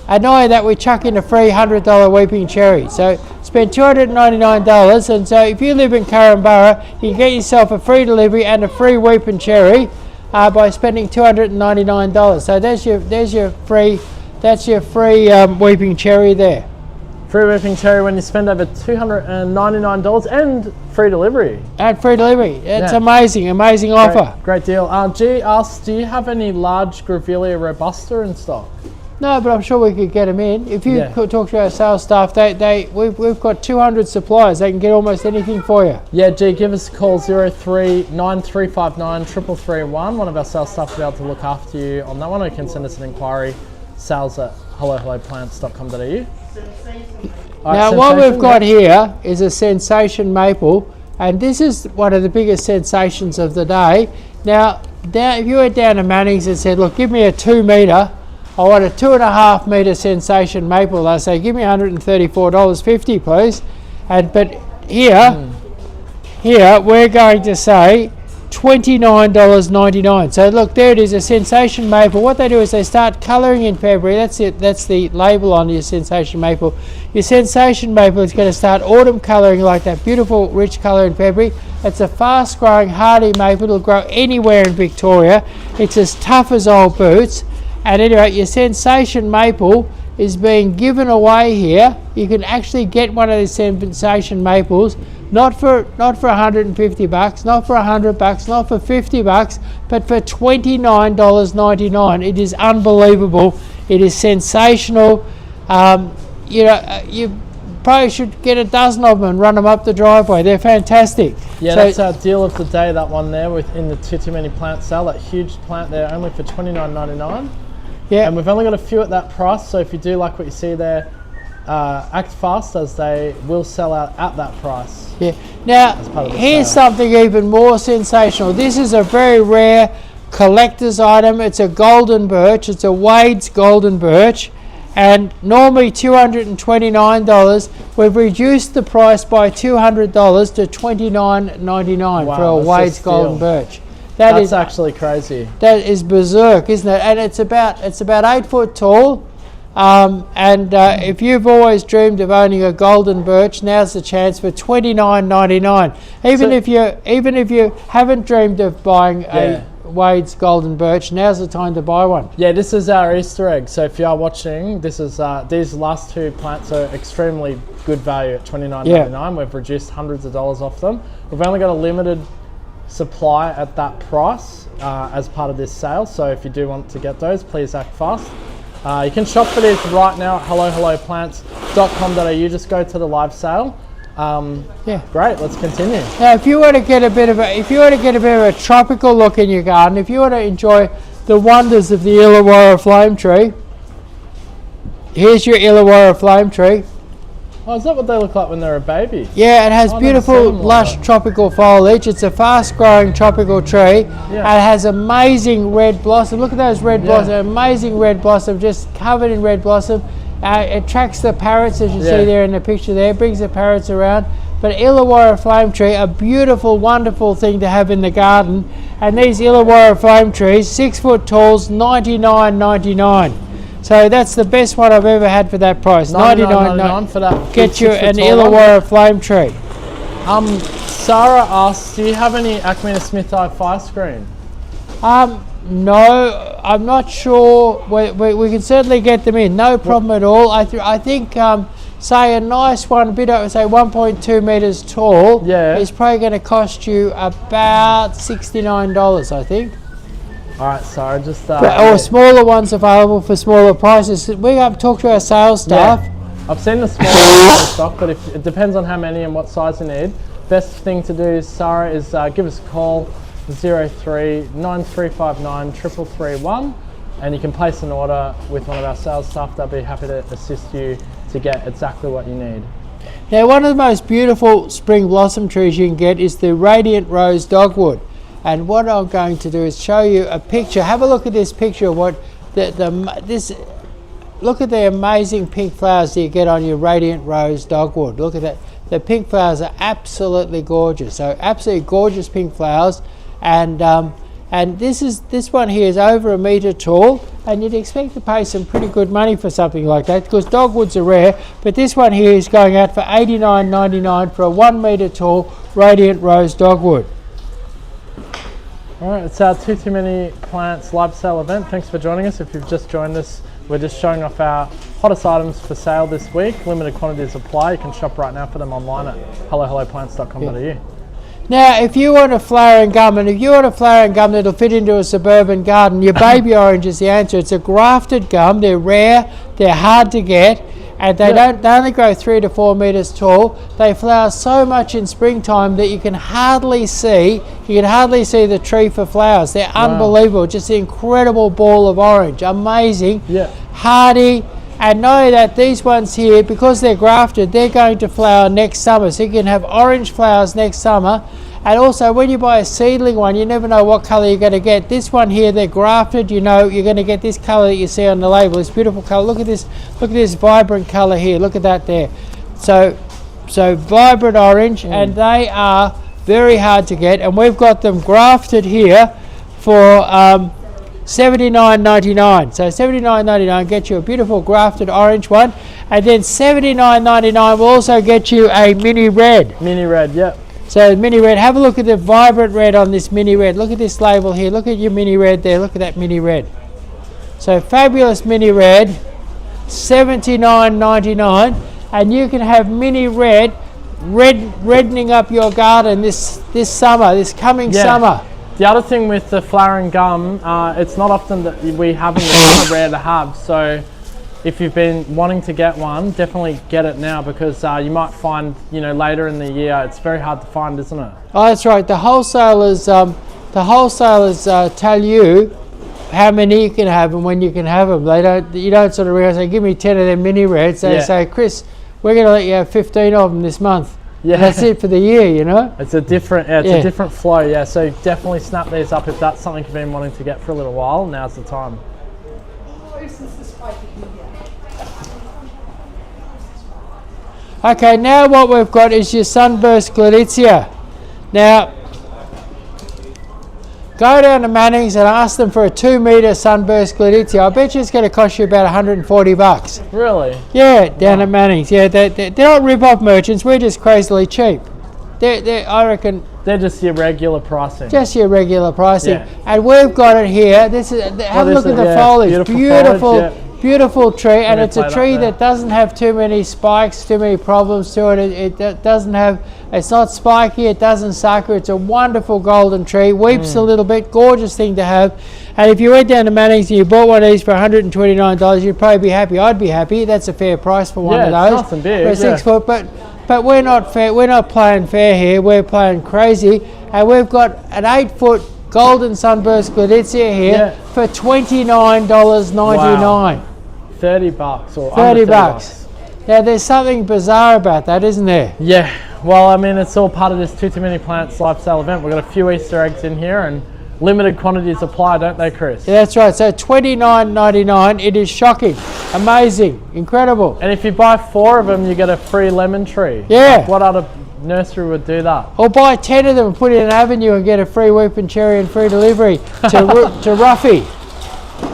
Speaker 3: And not only that, we chuck in a free $100 weeping cherry. So spend $299, and so if you live in Currumborough, you can get yourself a free delivery and a free weeping cherry by spending $299. So that's your free weeping cherry there.
Speaker 2: Free weeping cherry when you spend over $299 and free delivery.
Speaker 3: And free delivery. It's amazing offer.
Speaker 2: Great deal. G asks, do you have any large Grevillea robusta in stock?
Speaker 3: No, but I'm sure we could get them in. If you could talk to our sales staff, we've got 200 suppliers. They can get almost anything for you.
Speaker 2: Yeah, G, give us a call, 039359 3331. One of our sales staff will be able to look after you on that one, or you can send us an inquiry, sales@hellohelloplants.com.au.
Speaker 3: Now, what we've got here is a sensation maple, and this is one of the biggest sensations of the day. Now, if you went down to Manning's and said, look, give me a 2 metre, I want a 2.5 metre sensation maple, they say, give me $134.50, please. But here we're going to say $29.99. So look, there it is, a sensation maple. What they do is they start colouring in February. That's it. That's the label on your sensation maple. Your sensation maple is going to start autumn colouring like that beautiful rich colour in February. It's a fast growing hardy maple. It'll grow anywhere in Victoria. It's as tough as old boots. And anyway, your sensation maple is being given away here. You can actually get one of these sensation maples, not for $150, not for $100, not for $50, but for $29.99. It is unbelievable. It is sensational. You probably should get a dozen of them and run them up the driveway. They're fantastic.
Speaker 2: Yeah, so that's our deal of the day, that one there within the Tutu Many Plants sale, that huge plant there, only for $29.99. Yeah. And we've only got a few at that price, so if you do like what you see there, act fast, as they will sell out at that price.
Speaker 3: Yeah. Now, here's something even more sensational. This is a very rare collector's item. It's a golden birch. It's a Wade's golden birch. And normally $229. We've reduced the price by $200 to $29.99 for a Wade's golden birch.
Speaker 2: That's actually crazy.
Speaker 3: That is berserk, isn't it? And it's about 8 foot tall. If you've always dreamed of owning a golden birch, now's the chance for $29.99. Even if you haven't dreamed of buying a Wade's golden birch, now's the time to buy one.
Speaker 2: Yeah, this is our Easter egg. So if you are watching, this is these last two plants are extremely good value at $29.99. We've reduced hundreds of dollars off them. We've only got a limited supply at that price as part of this sale. So if you do want to get those, please act fast. You can shop for these right now at hellohelloplants.com.au. Just go to the live sale. Great. Let's continue.
Speaker 3: Now, if you want to get a bit of a tropical look in your garden, if you want to enjoy the wonders of the Illawarra flame tree, here's your Illawarra flame tree.
Speaker 2: Oh, is that what they look like when they're a baby?
Speaker 3: Yeah, it has beautiful, lush tropical foliage. It's a fast-growing tropical tree. And it has amazing red blossom. Look at those red blossom, amazing red blossom, just covered in red blossom. It attracts the parrots, as you see there in the picture there, brings the parrots around. But Illawarra flame tree, a beautiful, wonderful thing to have in the garden. And these Illawarra flame trees, 6 foot talls, $99.99. So that's the best one I've ever had for that price. $99.99
Speaker 2: for that.
Speaker 3: Get you an Illawarra flame tree.
Speaker 2: Sarah asks, do you have any Acme Smith-Eye fire screen?
Speaker 3: No, I'm not sure. We can certainly get them in, no problem at all. I think, say a nice one, a bit over, say 1.2 meters tall, is probably going to cost you about $69, I think.
Speaker 2: All right, sorry, just...
Speaker 3: or smaller ones available for smaller prices. We have to talk to our sales staff.
Speaker 2: I've seen the smaller ones in stock, but it depends on how many and what size you need. Best thing to do, Sarah, is give us a call, 039359 3331, and you can place an order with one of our sales staff. They'll be happy to assist you to get exactly what you need.
Speaker 3: Now, one of the most beautiful spring blossom trees you can get is the Radiant Rose Dogwood. And what I'm going to do is show you a picture. Have a look at this picture of what look at the amazing pink flowers that you get on your Radiant Rose Dogwood. Look at that. The pink flowers are absolutely gorgeous. So absolutely gorgeous pink flowers. And this one here is over 1 meter tall, and you'd expect to pay some pretty good money for something like that because dogwoods are rare. But this one here is going out for $89.99 for a 1 meter tall Radiant Rose Dogwood.
Speaker 2: All right, it's our Tutu Many Plants live sale event. Thanks for joining us. If you've just joined us, we're just showing off our hottest items for sale this week. Limited quantities apply. You can shop right now for them online at hellohelloplants.com.au.
Speaker 3: Now, if you want a flowering gum, that'll fit into a suburban garden, your baby orange is the answer. It's a grafted gum. They're rare, they're hard to get, and they only grow 3 to 4 meters tall. They flower so much in springtime that you can hardly see the tree for flowers. They're unbelievable. Just an incredible ball of orange. Amazing. Hardy. And know that these ones here, because they're grafted, they're going to flower next summer. So you can have orange flowers next summer. And also, when you buy a seedling one, you never know what colour you're going to get. This one here, they're grafted. You know you're going to get this colour that you see on the label. This beautiful colour. Look at this vibrant colour here. Look at that there. So vibrant orange, and they are very hard to get. And we've got them grafted here for $79.99. So $79.99 get you a beautiful grafted orange one, and then $79.99 will also get you a mini red.
Speaker 2: Mini red, yep.
Speaker 3: So mini red, have a look at the vibrant red on this mini red. Look at this label here. Look at your mini red there. Look at that mini red. So fabulous mini red, $79.99, and you can have mini red reddening up your garden this summer, this coming summer.
Speaker 2: The other thing with the flowering gum, it's not often that we have them. It's rare to have. So if you've been wanting to get one, definitely get it now, because you might find, later in the year, it's very hard to find, isn't it?
Speaker 3: Oh, that's right. The wholesalers tell you how many you can have and when you can have them. You don't sort of realize, they give me 10 of them mini reds. They say, Chris, we're going to let you have 15 of them this month. Yeah, and that's it for the year,
Speaker 2: It's a different, a different flow, So definitely snap these up if that's something you've been wanting to get for a little while. Now's the time.
Speaker 3: Okay, now what we've got is your sunburst Gleditsia. Now, go down to Manning's and ask them for a 2 meter sunburst Gleditsia. I bet you it's going to cost you about $140.
Speaker 2: Really?
Speaker 3: Yeah, down at Manning's. Yeah, they're not rip-off merchants. We're just crazily cheap. I reckon
Speaker 2: they're just your regular pricing.
Speaker 3: Just your regular pricing. Yeah. And we've got it here. Have a look at the foliage. Beautiful tree, and it's a tree that doesn't have too many spikes, too many problems to it. It's not spiky, it doesn't sucker. It's a wonderful golden tree. Weeps a little bit, gorgeous thing to have. And if you went down to Manning's and you bought one of these for $129, you'd probably be happy. I'd be happy. That's a fair price for one of those.
Speaker 2: It's nice and big,
Speaker 3: for a 6 foot, but we're not fair. We're not playing fair here. We're playing crazy, and we've got an 8 foot golden sunburst Gleditsia here for $29.99.
Speaker 2: Wow. $30 or
Speaker 3: $30. Now there's something bizarre about that, isn't there?
Speaker 2: Yeah, well, I mean, it's all part of this Tutu Many Plants live sale event. We've got a few Easter eggs in here, and limited quantity supply, don't they, Chris?
Speaker 3: Yeah, that's right. So $29.99. It is shocking, amazing, incredible.
Speaker 2: And if you buy 4 of them, you get a free lemon tree.
Speaker 3: Yeah.
Speaker 2: Like, what other nursery would do that?
Speaker 3: Or buy 10 of them and put it in an avenue and get a free weeping cherry and free delivery to Ruffy.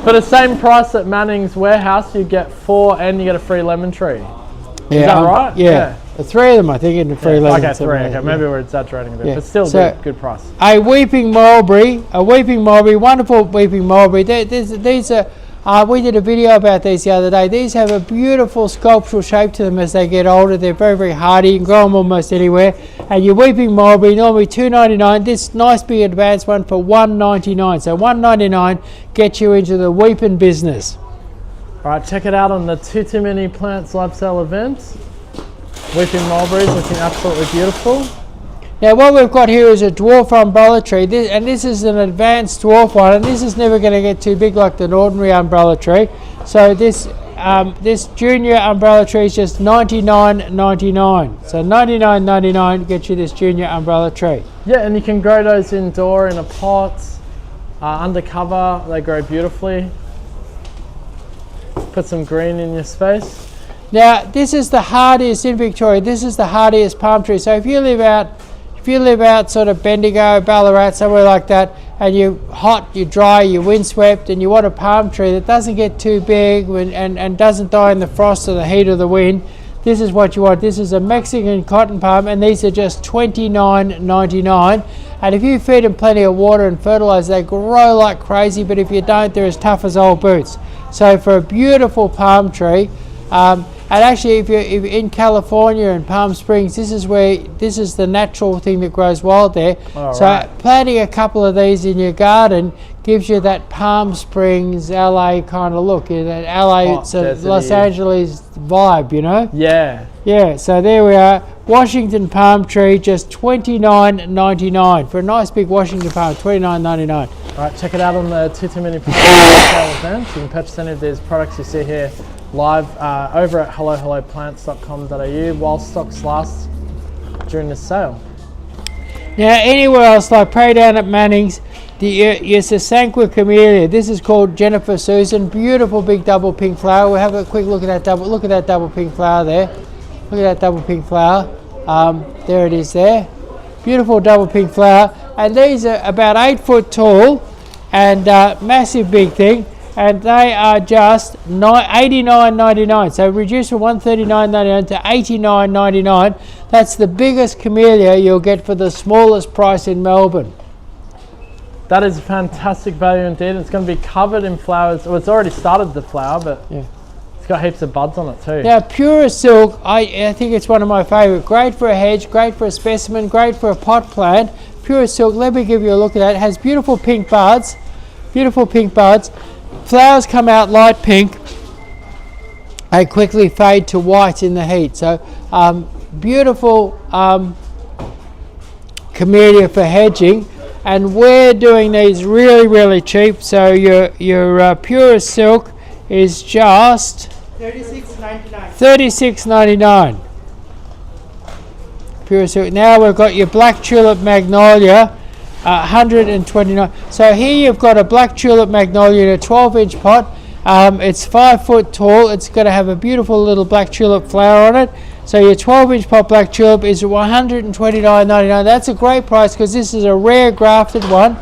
Speaker 2: For the same price at Manning's warehouse, you get 4 and you get a free lemon tree.
Speaker 3: Yeah,
Speaker 2: Is that right?
Speaker 3: Yeah. The 3 of them, I think, in the free lemon.
Speaker 2: Okay, 3. Okay, maybe we're exaggerating a bit,
Speaker 3: Yeah.
Speaker 2: but still
Speaker 3: So,
Speaker 2: good price.
Speaker 3: A weeping mulberry, wonderful weeping mulberry. These are, we did a video about these the other day. These have a beautiful sculptural shape to them as they get older. They're very, very hardy. You can grow them almost anywhere. And your weeping mulberry, normally $2.99. This nice big advanced one for $1.99. So $1.99 gets you into the weeping business.
Speaker 2: All right, check it out on the Tutu Many Plants live sale event. Weeping mulberries looking absolutely beautiful.
Speaker 3: Now what we've got here is a dwarf umbrella tree, this is an advanced dwarf one, and this is never going to get too big like an ordinary umbrella tree. So this junior umbrella tree is just $99.99. So $99.99 gets you this junior umbrella tree.
Speaker 2: Yeah, and you can grow those indoor in a pot, under cover. They grow beautifully. Put some green in your space.
Speaker 3: Now this is the hardiest in Victoria. This is the hardiest palm tree. So if you live out sort of Bendigo, Ballarat, somewhere like that, and you're hot, you're dry, you're windswept, and you want a palm tree that doesn't get too big and doesn't die in the frost or the heat of the wind, this is what you want. This is a Mexican cotton palm, and these are just $29.99. And if you feed them plenty of water and fertilizer, they grow like crazy, but if you don't, they're as tough as old boots. So for a beautiful palm tree, and actually, if you're in California and Palm Springs, this is the natural thing that grows wild there. So planting a couple of these in your garden gives you that Palm Springs, LA kind of look, that LA, Los Angeles vibe, you know?
Speaker 2: Yeah.
Speaker 3: Yeah, so there we are. Washington palm tree, just $29.99 for a nice big Washington palm, $29.99.
Speaker 2: All right, check it out on the Tutu Many Plants sale event. You can purchase any of these products you see here live over at hellohelloplants.com.au while stocks last during this sale.
Speaker 3: Now anywhere else, like Pray Down at Manning's, the Sasanqua camellia. This is called Jennifer Susan. Beautiful big double pink flower. We'll have a quick look at that double pink flower there. Look at that double pink flower. There it is there. Beautiful double pink flower. And these are about 8 foot tall and massive big thing. And they are just $89.99. So reduced from $139.99 to $89.99. That's the biggest camellia you'll get for the smallest price in Melbourne.
Speaker 2: That is a fantastic value indeed. It's going to be covered in flowers. Well, it's already started to flower, but yeah, it's got heaps of buds on it too.
Speaker 3: Now, Pure Silk, I think it's one of my favourite. Great for a hedge, great for a specimen, great for a pot plant. Pure Silk, let me give you a look at that. It has beautiful pink buds. Beautiful pink buds. Flowers come out light pink. They quickly fade to white in the heat. So beautiful camellia for hedging. And we're doing these really, really cheap. So your Pure Silk is just $36.99. $36.99. Pure Silk. Now we've got your Black Tulip Magnolia, $129. So here you've got a Black Tulip Magnolia in a 12-inch pot. It's 5 foot tall. It's going to have a beautiful little black tulip flower on it. So your 12-inch pot black tulip is $129.99. That's a great price because this is a rare grafted one.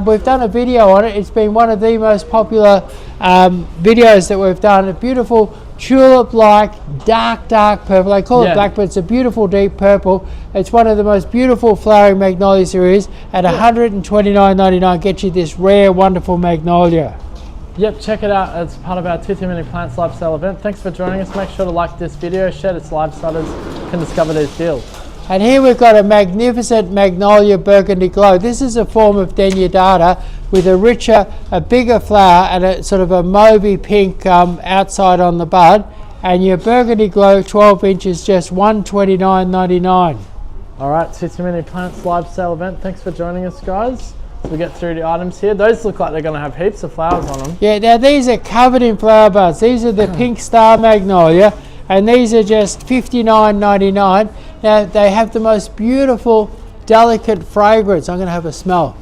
Speaker 3: We've done a video on it. It's been one of the most popular videos that we've done. A beautiful tulip-like dark purple. They call it black, but it's a beautiful deep purple. It's one of the most beautiful flowering magnolias there is. At $129.99 get you this rare, wonderful magnolia.
Speaker 2: Yep, check it out as part of our Tutu Many Plants live sale event. Thanks for joining us. Make sure to like this video, share it so live sellers can discover these deals.
Speaker 3: And here we've got a magnificent Magnolia Burgundy Glow. This is a form of Denudata with a richer, a bigger flower and a sort of a mauvey pink outside on the bud. And your Burgundy Glow 12 inches, just $129.99.
Speaker 2: All right, Tutu Many Plants live sale event. Thanks for joining us, guys. So we get through the items here. Those look like they're going to have heaps of flowers on them.
Speaker 3: Yeah, now these are covered in flower buds. These are the Pink Star Magnolia, and these are just $59.99. Now they have the most beautiful, delicate fragrance. I'm going to have a smell.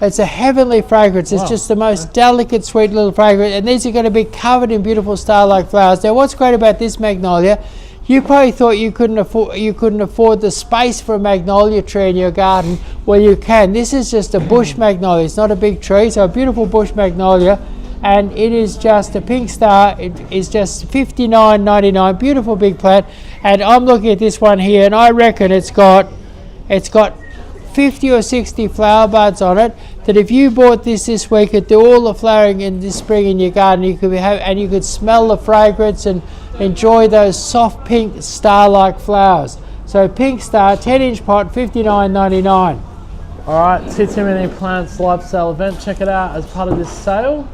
Speaker 3: It's a heavenly fragrance. It's just the most delicate, sweet little fragrance. And these are going to be covered in beautiful star-like flowers. Now, what's great about this magnolia, you probably thought you couldn't afford the space for a magnolia tree in your garden. Well, you can. This is just a bush magnolia. It's not a big tree, so a beautiful bush magnolia. And it is just a pink star. It is just $59.99. Beautiful big plant. And I'm looking at this one here, and I reckon it's got 50 or 60 flower buds on it, that if you bought this week, it'd do all the flowering in this spring in your garden. You could smell the fragrance and enjoy those soft pink star-like flowers. So pink star, 10-inch pot, $59.99.
Speaker 2: All right, Tutu Many Plants live sale event. Check it out as part of this sale.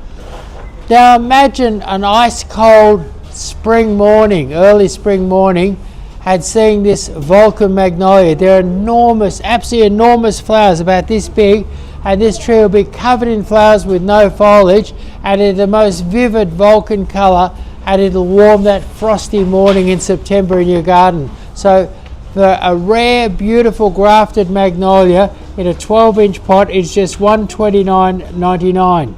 Speaker 3: Now imagine an ice cold spring morning, early spring morning, had seen this Vulcan magnolia. They're enormous, absolutely enormous flowers, about this big, and this tree will be covered in flowers with no foliage, and in the most vivid Vulcan colour, and it'll warm that frosty morning in September in your garden. So for a rare, beautiful grafted magnolia in a 12-inch pot is just $129.99.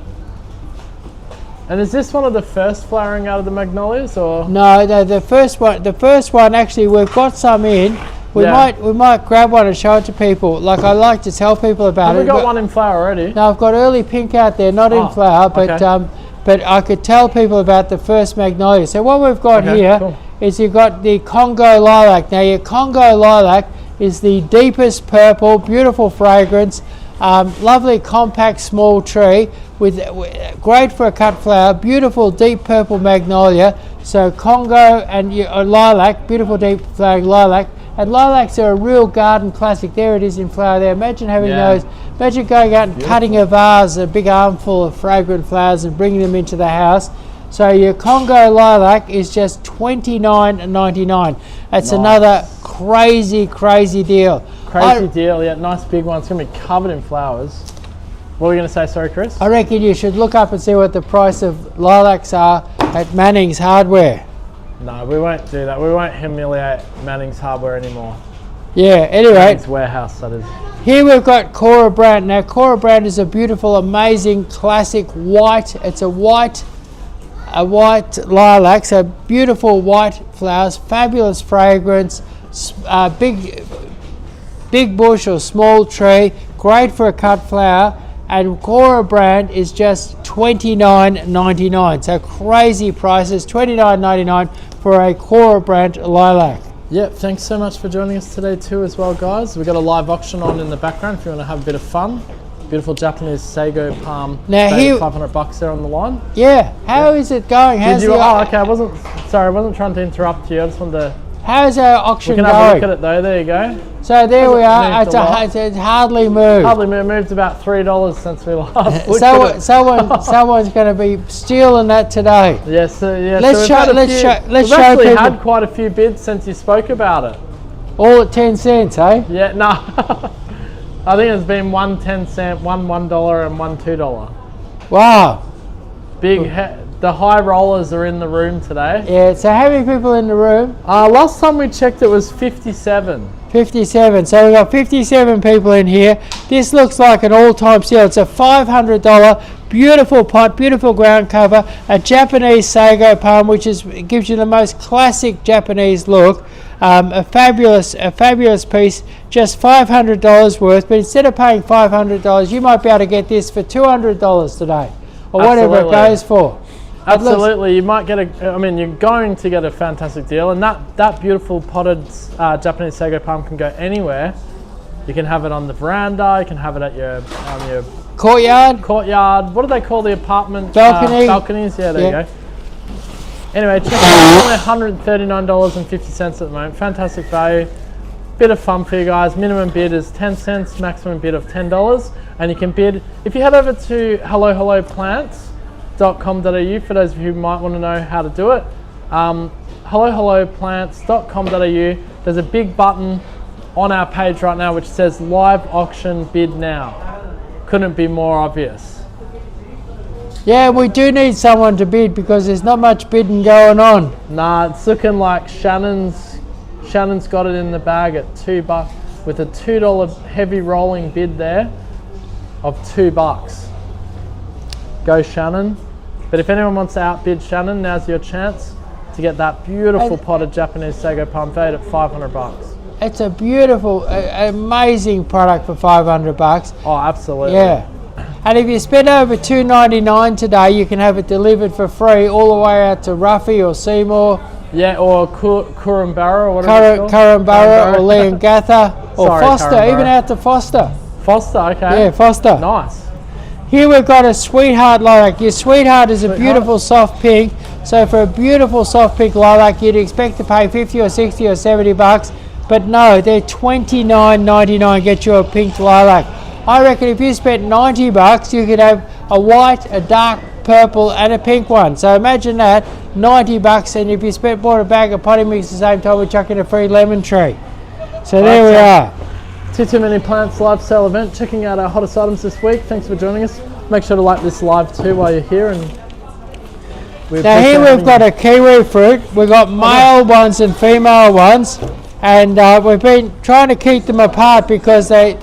Speaker 2: And is this one of the first flowering out of the magnolias, or?
Speaker 3: No, the first one actually, we've got some in. We might grab one and show it to people. Like, I like to tell people about it.
Speaker 2: Have we got one in flower already?
Speaker 3: No, I've got early pink out there, not in flower, but
Speaker 2: okay.
Speaker 3: But I could tell people about the first magnolia. So what we've got here is you've got the Congo lilac. Now your Congo lilac is the deepest purple, beautiful fragrance, lovely compact small tree with great for a cut flower, beautiful deep purple magnolia. So Congo and lilac, beautiful deep flowering lilac. And lilacs are a real garden classic. There it is in flower there. Imagine having those. Imagine going out and cutting a vase, a big armful of fragrant flowers, and bringing them into the house. So your Congo lilac is just $29.99. That's another crazy deal.
Speaker 2: Crazy deal, yeah, nice big one. It's going to be covered in flowers. What were you going to say, sorry, Chris?
Speaker 3: I reckon you should look up and see what the price of lilacs are at Manning's Hardware.
Speaker 2: No, we won't do that. We won't humiliate Manning's Hardware anymore.
Speaker 3: Yeah, anyway.
Speaker 2: Manning's Warehouse, that is.
Speaker 3: Here we've got Cora Brand. Now, Cora Brand is a beautiful, amazing, classic white. It's a white lilac, so beautiful white flowers, fabulous fragrance, big bush or small tree, great for a cut flower. And Cora Brand is just $29.99. So crazy prices, $29.99 for a Cora Brand lilac.
Speaker 2: Yep, thanks so much for joining us today too as well, guys. We've got a live auction on in the background if you want to have a bit of fun. Beautiful Japanese Sago Palm.
Speaker 3: Now here,
Speaker 2: $500 there on the line.
Speaker 3: Yeah, how is it going?
Speaker 2: Okay, I wasn't trying to interrupt you. I just wanted to.
Speaker 3: How's our auction going?
Speaker 2: We can have a look at it though. There you go.
Speaker 3: So there we are. It's hardly moved.
Speaker 2: Hardly moved. Moved about $3 since we last looked at it.
Speaker 3: Someone's going to be stealing that today.
Speaker 2: Yes, yeah.
Speaker 3: Let's show
Speaker 2: we've actually people. Had quite a few bids since you spoke about it.
Speaker 3: All at 10 cents, eh?
Speaker 2: Yeah, no. I think it's been one 10 cent, one $1, and one $2.
Speaker 3: Wow.
Speaker 2: The high rollers are in the room today.
Speaker 3: Yeah, so how many people in the room?
Speaker 2: Last time we checked it was 57.
Speaker 3: 57, so we've got 57 people in here. This looks like an all-time sale. It's a $500, beautiful pot, beautiful ground cover, a Japanese Sago Palm, which gives you the most classic Japanese look. A fabulous piece, just $500 worth, but instead of paying $500, you might be able to get this for $200 today, or whatever it goes for.
Speaker 2: Absolutely, you might get you're going to get a fantastic deal, and that beautiful potted Japanese Sago Palm can go anywhere. You can have it on the veranda, you can have it at your
Speaker 3: courtyard.
Speaker 2: What do they call the apartment?
Speaker 3: Balconies,
Speaker 2: yeah, there you go. Anyway, check it out, only $139.50 at the moment, fantastic value. Bit of fun for you guys. Minimum bid is 10 cents, maximum bid of $10, and you can bid, if you head over to hellohelloplants.com.au for those of you who might want to know how to do it. hellohelloplants.com.au. There's a big button on our page right now which says live auction bid now. Couldn't be more obvious.
Speaker 3: Yeah, we do need someone to bid because there's not much bidding going on.
Speaker 2: Nah, it's looking like Shannon's got it in the bag at $2 with a $2 heavy rolling bid there. of $2. Go Shannon. But if anyone wants to outbid Shannon, now's your chance to get that beautiful potted Japanese Sago Palm fade at $500.
Speaker 3: It's a beautiful, amazing product for $500.
Speaker 2: Oh, absolutely.
Speaker 3: Yeah. And if you spend over $2.99 today, you can have it delivered for free all the way out to Ruffy or Seymour.
Speaker 2: Yeah, or Kurumbarra or whatever it's called.
Speaker 3: Kurumbarra or Leongatha or
Speaker 2: Sorry,
Speaker 3: Foster,
Speaker 2: Kurumbarra.
Speaker 3: even out to Foster.
Speaker 2: Foster, okay.
Speaker 3: Yeah, Foster.
Speaker 2: Nice.
Speaker 3: Here we've got a Sweetheart lilac. Your Sweetheart is a beautiful soft pink. So for a beautiful soft pink lilac, you'd expect to pay 50 or 60 or $70. But no, they're $29.99 get you a pink lilac. I reckon if you spent $90, you could have a white, a dark purple and a pink one. So imagine that, $90, and if you bought a bag of potting mix at the same time, we're chucking a free lemon tree. So there we are.
Speaker 2: Tutu Many Plants live sale event. Checking out our hottest items this week. Thanks for joining us. Make sure to like this live too while you're here. And
Speaker 3: now here we've got a kiwi fruit. We've got male ones and female ones, and we've been trying to keep them apart because they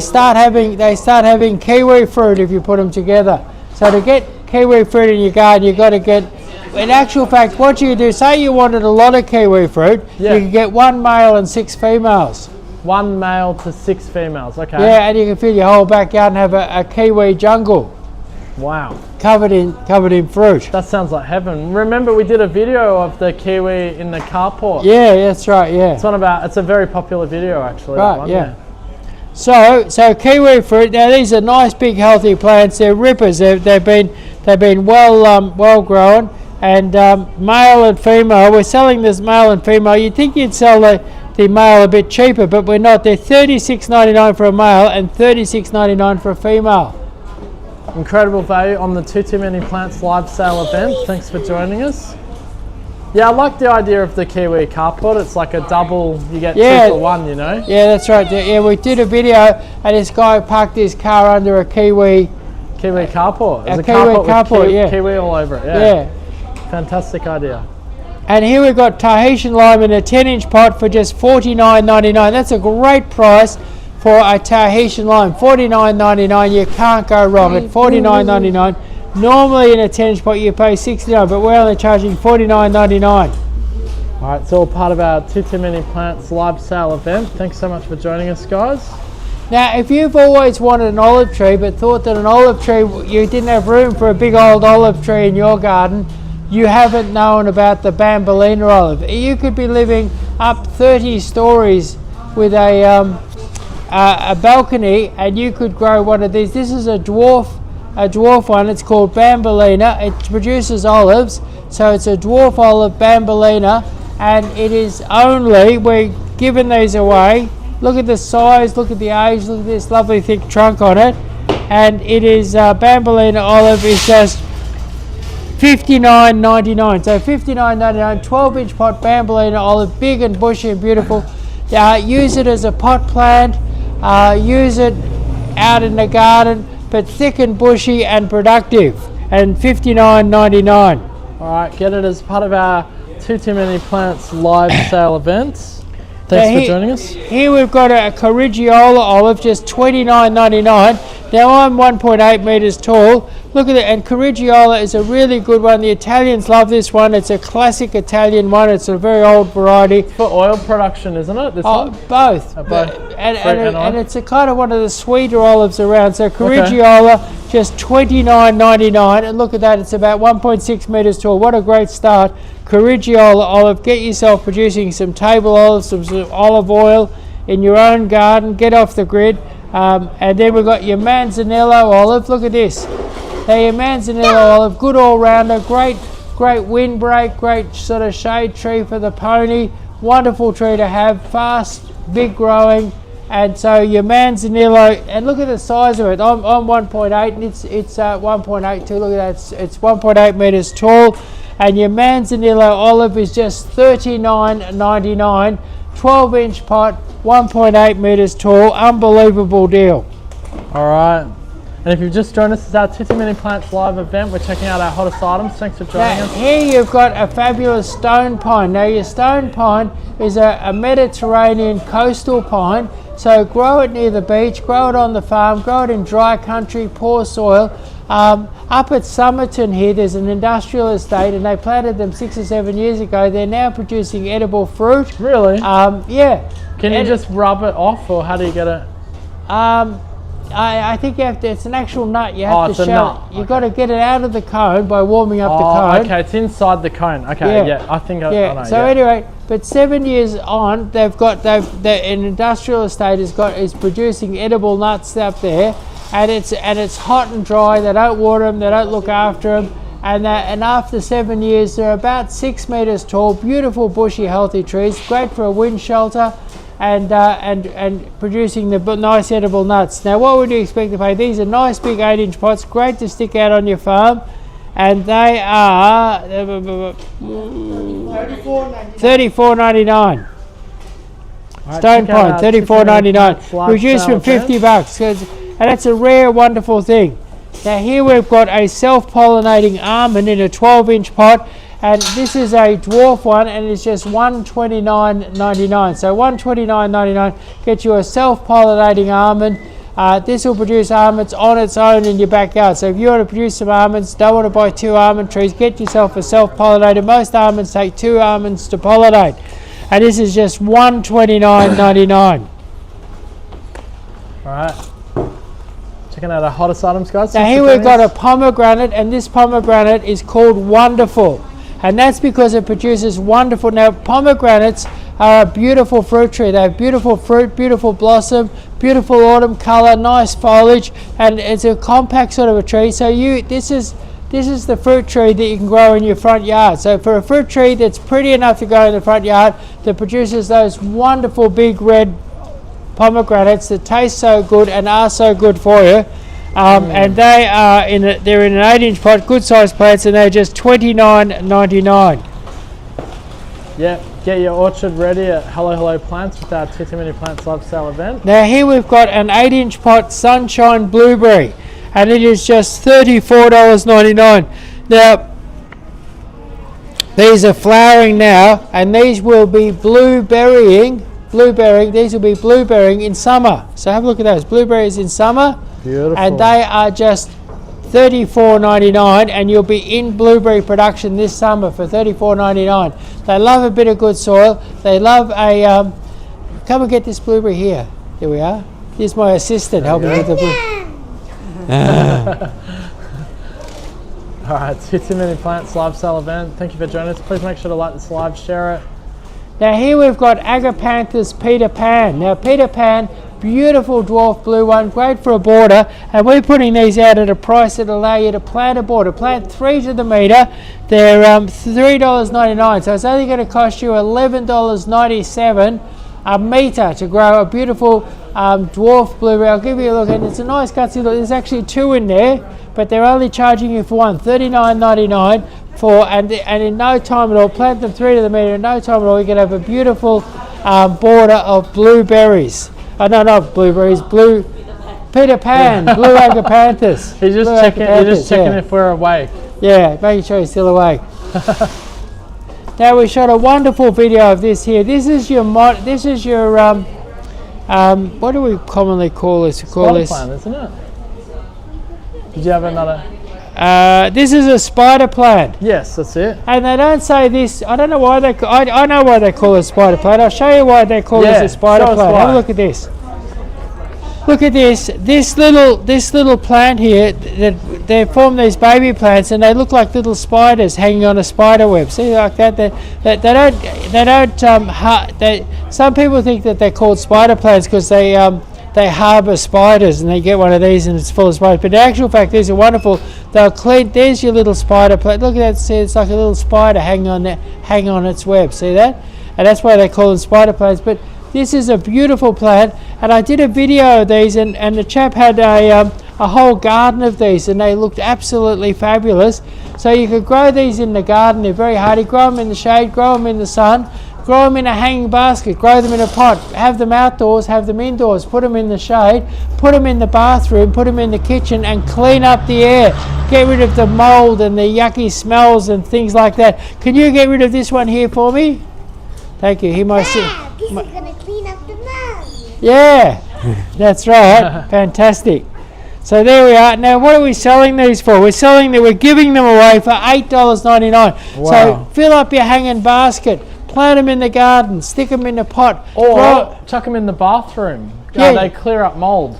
Speaker 3: start having kiwi fruit if you put them together. So to get kiwi fruit in your garden, you've got to get. In actual fact, what you do, say you wanted a lot of kiwi fruit, you can get 1 male and 6 females.
Speaker 2: 1 male to 6 females, okay.
Speaker 3: Yeah, and you can fill your whole backyard and have a kiwi jungle.
Speaker 2: Wow.
Speaker 3: Covered in fruit.
Speaker 2: That sounds like heaven. Remember we did a video of the kiwi in the carport.
Speaker 3: Yeah, that's right, yeah.
Speaker 2: It's a very popular video actually.
Speaker 3: Right,
Speaker 2: that one,
Speaker 3: yeah. So kiwi fruit, now these are nice big healthy plants. They're rippers. They've been well grown, and male and female. We're selling this male and female. You'd think you'd sell the male a bit cheaper, but we're not. They're $36.99 for a male and $36.99 for a female.
Speaker 2: Incredible value on the Tutu Many Plants live sale event. Thanks for joining us. Yeah, I like the idea of the kiwi carport. It's like a double, you get 2 for 1, you know?
Speaker 3: Yeah, that's right. Yeah, we did a video and this guy parked his car under a kiwi
Speaker 2: carport. There's
Speaker 3: a kiwi carport, with
Speaker 2: kiwi all over it.
Speaker 3: Yeah.
Speaker 2: Fantastic idea.
Speaker 3: And here we've got Tahitian lime in a 10-inch pot for just $49.99. That's a great price for a Tahitian lime. $49.99. You can't go wrong at $49.99. Normally in a 10-inch pot you pay $69, but we're only charging $49.99.
Speaker 2: All right, it's all part of our Tutu Many Plants live sale event. Thanks so much for joining us, guys.
Speaker 3: Now, if you've always wanted an olive tree but thought that an olive tree, you didn't have room for a big old olive tree in your garden, you haven't known about the Bambolina olive. You could be living up 30 stories with a balcony, and you could grow one of these. This is a dwarf one. It's called Bambolina. It produces olives, so it's a dwarf olive Bambolina, and it is only, we're giving these away. Look at the size, look at the age, look at this lovely thick trunk on it, and it is Bambolina olive is just $59.99. So $59.99, 12-inch pot Bambolina olive, big and bushy and beautiful. Use it as a pot plant, use it out in the garden, but thick and bushy and productive, and $59.99.
Speaker 2: All right, get it as part of our Tutu Many Plants live sale events. Thanks for joining us.
Speaker 3: Here we've got a Corrigiola olive, just $29.99. Now I'm 1.8 meters tall. Look at it, and Corrigiola is a really good one. The Italians love this one. It's a classic Italian one. It's a very old variety.
Speaker 2: For oil production, isn't it? This one?
Speaker 3: Both.
Speaker 2: Both.
Speaker 3: And it's a kind of one of the sweeter olives around. So Corrigiola, just $29.99. And look at that, it's about 1.6 meters tall. What a great start. Corrigiola olive. Get yourself producing some table olives, some olive oil in your own garden. Get off the grid. And then we've got your Manzanillo olive. Look at this. Now your Manzanillo olive, good all-rounder, great windbreak, great sort of shade tree for the pony. Wonderful tree to have, fast, big growing. And so your Manzanillo, and look at the size of it. I'm 1.8 and it's 1.82. Look at that, it's 1.8 meters tall. And your Manzanillo olive is just $39.99. 12-inch pot, 1.8 meters tall. Unbelievable deal.
Speaker 2: All right. And if you've just joined us, it's our Tutu Many Plants live event. We're checking out our hottest items. Thanks for joining us.
Speaker 3: Here you've got a fabulous stone pine. Now your stone pine is a Mediterranean coastal pine. So grow it near the beach, grow it on the farm, grow it in dry country, poor soil. Up at Somerton here, there's an industrial estate, and they planted them 6 or 7 years ago. They're now producing edible fruit.
Speaker 2: Really?
Speaker 3: Yeah.
Speaker 2: Can you just rub it off, or how do you get it?
Speaker 3: I think you have to, it's an actual nut. You have
Speaker 2: it's
Speaker 3: to
Speaker 2: a
Speaker 3: shell.
Speaker 2: nut.
Speaker 3: You've got to get it out of the cone by warming up the cone.
Speaker 2: Okay, it's inside the cone. Okay, yeah, I think I know.
Speaker 3: So anyway, but 7 years on, an industrial estate is producing edible nuts up there, and it's hot and dry. They don't water them, they don't look after them, and after 7 years, they're about 6 meters tall, beautiful bushy healthy trees, great for a wind shelter. And producing the nice edible nuts. Now, what would you expect to pay? These are nice big 8-inch pots, great to stick out on your farm, and they are $34.99. Stone pine, $34.99. Reduced from $50, and that's a rare, wonderful thing. Now, here we've got a self-pollinating almond in a 12-inch pot. And this is a dwarf one, and it's just $129.99. So $129.99 gets you a self-pollinating almond. This will produce almonds on its own in your backyard. So if you want to produce some almonds, don't want to buy 2 almond trees, get yourself a self-pollinator. Most almonds take 2 almonds to pollinate. And this is just $129.99.
Speaker 2: All right. Checking out our hottest items, guys.
Speaker 3: Now here we've got a pomegranate, and this pomegranate is called Wonderful. And that's because it produces wonderful. Now, pomegranates are a beautiful fruit tree. They have beautiful fruit, beautiful blossom, beautiful autumn color, nice foliage, and it's a compact sort of a tree. So this is the fruit tree that you can grow in your front yard. So for a fruit tree that's pretty enough to grow in the front yard, that produces those wonderful big red pomegranates that taste so good and are so good for you. And they are they're in an 8-inch pot, good sized plants, and they're just $29.99.
Speaker 2: Yeah, get your orchard ready at Hello Plants with our Tutu Many Plants live sale event.
Speaker 3: Now here we've got an 8-inch pot sunshine blueberry, and it is just $34.99. Now these are flowering now, and these will be blueberrying. These will be blueberrying in summer. So have a look at those blueberries in summer.
Speaker 2: Beautiful.
Speaker 3: And they are just $34.99, and you'll be in blueberry production this summer for $34.99. They love a bit of good soil. They love a come and get this blueberry here. Here we are. Here's my assistant helping with the blueberry.
Speaker 2: All right, Tutu Many Plants live sale event. Thank you for joining us. Please make sure to like this live, share it.
Speaker 3: Now here we've got Agapanthus Peter Pan. Now Peter Pan, beautiful dwarf blue one, great for a border, and we're putting these out at a price that allow you to plant a border. Plant 3 to the metre. They're $3.99, so it's only going to cost you $11.97 a metre to grow a beautiful dwarf blueberry. I'll give you a look, and it's a nice gutsy look. There's actually 2 in there, but they're only charging you for one, $39.99. And in no time at all, plant them 3 to the metre. In no time at all, you can have a beautiful border of blueberries. No, not blueberries. Blue Peter Pan, blue Agapanthus.
Speaker 2: He's just checking if we're awake.
Speaker 3: Yeah, making sure he's still awake. Now we shot a wonderful video of this here. This is your what do we commonly call this?
Speaker 2: Spider plant, isn't it? Did you have another?
Speaker 3: This is a spider plant.
Speaker 2: Yes, that's it.
Speaker 3: And they don't say this. I don't know why they. I know why they call it a spider plant. I'll show you why they call this a spider plant. Have a look at this. Look at this. This little plant here. They form these baby plants, and they look like little spiders hanging on a spider web. See, like that. Some people think that they're called spider plants because they harbour spiders, and they get one of these and it's full of spiders. But in actual fact, these are wonderful. They'll clean. There's your little spider plant. Look at that. See, it's like a little spider hanging on its web. See that? And that's why they call them spider plants. But this is a beautiful plant, and I did a video of these, and the chap had a whole garden of these, and they looked absolutely fabulous. So you could grow these in the garden. They're very hardy. Grow them in the shade. Grow them in the sun. Grow them in a hanging basket, grow them in a pot, have them outdoors, have them indoors, put them in the shade, put them in the bathroom, put them in the kitchen, and clean up the air. Get rid of the mold and the yucky smells and things like that. Can you get rid of this one here for me? Thank you. Here,
Speaker 8: This is going to clean up the mold.
Speaker 3: Yeah, that's right. Fantastic. So there we are. Now, what are we selling these for? We're giving them away for $8.99.
Speaker 2: Wow.
Speaker 3: So fill up your hanging basket, plant them in the garden, stick them in the pot,
Speaker 2: Or chuck them in the bathroom.
Speaker 3: Yeah.
Speaker 2: They clear up mold.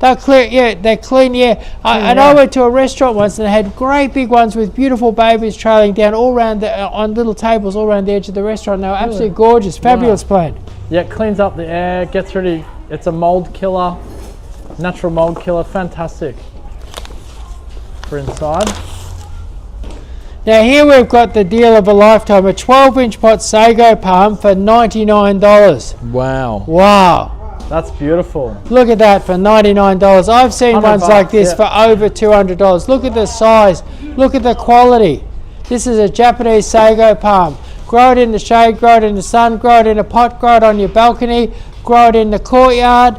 Speaker 3: They're clear, yeah, they're clean, yeah. I went to a restaurant once and they had great big ones with beautiful babies trailing down all around on little tables all around the edge of the restaurant. They were absolutely gorgeous, fabulous plant.
Speaker 2: Yeah, it cleans up the air, gets rid of, it's a mold killer, natural mold killer, fantastic for inside.
Speaker 3: Now here we've got the deal of a lifetime, a 12-inch pot Sago Palm for $99.
Speaker 2: Wow.
Speaker 3: Wow.
Speaker 2: That's beautiful.
Speaker 3: Look at that for $99. I've seen ones like this for over $200. Look at the size. Look at the quality. This is a Japanese Sago Palm. Grow it in the shade, grow it in the sun, grow it in a pot, grow it on your balcony, grow it in the courtyard,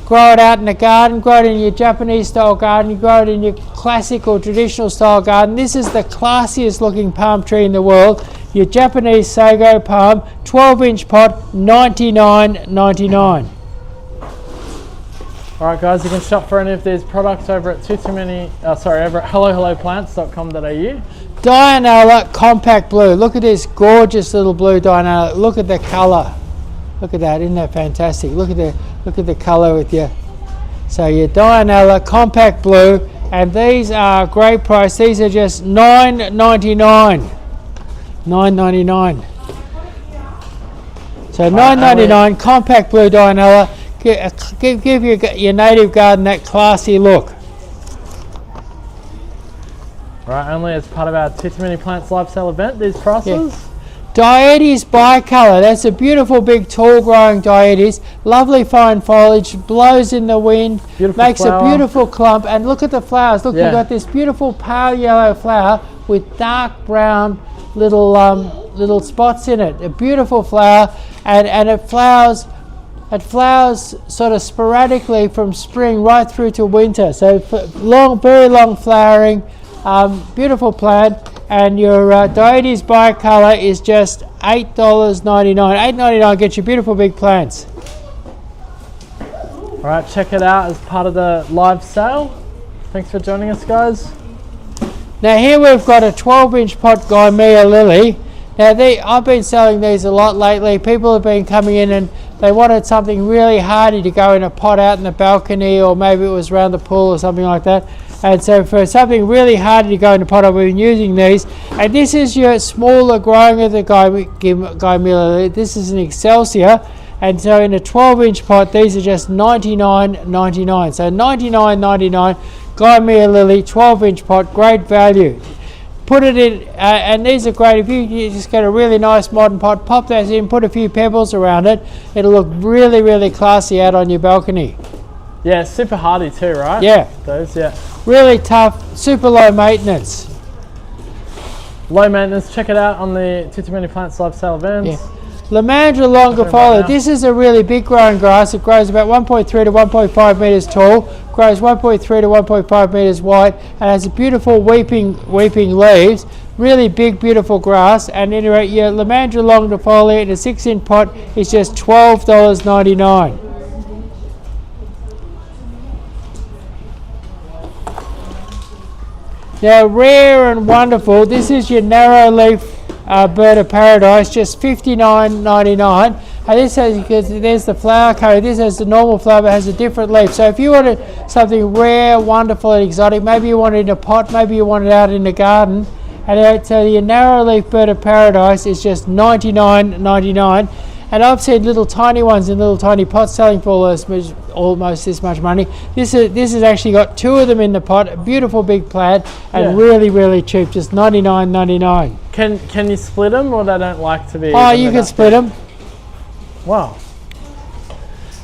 Speaker 3: grow it out in the garden, grow it in your Japanese style garden, grow it in your classic or traditional style garden. This is the classiest looking palm tree in the world. Your Japanese Sago Palm, 12-inch pot, $99.99.
Speaker 2: Alright guys, you can shop for any of these products over at over at hellohelloplants.com.au.
Speaker 3: Dianella Compact Blue. Look at this gorgeous little blue Dianella. Look at the colour. Look at that, isn't that fantastic? Look at the colour with you. So your Dianella Compact Blue, and these are great price. These are just $9.99. $9.99. So $9.99 Compact Blue Dianella. Give your native garden that classy look.
Speaker 2: Right, only as part of our Tutu Many Plants live sale event, these prices.
Speaker 3: Yeah. Dietes Bicolour, that's a beautiful big tall growing dietes, lovely fine foliage, blows in the wind, makes a beautiful clump, and look at the flowers. Look, you've got this beautiful pale yellow flower with dark brown little spots in it. A beautiful flower, and it flowers sort of sporadically from spring right through to winter. So very long flowering, beautiful plant. And your Dietes Bicolour is just $8.99. $8.99 gets you beautiful big plants.
Speaker 2: All right, check it out as part of the live sale. Thanks for joining us, guys.
Speaker 3: Now here we've got a 12-inch pot Gaimea lily. Now I've been selling these a lot lately. People have been coming in and they wanted something really hardy to go in a pot out in the balcony, or maybe it was around the pool or something like that. And so for something really hardy to go in the pot, I've been using these. And this is your smaller growing of the Gaimea lily. This is an Excelsior. And so in a 12-inch pot, these are just $99.99. So $99.99 Gaimea lily, 12-inch pot, great value. Put it in, and these are great. If you just get a really nice modern pot, pop those in, put a few pebbles around it, it'll look really, really classy out on your balcony.
Speaker 2: Yeah, super hardy too, right?
Speaker 3: Yeah.
Speaker 2: Those, yeah.
Speaker 3: Really tough, super low maintenance.
Speaker 2: Low maintenance, check it out on the Tutu Many Plants live sale events.
Speaker 3: Yeah. Lamandra longifolia, this is a really big growing grass. It grows about 1.3 to 1.5 metres tall, grows 1.3 to 1.5 metres wide, and has a beautiful weeping leaves. Really big, beautiful grass. And anyway, your Lamandra longifolia in a 6-inch pot is just $12.99. Now, rare and wonderful, this is your narrow leaf bird of paradise, just $59.99. And this has, because there's the flower coat, this has the normal flower but has a different leaf. So if you wanted something rare, wonderful and exotic, maybe you want it in a pot, maybe you want it out in the garden, and so your narrow leaf bird of paradise is just $99.99. And I've seen little tiny ones in little tiny pots selling for almost this much money. This has actually got 2 of them in the pot, a beautiful big plant, and really, really cheap, just $99.99.
Speaker 2: Can you split them, or they don't like to be?
Speaker 3: Oh, you can split them.
Speaker 2: Wow.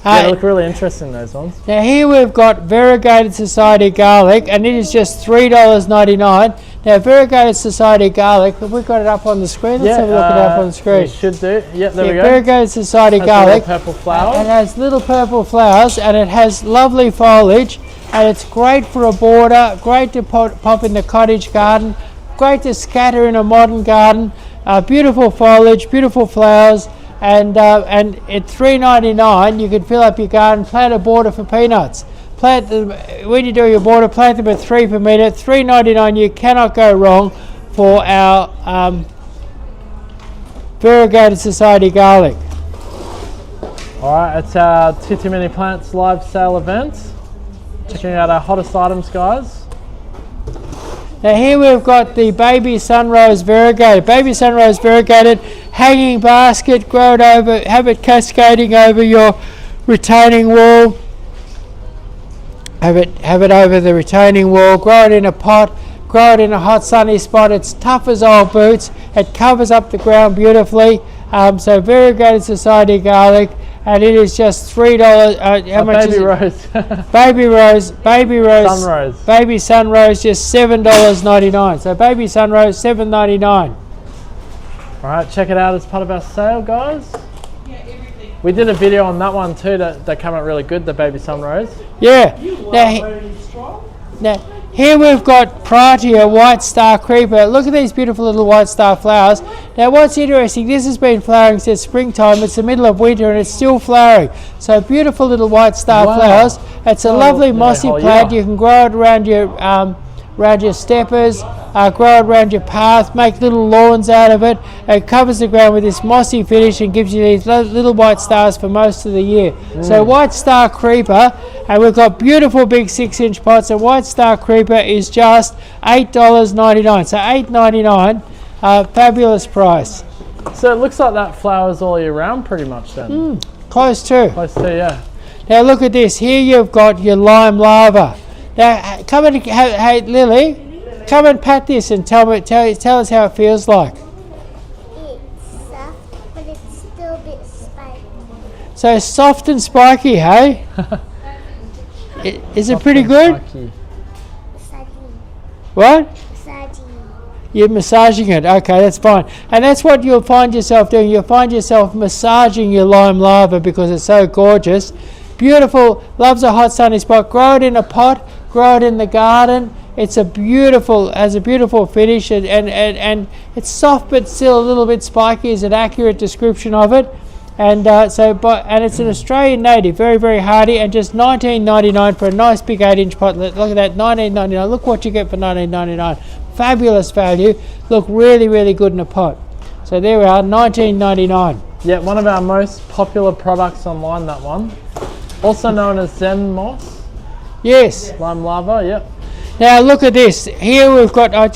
Speaker 2: Yeah, they look really interesting, those ones.
Speaker 3: Now here we've got Variegated Society garlic, and it is just $3.99. Now Variegated Society garlic, have we got it up on the screen? Let's have a look at it up on the screen.
Speaker 2: We should do. Yep, there we go.
Speaker 3: Variegated Society garlic.
Speaker 2: Purple flowers.
Speaker 3: It has little purple flowers, and it has lovely foliage, and it's great for a border, great to pop in the cottage garden, great to scatter in a modern garden. Beautiful foliage, beautiful flowers. and at $3.99 you can fill up your garden, plant a border for peanuts. Plant them, when you do your border, plant them at 3 per metre, $3.99. You cannot go wrong for our variegated society garlic.
Speaker 2: Alright, it's our Tutu Many Plants live sale event. Checking out our hottest items, guys.
Speaker 3: Now here we've got the baby sunrose variegated. Baby sunrose variegated, hanging basket, grow it over, have it cascading over your retaining wall. Have it over the retaining wall, grow it in a pot, grow it in a hot sunny spot. It's tough as old boots. It covers up the ground beautifully. So variegated society garlic, and it is just $3. How much
Speaker 2: baby
Speaker 3: is it?
Speaker 2: rose.
Speaker 3: Baby rose,
Speaker 2: Sunrose.
Speaker 3: baby sunrose, just $7.99. So baby sunrose, $7.99.
Speaker 2: Alright, check it out as part of our sale, guys. We did a video on that one too that came out really good, the baby sunrose.
Speaker 3: Yeah. Now here we've got Pratia White Star Creeper. Look at these beautiful little white star flowers. Now what's interesting, this has been flowering since springtime. It's the middle of winter and it's still flowering. So beautiful little white star flowers. It's a lovely mossy plant. You can grow it around your steppers, grow it around your path, make little lawns out of it. It covers the ground with this mossy finish and gives you these little white stars for most of the year. So white star creeper, and we've got beautiful big 6-inch pots. And white star creeper is just $8.99. So $8.99, fabulous price.
Speaker 2: So it looks like that flowers all year round pretty much then.
Speaker 3: Close to.
Speaker 2: Close to, yeah.
Speaker 3: Now look at this. Here you've got your lime lava. Now come and, hey Lily, come and pat this and tell us how it feels like.
Speaker 8: It's soft, but it's still a bit spiky.
Speaker 3: So soft and spiky, hey? Is it pretty good?
Speaker 2: Spiky.
Speaker 8: Massaging.
Speaker 3: What?
Speaker 8: Massaging.
Speaker 3: You're massaging it. Okay, that's fine. And that's what you'll find yourself doing. You'll find yourself massaging your lime lava because it's so gorgeous. Beautiful, loves a hot sunny spot. Grow it in a pot, grow it in the garden. It's has a beautiful finish, and it's soft but still a little bit spiky is an accurate description of it. And and it's an Australian native, very, very hardy, and just $19.99 for a nice big 8-inch pot. Look at that, $19.99. Look what you get for $19.99. Fabulous value. Look really, really good in a pot. So there we are, $19.99.
Speaker 2: Yeah, one of our most popular products online, that one. Also known as Zen moss.
Speaker 3: Yes.
Speaker 2: Lime lava, yep.
Speaker 3: Now look at this. Here we've got, I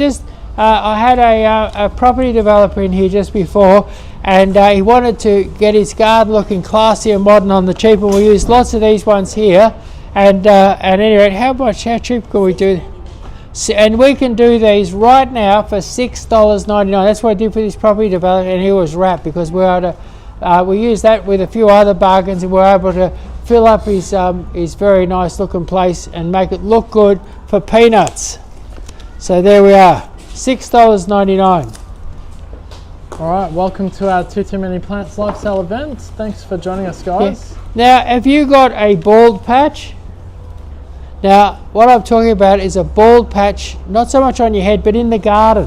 Speaker 3: had a property developer in here just before, and he wanted to get his garden looking classy and modern on the cheap, and we used lots of these ones here. And anyway, how cheap can we do? And we can do these right now for $6.99. That's what I did for this property developer, and he was wrapped because we used that with a few other bargains, and we're able to fill up his very nice looking place and make it look good for peanuts. So there we are, $6.99.
Speaker 2: Alright, welcome to our Tutu Many Plants live sale event. Thanks for joining us, guys.
Speaker 3: Yeah. Now, have you got a bald patch? Now, what I'm talking about is a bald patch, not so much on your head, but in the garden.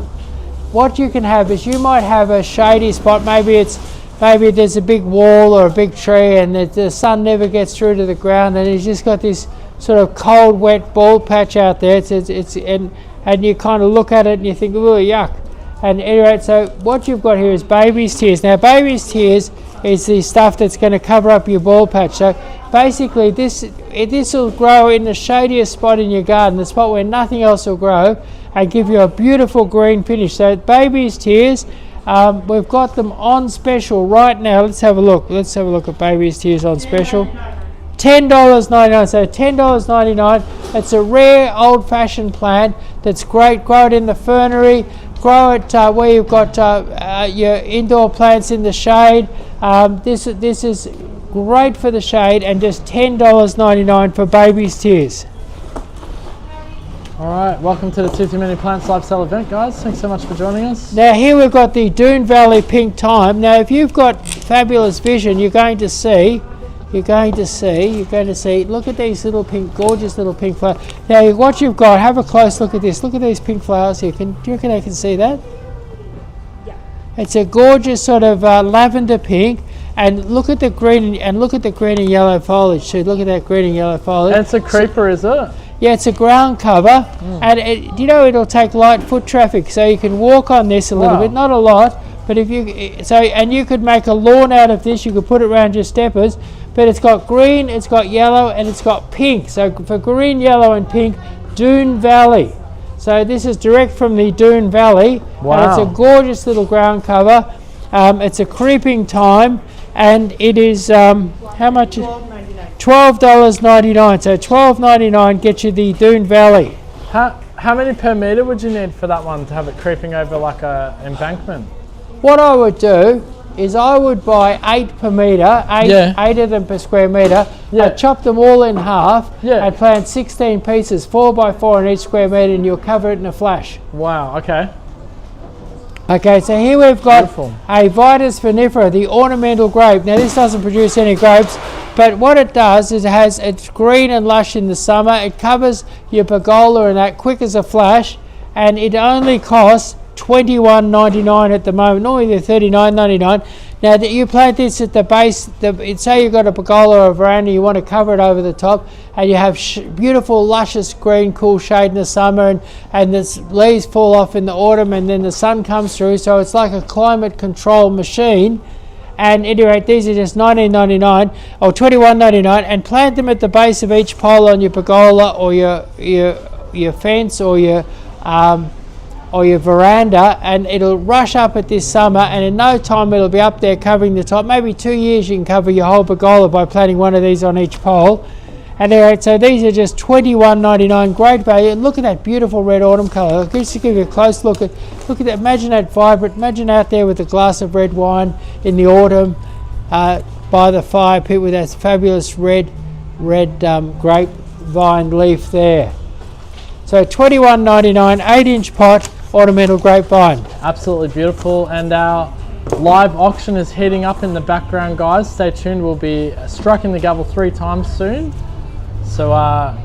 Speaker 3: What you can have is you might have a shady spot. Maybe there's a big wall or a big tree, and the sun never gets through to the ground, and it's just got this sort of cold, wet bald patch out there. And you kind of look at it and you think, oh, yuck. And anyway, so what you've got here is baby's tears. Now, baby's tears is the stuff that's going to cover up your bald patch. So basically, this will grow in the shadiest spot in your garden, the spot where nothing else will grow, and give you a beautiful green finish. So baby's tears, we've got them on special right now. Let's have a look. Let's have a look at baby's tears on special. $10.99. So $10.99. It's a rare old-fashioned plant that's great. Grow it in the fernery. Grow it where you've got your indoor plants in the shade. This is great for the shade, and just $10.99 for baby's tears.
Speaker 2: Alright, welcome to the Tutu Many Plants live sale event, guys. Thanks so much for joining us.
Speaker 3: Now here we've got the Doon Valley Pink Thyme. Now if you've got fabulous vision, you're going to see, look at these little pink, gorgeous little pink flowers. Now what you've got, have a close look at this. Look at these pink flowers here. Do you reckon I can see that? Yeah. It's a gorgeous sort of lavender pink, And look at the green and yellow foliage. So look at that green and yellow foliage.
Speaker 2: And it's a creeper, is it?
Speaker 3: Yeah, it's a ground cover, and it'll take light foot traffic, so you can walk on this a little bit, not a lot, but and you could make a lawn out of this. You could put it around your steppers, but it's got green, it's got yellow, and it's got pink. So for green, yellow, and pink, Doon Valley. So this is direct from the Doon Valley.
Speaker 2: Wow.
Speaker 3: And it's a gorgeous little ground cover. It's a creeping time, and it is how much? $12.99. So $12.99 gets you the Doon Valley.
Speaker 2: How many per metre would you need for that one to have it creeping over like a embankment?
Speaker 3: What I would do is I would buy 8 per metre, 8 of them per square metre. I'd chop them all in half. I'd plant 16 pieces, 4 by 4 on each square metre, and you'll cover it in a flash.
Speaker 2: Wow, okay.
Speaker 3: Okay, so here we've got a Vitis vinifera, the ornamental grape. Now this doesn't produce any grapes, but what it does is it's green and lush in the summer. It covers your pergola and that quick as a flash, and it only costs $21.99 at the moment. Normally they're $39.99. Now that you plant this at the base, say you've got a pergola or a veranda, you want to cover it over the top, and you have beautiful luscious green cool shade in the summer, and the leaves fall off in the autumn, and then the sun comes through, so it's like a climate control machine. And anyway, these are just $19.99 or $21.99, and plant them at the base of each pole on your pergola or your fence or your veranda, and it'll rush up at this summer, and in no time it'll be up there covering the top. Maybe 2 years you can cover your whole pergola by planting one of these on each pole. And anyway, so these are just $21.99, great value. And look at that beautiful red autumn colour. Just to give you a close look at that. Imagine that vibrant. Imagine out there with a glass of red wine in the autumn by the fire pit with that fabulous red grapevine leaf there. So $21.99, 8-inch pot, ornamental grapevine.
Speaker 2: Absolutely beautiful. And our live auction is heating up in the background, guys. Stay tuned. We'll be striking the gavel 3 times soon. So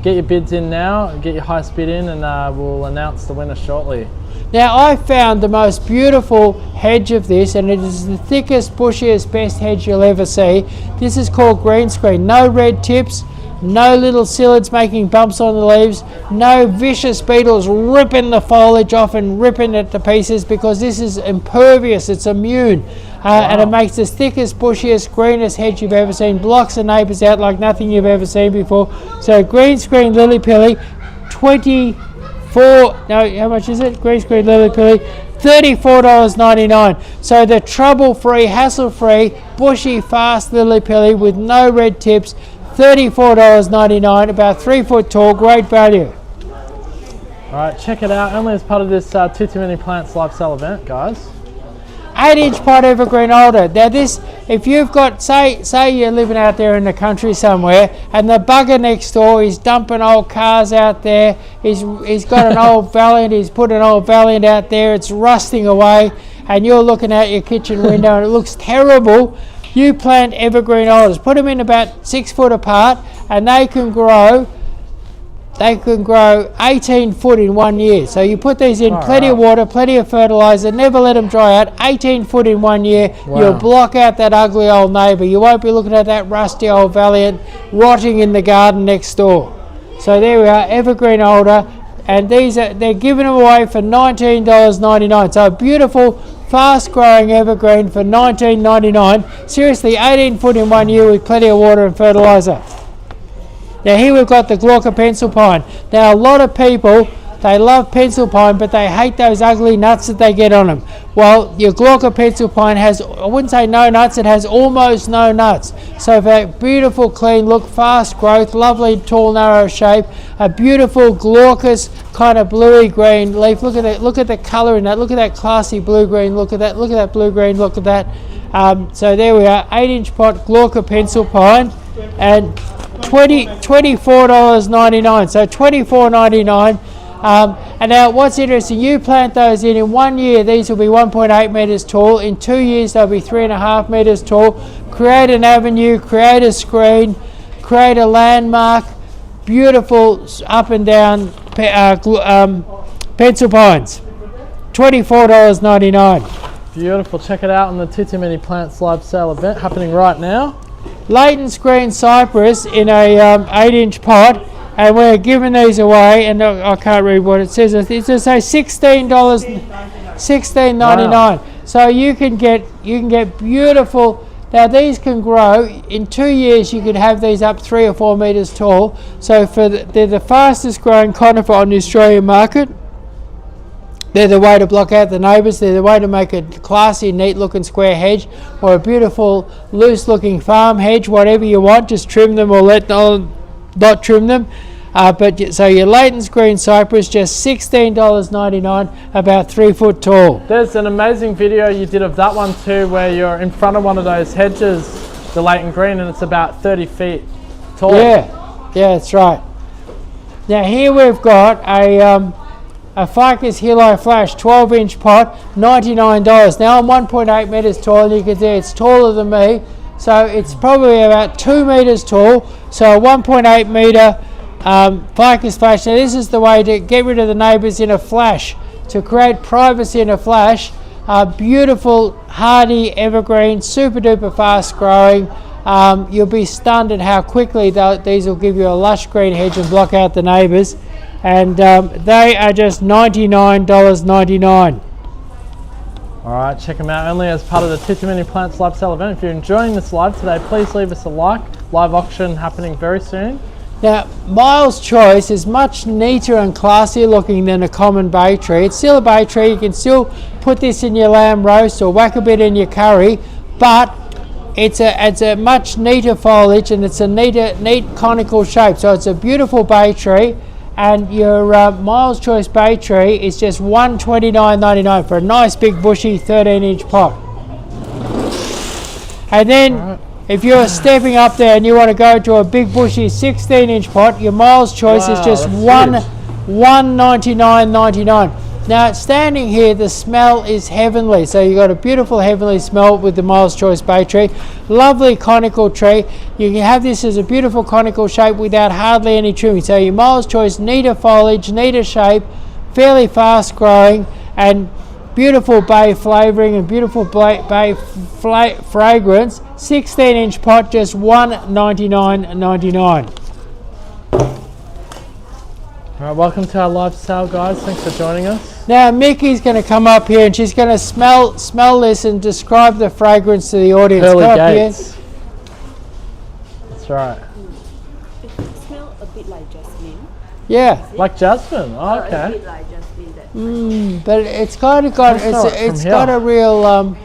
Speaker 2: get your bids in now, get your highest bid in, and we'll announce the winner shortly.
Speaker 3: Now I found the most beautiful hedge of this, and it is the thickest, bushiest, best hedge you'll ever see. This is called green screen. No red tips, no little psyllids making bumps on the leaves, no vicious beetles ripping the foliage off and ripping it to pieces, because this is impervious, it's immune. And it makes the thickest, bushiest, greenest hedge you've ever seen. Blocks the neighbours out like nothing you've ever seen before. So green screen lily pilly, how much is it? Green screen lily pilly, $34.99. So the trouble-free, hassle-free, bushy, fast lily pilly with no red tips, $34.99, about 3 foot tall, great value.
Speaker 2: Alright, check it out, only as part of this Tutu Many Plants live sale event, guys.
Speaker 3: 8-inch pot evergreen alder. Now this, if you've got, say you're living out there in the country somewhere, and the bugger next door is dumping old cars out there, he's got an old Valiant, he's put an old Valiant out there, it's rusting away, and you're looking out your kitchen window and it looks terrible. You plant evergreen alders, put them in about 6 foot apart, and they can grow 18 foot in 1 year. So you put these in, plenty of water, plenty of fertilizer, never let them dry out, 18 foot in 1 year. You'll block out that ugly old neighbour. You won't be looking at that rusty old Valiant rotting in the garden next door. So there we are, evergreen alder, and they're giving them away for $19.99. So a beautiful, fast growing evergreen for $19.99. Seriously, 18 foot in 1 year with plenty of water and fertilizer. Now here we've got the Glauca pencil pine. Now a lot of people, they love pencil pine, but they hate those ugly nuts that they get on them. Well, your Glauca pencil pine has, I wouldn't say no nuts, it has almost no nuts. So for a beautiful clean look, fast growth, lovely tall narrow shape, a beautiful glaucous kind of bluey green leaf. Look at the colour in that, look at that classy blue green, look at that blue green, look at that. So there we are, 8-inch pot Glauca pencil pine, and $24.99, so $24.99. And now what's interesting, you plant those in 1 year, these will be 1.8 metres tall. In 2 years they'll be 3.5 metres tall. Create an avenue, create a screen, create a landmark, beautiful up and down pencil pines. $24.99.
Speaker 2: Beautiful. Check it out on the Tutu Many Plants live sale event happening right now.
Speaker 3: Layton's green cypress in a 8-inch pot, and we're giving these away. And I can't read what it says. It says $16.99.
Speaker 2: Wow.
Speaker 3: So you can get beautiful. Now these can grow in 2 years. You could have these up 3 or 4 meters tall. So they're the fastest growing conifer on the Australian market. They're the way to block out the neighbours. They're the way to make a classy, neat looking square hedge, or a beautiful, loose looking farm hedge, whatever you want. Just trim them or not trim them. So your Layton's green cypress, just $16.99, about 3 foot tall.
Speaker 2: There's an amazing video you did of that one too, where you're in front of one of those hedges, the Layton green, and it's about 30 feet tall.
Speaker 3: Yeah, that's right. Now here we've got a Ficus Hilo Flash 12-inch pot, $99. Now I'm 1.8 meters tall, and you can see it's taller than me. So it's probably about 2 meters tall. So a 1.8 meter Ficus Flash. Now this is the way to get rid of the neighbours in a flash, to create privacy in a flash. Beautiful, hardy, evergreen, super duper fast growing. You'll be stunned at how quickly these will give you a lush green hedge and block out the neighbours. And they are just $99.99.
Speaker 2: Alright, check them out only as part of the Tutu Many Plants live sale event. If you're enjoying this live today, please leave us a like. Live auction happening very soon.
Speaker 3: Now, Miles' Choice is much neater and classier looking than a common bay tree. It's still a bay tree. You can still put this in your lamb roast or whack a bit in your curry, but it's a much neater foliage, and it's a neat conical shape. So it's a beautiful bay tree. And your Miles' Choice bay tree is just $129.99 for a nice big bushy 13-inch pot. And then if you're stepping up there and you want to go to a big bushy 16-inch pot, your Miles' Choice is just $199.99. Now standing here, the smell is heavenly. So you've got a beautiful heavenly smell with the Miles' Choice bay tree. Lovely conical tree. You can have this as a beautiful conical shape without hardly any trimming. So your Miles' Choice, neater foliage, neater shape, fairly fast growing, and beautiful bay flavouring and beautiful bay fragrance. 16-inch pot, just $199.99.
Speaker 2: Alright, welcome to our live sale, guys. Thanks for joining us.
Speaker 3: Now Mickey's going to come up here and she's going to smell this and describe the fragrance to the audience.
Speaker 2: Pearly
Speaker 3: Come
Speaker 2: Gates. That's right.
Speaker 7: It smells a bit like jasmine.
Speaker 3: Yeah.
Speaker 2: Like jasmine. Oh,
Speaker 7: A
Speaker 2: okay.
Speaker 7: bit like jasmine. That
Speaker 3: But it's kind of got it's got a real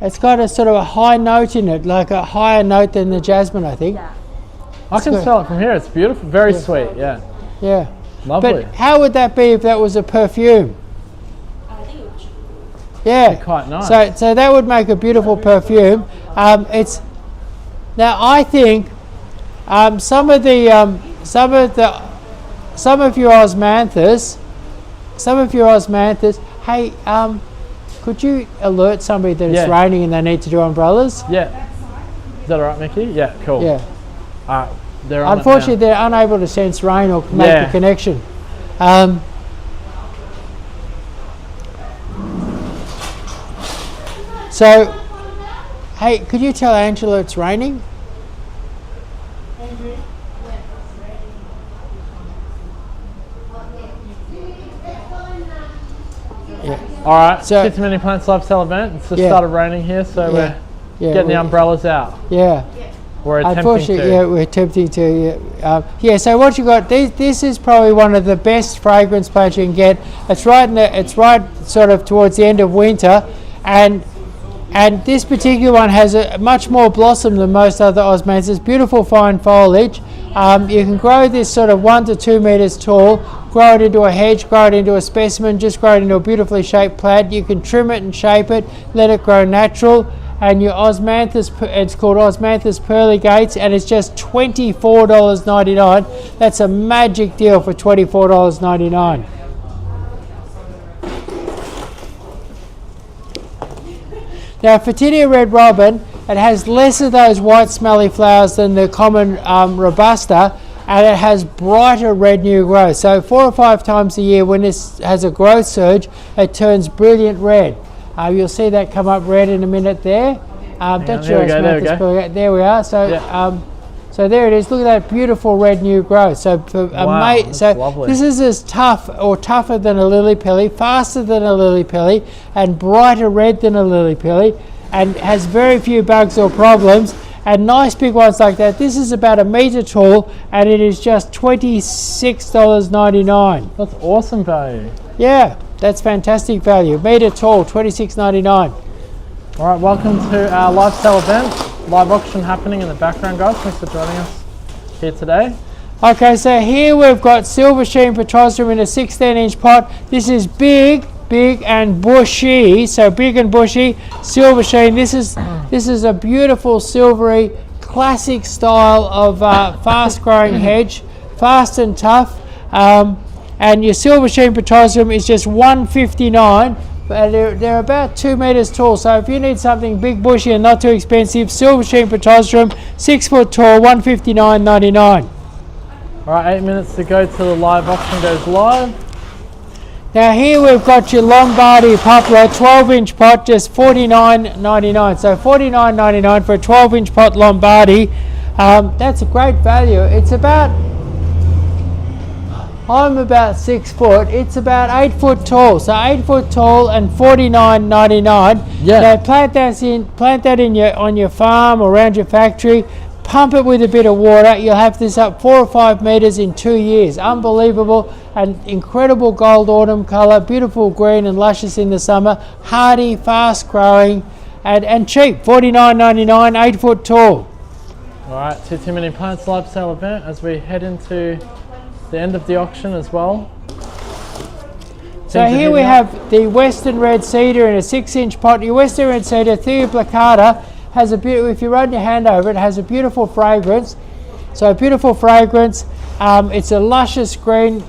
Speaker 3: it's got a sort of a high note in it, like a higher note than the jasmine, I think.
Speaker 7: yeah.
Speaker 2: I can
Speaker 3: good.
Speaker 2: smell it from here. It's beautiful. Very sweet. Yeah.
Speaker 3: Yeah.
Speaker 2: Lovely.
Speaker 3: But how would that be if that was a perfume?
Speaker 7: I think it should
Speaker 3: Yeah.
Speaker 2: Quite nice.
Speaker 3: So that would make a beautiful perfume. It's now I think some of your osmanthus. Hey, could you alert somebody that it's raining and they need to do umbrellas?
Speaker 2: Yeah. Is that alright, Mickey? Yeah, cool.
Speaker 3: Yeah.
Speaker 2: Alright. They're on
Speaker 3: Unfortunately, they're unable to sense rain or make the connection. So, hey, could you tell Angela it's raining?
Speaker 2: Alright,
Speaker 3: So-
Speaker 2: Tutu Many Plants live sale event. It's just started raining here, so we're getting the umbrellas out.
Speaker 3: Yeah.
Speaker 2: We're attempting
Speaker 3: Unfortunately,
Speaker 2: to.
Speaker 3: yeah, we're attempting to. So what you got? This is probably one of the best fragrance plants you can get. It's right sort of towards the end of winter, and this particular one has a much more blossom than most other osmanthus. Beautiful fine foliage. You can grow this sort of 1 to 2 meters tall. Grow it into a hedge. Grow it into a specimen. Just grow it into a beautifully shaped plant. You can trim it and shape it. Let it grow natural. And your osmanthus, it's called Osmanthus Pearly Gates, and it's just $24.99. That's a magic deal for $24.99. Now, Photinia Red Robin, it has less of those white smelly flowers than the common Robusta, and it has brighter red new growth. So 4 or 5 times a year when this has a growth surge, it turns brilliant red. You'll see that come up red in a minute there. That's
Speaker 2: There we go, there we go.
Speaker 3: There we are. So,
Speaker 2: Yeah.
Speaker 3: so there it is. Look at that beautiful red new growth. So,
Speaker 2: Wow, that's lovely.
Speaker 3: this is as tough or tougher than a lily pilly, faster than a lily pilly, and brighter red than a lily pilly, and has very few bugs or problems. And nice big ones like that. This is about 1 metre tall, and it is just $26.99.
Speaker 2: That's awesome value.
Speaker 3: Yeah, that's fantastic value. Metre tall, $26.99.
Speaker 2: All right, welcome to our live sale event. Live auction happening in the background, guys. Thanks for joining us here today.
Speaker 3: Okay, so here we've got silver sheen petroleum in a 16-inch pot. This is big and bushy. So big and bushy, silver sheen. This is a beautiful silvery classic style of fast-growing hedge, fast and tough. And your silver sheen petroleum is just $159. They're about 2 meters tall, so if you need something big, bushy, and not too expensive, silver sheen petroleum, 6 foot tall, $159.99.
Speaker 2: All right, 8 minutes to go till the live auction goes live.
Speaker 3: Now here we've got your Lombardy poplar, 12-inch pot, just $49.99. So $49.99 for a 12-inch pot Lombardy. That's a great value. It's about, I'm about 6 foot. It's about 8 foot tall. So 8 foot tall and $49.99.
Speaker 2: Yeah.
Speaker 3: Now plant that in on your farm or around your factory. Pump it with a bit of water. You'll have this up 4 or 5 meters in 2 years. Unbelievable. An incredible gold autumn color, beautiful green and luscious in the summer. Hardy, fast growing, and cheap. $49.99, 8 foot tall.
Speaker 2: All right, Tutu Many Plants live sale event as we head into the end of the auction as well.
Speaker 3: So here we have the Western Red Cedar in a 6-inch pot. Your Western Red Cedar, Thea plicata, has a beautiful, if you run your hand over it, has a beautiful fragrance. So a beautiful fragrance. It's a luscious green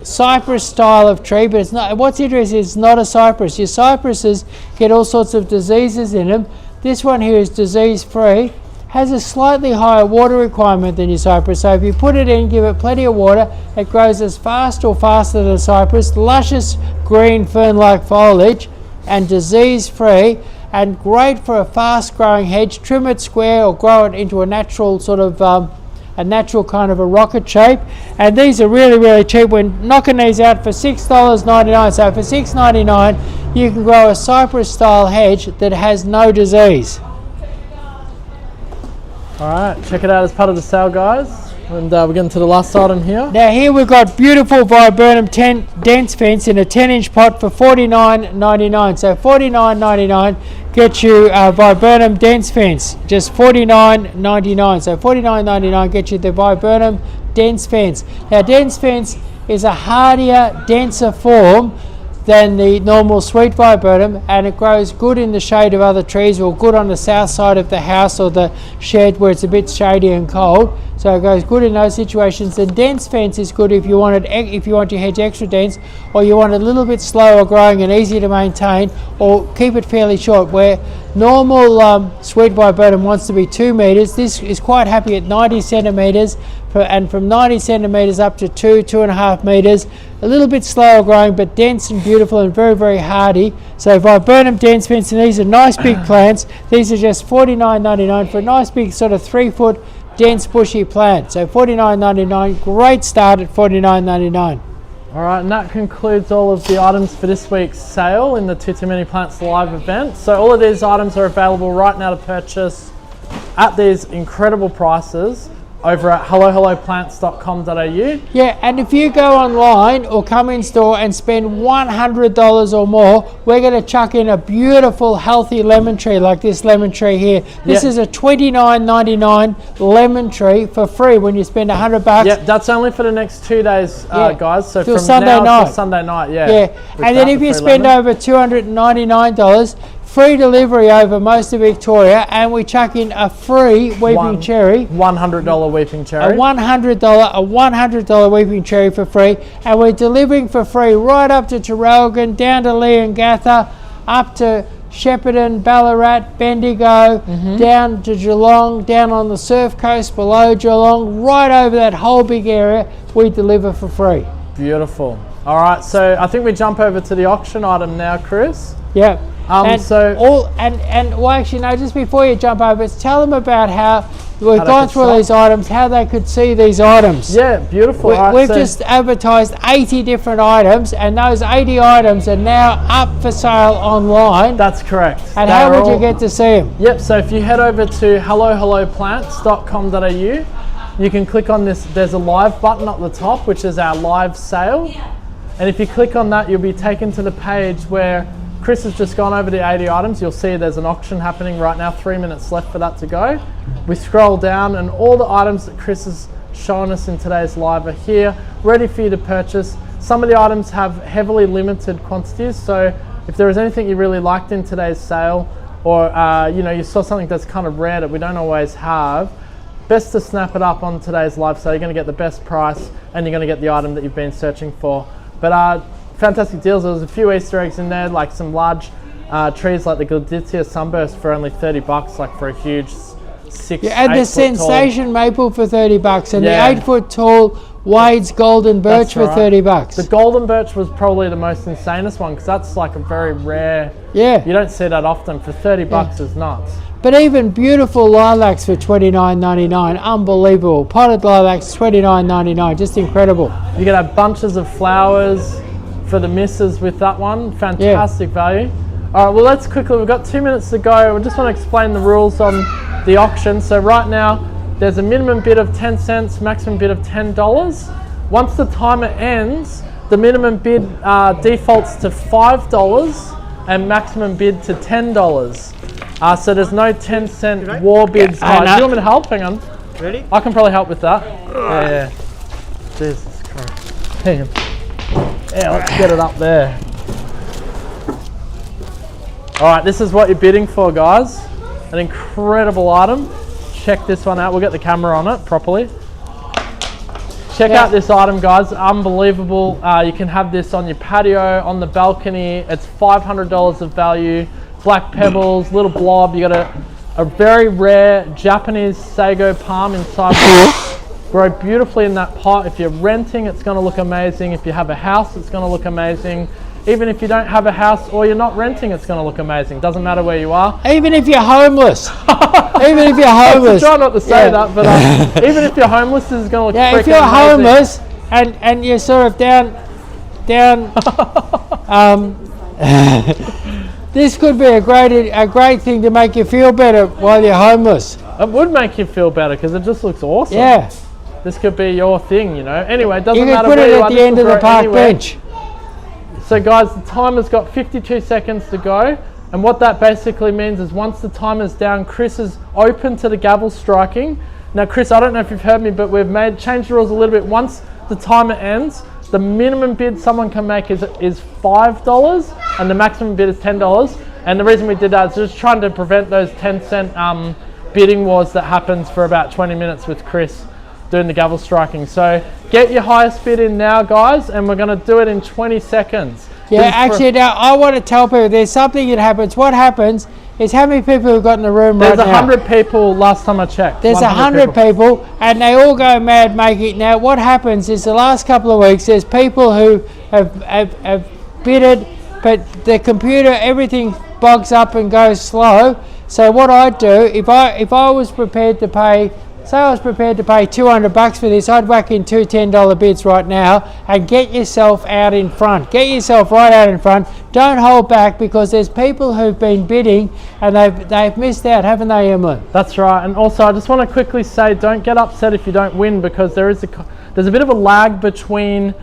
Speaker 3: cypress style of tree, but it's not. What's interesting is it's not a cypress. Your cypresses get all sorts of diseases in them. This one here is disease free. Has a slightly higher water requirement than your cypress. So if you put it in, give it plenty of water, it grows as fast or faster than a cypress. Luscious green fern-like foliage and disease free. And great for a fast-growing hedge. Trim it square or grow it into a natural sort of a natural kind of a rocket shape. And these are really, really cheap. We're knocking these out for $6.99. So for $6.99, you can grow a cypress-style hedge that has no disease.
Speaker 2: All right, check it out as part of the sale, guys. And we're getting to the last item here.
Speaker 3: Now here we've got beautiful viburnum dense fence in a 10-inch pot for $49.99. So $49.99 gets you a viburnum dense fence, just $49.99. So $49.99 gets you the viburnum dense fence. Now dense fence is a hardier, denser form than the normal sweet viburnum, and it grows good in the shade of other trees or good on the south side of the house or the shed where it's a bit shady and cold. So it goes good in those situations. And dense fence is good if you want your hedge extra dense, or you want it a little bit slower growing and easier to maintain, or keep it fairly short. Where normal sweet viburnum wants to be 2 meters, this is quite happy at 90 centimeters, and from 90 centimeters up to 2.5 meters. A little bit slower growing, but dense and beautiful and very, very hardy. So viburnum dense fence, and these are nice big plants. These are just $49.99 for a nice big sort of 3 foot dense bushy plant. So $49.99, great start at $49.99.
Speaker 2: All right, and that concludes all of the items for this week's sale in the Tutu Many Plants live event. So all of these items are available right now to purchase at these incredible prices over at hellohelloplants.com.au.
Speaker 3: Yeah, and if you go online or come in store and spend $100 or more, we're going to chuck in a beautiful healthy lemon tree like this lemon tree here. This is a $29.99 lemon tree for free when you spend $100.
Speaker 2: Yeah, that's only for the next 2 days, guys. So
Speaker 3: till
Speaker 2: from
Speaker 3: Sunday
Speaker 2: now
Speaker 3: night.
Speaker 2: till Sunday night,
Speaker 3: Yeah, and then if you spend over $299, free delivery over most of Victoria, and we chuck in a free weeping cherry.
Speaker 2: $100 weeping cherry.
Speaker 3: A $100 weeping cherry for free, and we're delivering for free right up to Traralgon, down to Leongatha, up to Shepparton, Ballarat, Bendigo, down to Geelong, down on the surf coast below Geelong, right over that whole big area, we deliver for free.
Speaker 2: Beautiful. All right, so I think we jump over to the auction item now, Chris.
Speaker 3: Yeah. And
Speaker 2: so
Speaker 3: well, actually, no. Just before you jump over, tell them about how we've gone through
Speaker 2: shop.
Speaker 3: these items, how they could see these items.
Speaker 2: Yeah, beautiful.
Speaker 3: We've just advertised 80 different items, and those 80 items are now up for sale online.
Speaker 2: That's correct.
Speaker 3: And how would you get to see them?
Speaker 2: Yep. So if you head over to hellohelloplants.com.au, you can click on this. There's a live button up the top, which is our live sale. And if you click on that, you'll be taken to the page where Chris has just gone over the 80 items. You'll see there's an auction happening right now, 3 minutes left for that to go. We scroll down and all the items that Chris has shown us in today's live are here, ready for you to purchase. Some of the items have heavily limited quantities, so if there is anything you really liked in today's sale, or you saw something that's kind of rare that we don't always have, best to snap it up on today's live sale. You're going to get the best price and you're going to get the item that you've been searching for. But fantastic deals. There was a few Easter eggs in there, like some large trees like the Gladitsia Sunburst for only $30, like for a huge 6
Speaker 3: and the Sensation
Speaker 2: tall
Speaker 3: Maple for $30, and the 8-foot tall Wade's Golden Birch for $30.
Speaker 2: The Golden Birch was probably the most insanest one because that's like a very rare.
Speaker 3: Yeah.
Speaker 2: You don't see that often. For $30 is nuts.
Speaker 3: But even beautiful lilacs for $29.99, unbelievable. Potted lilacs, $29.99, just incredible.
Speaker 2: You can have bunches of flowers for the misses with that one. Fantastic value. All right, well, let's quickly, we've got 2 minutes to go. We just want to explain the rules on the auction. So right now, there's a minimum bid of 10 cents, maximum bid of $10. Once the timer ends, the minimum bid defaults to $5 and maximum bid to $10. So there's no 10-cent war bids. Do you want me to help? Hang on.
Speaker 3: Ready?
Speaker 2: I can probably help with that. Yeah. Jesus Christ. Hang on. Yeah, let's get it up there. All right, this is what you're bidding for, guys. An incredible item. Check this one out. We'll get the camera on it properly. Check out this item, guys. Unbelievable. You can have this on your patio, on the balcony. It's $500 of value. Black pebbles, little blob. You got a very rare Japanese Sago Palm inside. Grow beautifully in that pot. If you're renting, it's going to look amazing. If you have a house, it's going to look amazing. Even if you don't have a house or you're not renting, it's going to look amazing. Doesn't matter where you are.
Speaker 3: Even if you're homeless. Even if you're homeless.
Speaker 2: I try not to say that, but even if you're homeless, this is going to look
Speaker 3: if you're
Speaker 2: amazing.
Speaker 3: homeless and you're sort of down this could be a great thing to make you feel better while you're homeless.
Speaker 2: It would make you feel better because it just looks awesome.
Speaker 3: Yeah.
Speaker 2: This could be your thing, you know. Anyway, it doesn't
Speaker 3: you
Speaker 2: matter
Speaker 3: can put
Speaker 2: where
Speaker 3: it
Speaker 2: you
Speaker 3: at
Speaker 2: are.
Speaker 3: the end of the park bench.
Speaker 2: So guys, the timer's got 52 seconds to go. And what that basically means is once the timer's down, Chris is open to the gavel striking. Now, Chris, I don't know if you've heard me, but we've changed the rules a little bit. Once the timer ends, the minimum bid someone can make is $5 and the maximum bid is $10. And the reason we did that is just trying to prevent those 10-cent bidding wars that happens for about 20 minutes with Chris doing the gavel striking. So get your highest bid in now, guys, and we're going to do it in 20 seconds.
Speaker 3: Yeah, actually, now I want to tell people there's something that happens. What happens is how many people have got in the room right now?
Speaker 2: There's 100 people last time I checked.
Speaker 3: There's 100 people and they all go mad making. Now what happens is the last couple of weeks there's people who have bidded, but the computer, everything bogs up and goes slow. So what I'd do, if I was prepared to pay, say I was prepared to pay $200 for this, I'd whack in two $10 bids right now and get yourself out in front. Get yourself right out in front. Don't hold back because there's people who've been bidding and they've missed out, haven't they, Emily?
Speaker 2: That's right. And also I just want to quickly say, don't get upset if you don't win because there's a bit of a lag between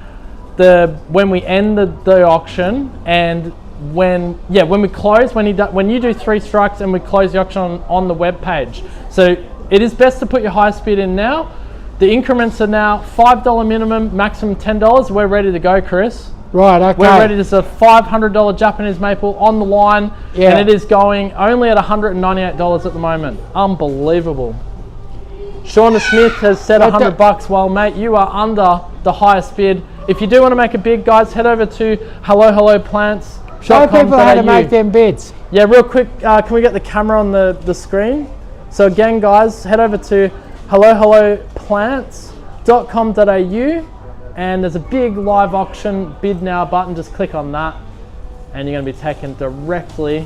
Speaker 2: when we end the auction and when we close, when you do 3 strikes and we close the auction on the web page. So it is best to put your highest bid in now. The increments are now $5 minimum, maximum $10. We're ready to go, Chris.
Speaker 3: Right, okay.
Speaker 2: We're ready to see a $500 Japanese maple on the line, and it is going only at $198 at the moment. Unbelievable. Shauna Smith has said $100. Well, mate, you are under the highest bid. If you do want to make a bid, guys, head over to hellohelloplants.com.
Speaker 3: Show people how to make them bids.
Speaker 2: Yeah, real quick, can we get the camera on the screen? So again, guys, head over to hellohelloplants.com.au and there's a big live auction bid now button. Just click on that and you're going to be taken directly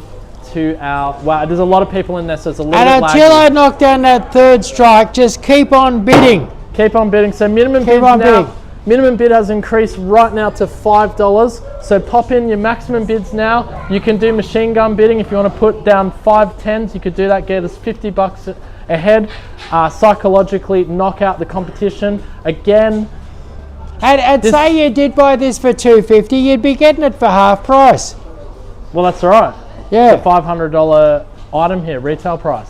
Speaker 2: to our... Wow, there's a lot of people in there, so it's a little
Speaker 3: And
Speaker 2: bit
Speaker 3: until
Speaker 2: laggy.
Speaker 3: I knock down that third strike, just keep on bidding.
Speaker 2: Keep on bidding. So minimum bid now. Minimum bid has increased right now to $5. So pop in your maximum bids now. You can do machine gun bidding if you want to put down 5 10s. You could do that. Get us $50 ahead. Psychologically knock out the competition again.
Speaker 3: And say you did buy this for $250, you'd be getting it for half price.
Speaker 2: Well, that's all right.
Speaker 3: Yeah.
Speaker 2: It's a $500 item here, retail price.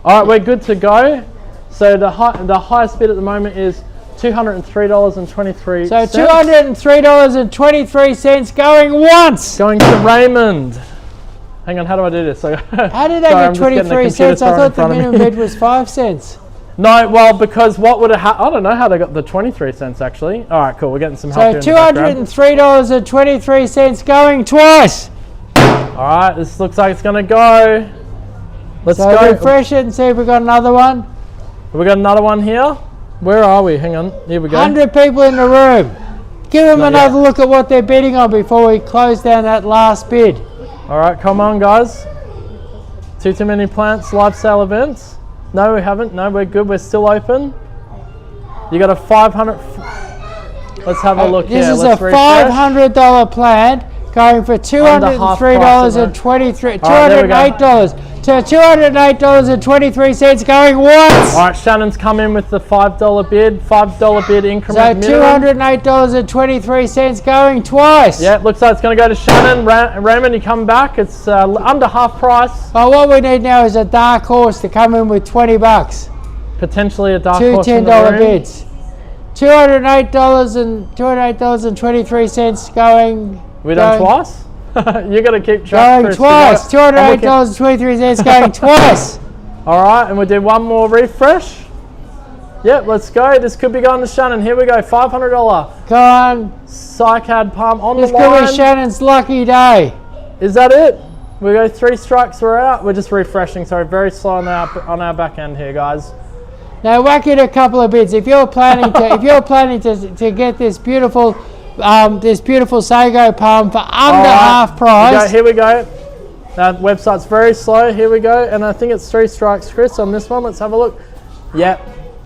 Speaker 2: All right, we're good to go. So the highest bid at the moment is $203.23.
Speaker 3: So $203.23 going once.
Speaker 2: Going to Raymond. Hang on, how do I do this? So,
Speaker 3: how did they get 23 cents? I thought the minimum bid was 5 cents.
Speaker 2: No, well, because what would have happened? I don't know how they got the 23 cents actually. All right, cool. We're getting some help
Speaker 3: So
Speaker 2: here in the background.
Speaker 3: $203.23 going twice.
Speaker 2: All right, this looks like it's going to go. Let's go.
Speaker 3: Refresh it and see if we got another one.
Speaker 2: We got another one here. Where are we? Hang on. Here we go.
Speaker 3: 100 people in the room. Give them another look at what they're bidding on before we close down that last bid.
Speaker 2: All right, come on, guys. Tutu Many Plants live sale events. No, we haven't. No, we're good. We're still open. You got a 500. Let's have a look here.
Speaker 3: This is
Speaker 2: Let's
Speaker 3: a
Speaker 2: refresh.
Speaker 3: $500 plan going for $203.23. $208. To $208.23 going once.
Speaker 2: All right, Shannon's come in with the $5 bid. $5 bid increment.
Speaker 3: So $208.23 going twice.
Speaker 2: Yeah, it looks like it's going to go to Shannon. Raymond, you come back. It's under half price.
Speaker 3: Well, what we need now is a dark horse to come in with $20.
Speaker 2: Potentially a dark
Speaker 3: Two
Speaker 2: horse in the
Speaker 3: $10
Speaker 2: room.
Speaker 3: bids. $208.23 going.
Speaker 2: We done twice? You got to keep track.
Speaker 3: Going
Speaker 2: Chris.
Speaker 3: twice. $208.23 going twice.
Speaker 2: All right, and we'll do one more refresh. Yep, let's go. This could be going to Shannon. Here we go. $500.
Speaker 3: Go on.
Speaker 2: Sago Palm on
Speaker 3: This
Speaker 2: the line.
Speaker 3: could be Shannon's lucky day.
Speaker 2: Is that it? We go 3 strikes, we're out. We're just refreshing. Sorry, very slow on our back end here, guys.
Speaker 3: Now whack it a couple of bids. If you're planning to get this beautiful Sago Palm for under half price.
Speaker 2: Here we go. That website's very slow. Here we go. And I think it's 3 strikes, Chris, on this one. Let's have a look. Yep.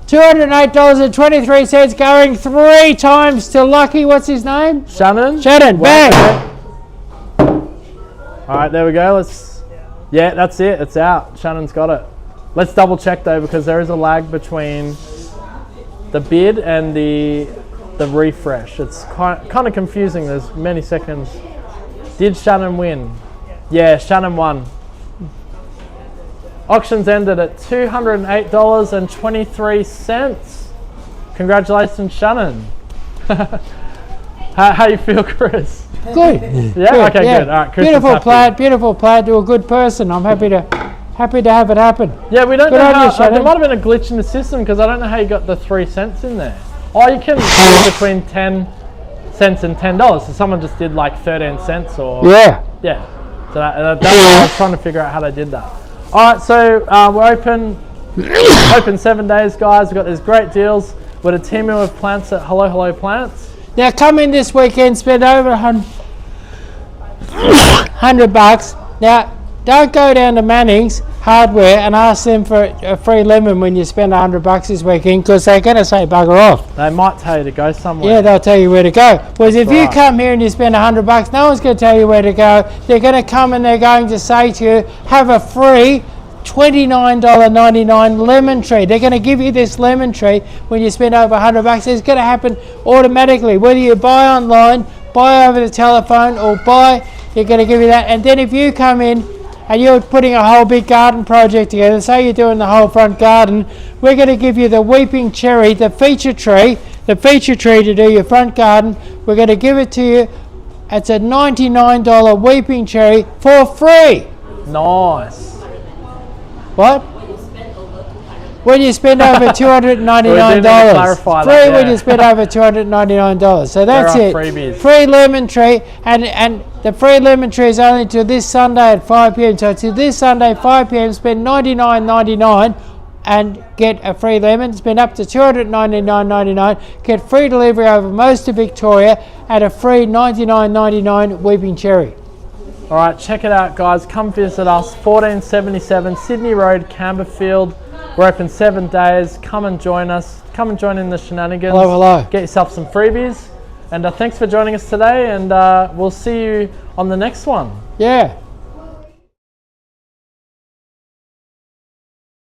Speaker 3: $208.23 going 3 times to lucky. What's his name?
Speaker 2: Shannon.
Speaker 3: Shannon. Bang.
Speaker 2: All right, there we go. Yeah, that's it. It's out. Shannon's got it. Let's double check though, because there is a lag between the bid and the refresh. It's kind of confusing. There's many seconds. Did Shannon win? Yeah, Shannon won. Auctions ended at $208.23. Congratulations, Shannon. How you feel, Chris?
Speaker 3: Good.
Speaker 2: Yeah.
Speaker 3: Good.
Speaker 2: Okay.
Speaker 3: Yeah.
Speaker 2: Good. All right. Chris
Speaker 3: Beautiful plant to a good person. I'm happy to have it happen.
Speaker 2: Yeah, we don't
Speaker 3: Good
Speaker 2: know
Speaker 3: on
Speaker 2: how.
Speaker 3: you, Shannon.
Speaker 2: There might have been a glitch in the system because I don't know how you got the 3 cents in there. Oh, you can do between 10 cents and $10. So someone just did like 13 cents or.
Speaker 3: Yeah.
Speaker 2: Yeah. So that's what I was trying to figure out how they did that. All right. So we're open 7 days, guys. We've got these great deals. We're a team of plants at Hello Plants.
Speaker 3: Now come in this weekend, spend over $100. Now don't go down to Manning's Hardware and ask them for a free lemon when you spend $100 this weekend, because they're going to say bugger off.
Speaker 2: They might tell you to go somewhere.
Speaker 3: Yeah, they'll tell you where to go. Whereas if you come here and you spend $100, no one's going to tell you where to go. They're going to come and they're going to say to you, have a free $29.99 lemon tree. They're going to give you this lemon tree when you spend over $100. It's going to happen automatically. Whether you buy online, buy over the telephone, or buy, they're going to give you that. And then if you come in and you're putting a whole big garden project together, say you're doing the whole front garden, we're going to give you the weeping cherry, the feature tree to do your front garden. We're going to give it to you. It's a $99 weeping cherry for free.
Speaker 2: Nice.
Speaker 3: What? When you spend over $299. Free when you spend over $299. So that's it.
Speaker 2: Freebies.
Speaker 3: Free lemon tree, and the free lemon tree is only till this Sunday at 5 p.m. So till this Sunday 5 p.m. spend $99.99 and get a free lemon. Spend up to $299.99. Get free delivery over most of Victoria at a free $99.99 weeping cherry.
Speaker 2: All right, check it out, guys. Come visit us, 1477 Sydney Road, Camberfield. We're open 7 days. Come and join us. Come and join in the shenanigans.
Speaker 3: Hello, hello.
Speaker 2: Get yourself some freebies. And thanks for joining us today, and we'll see you on the next one.
Speaker 3: Yeah.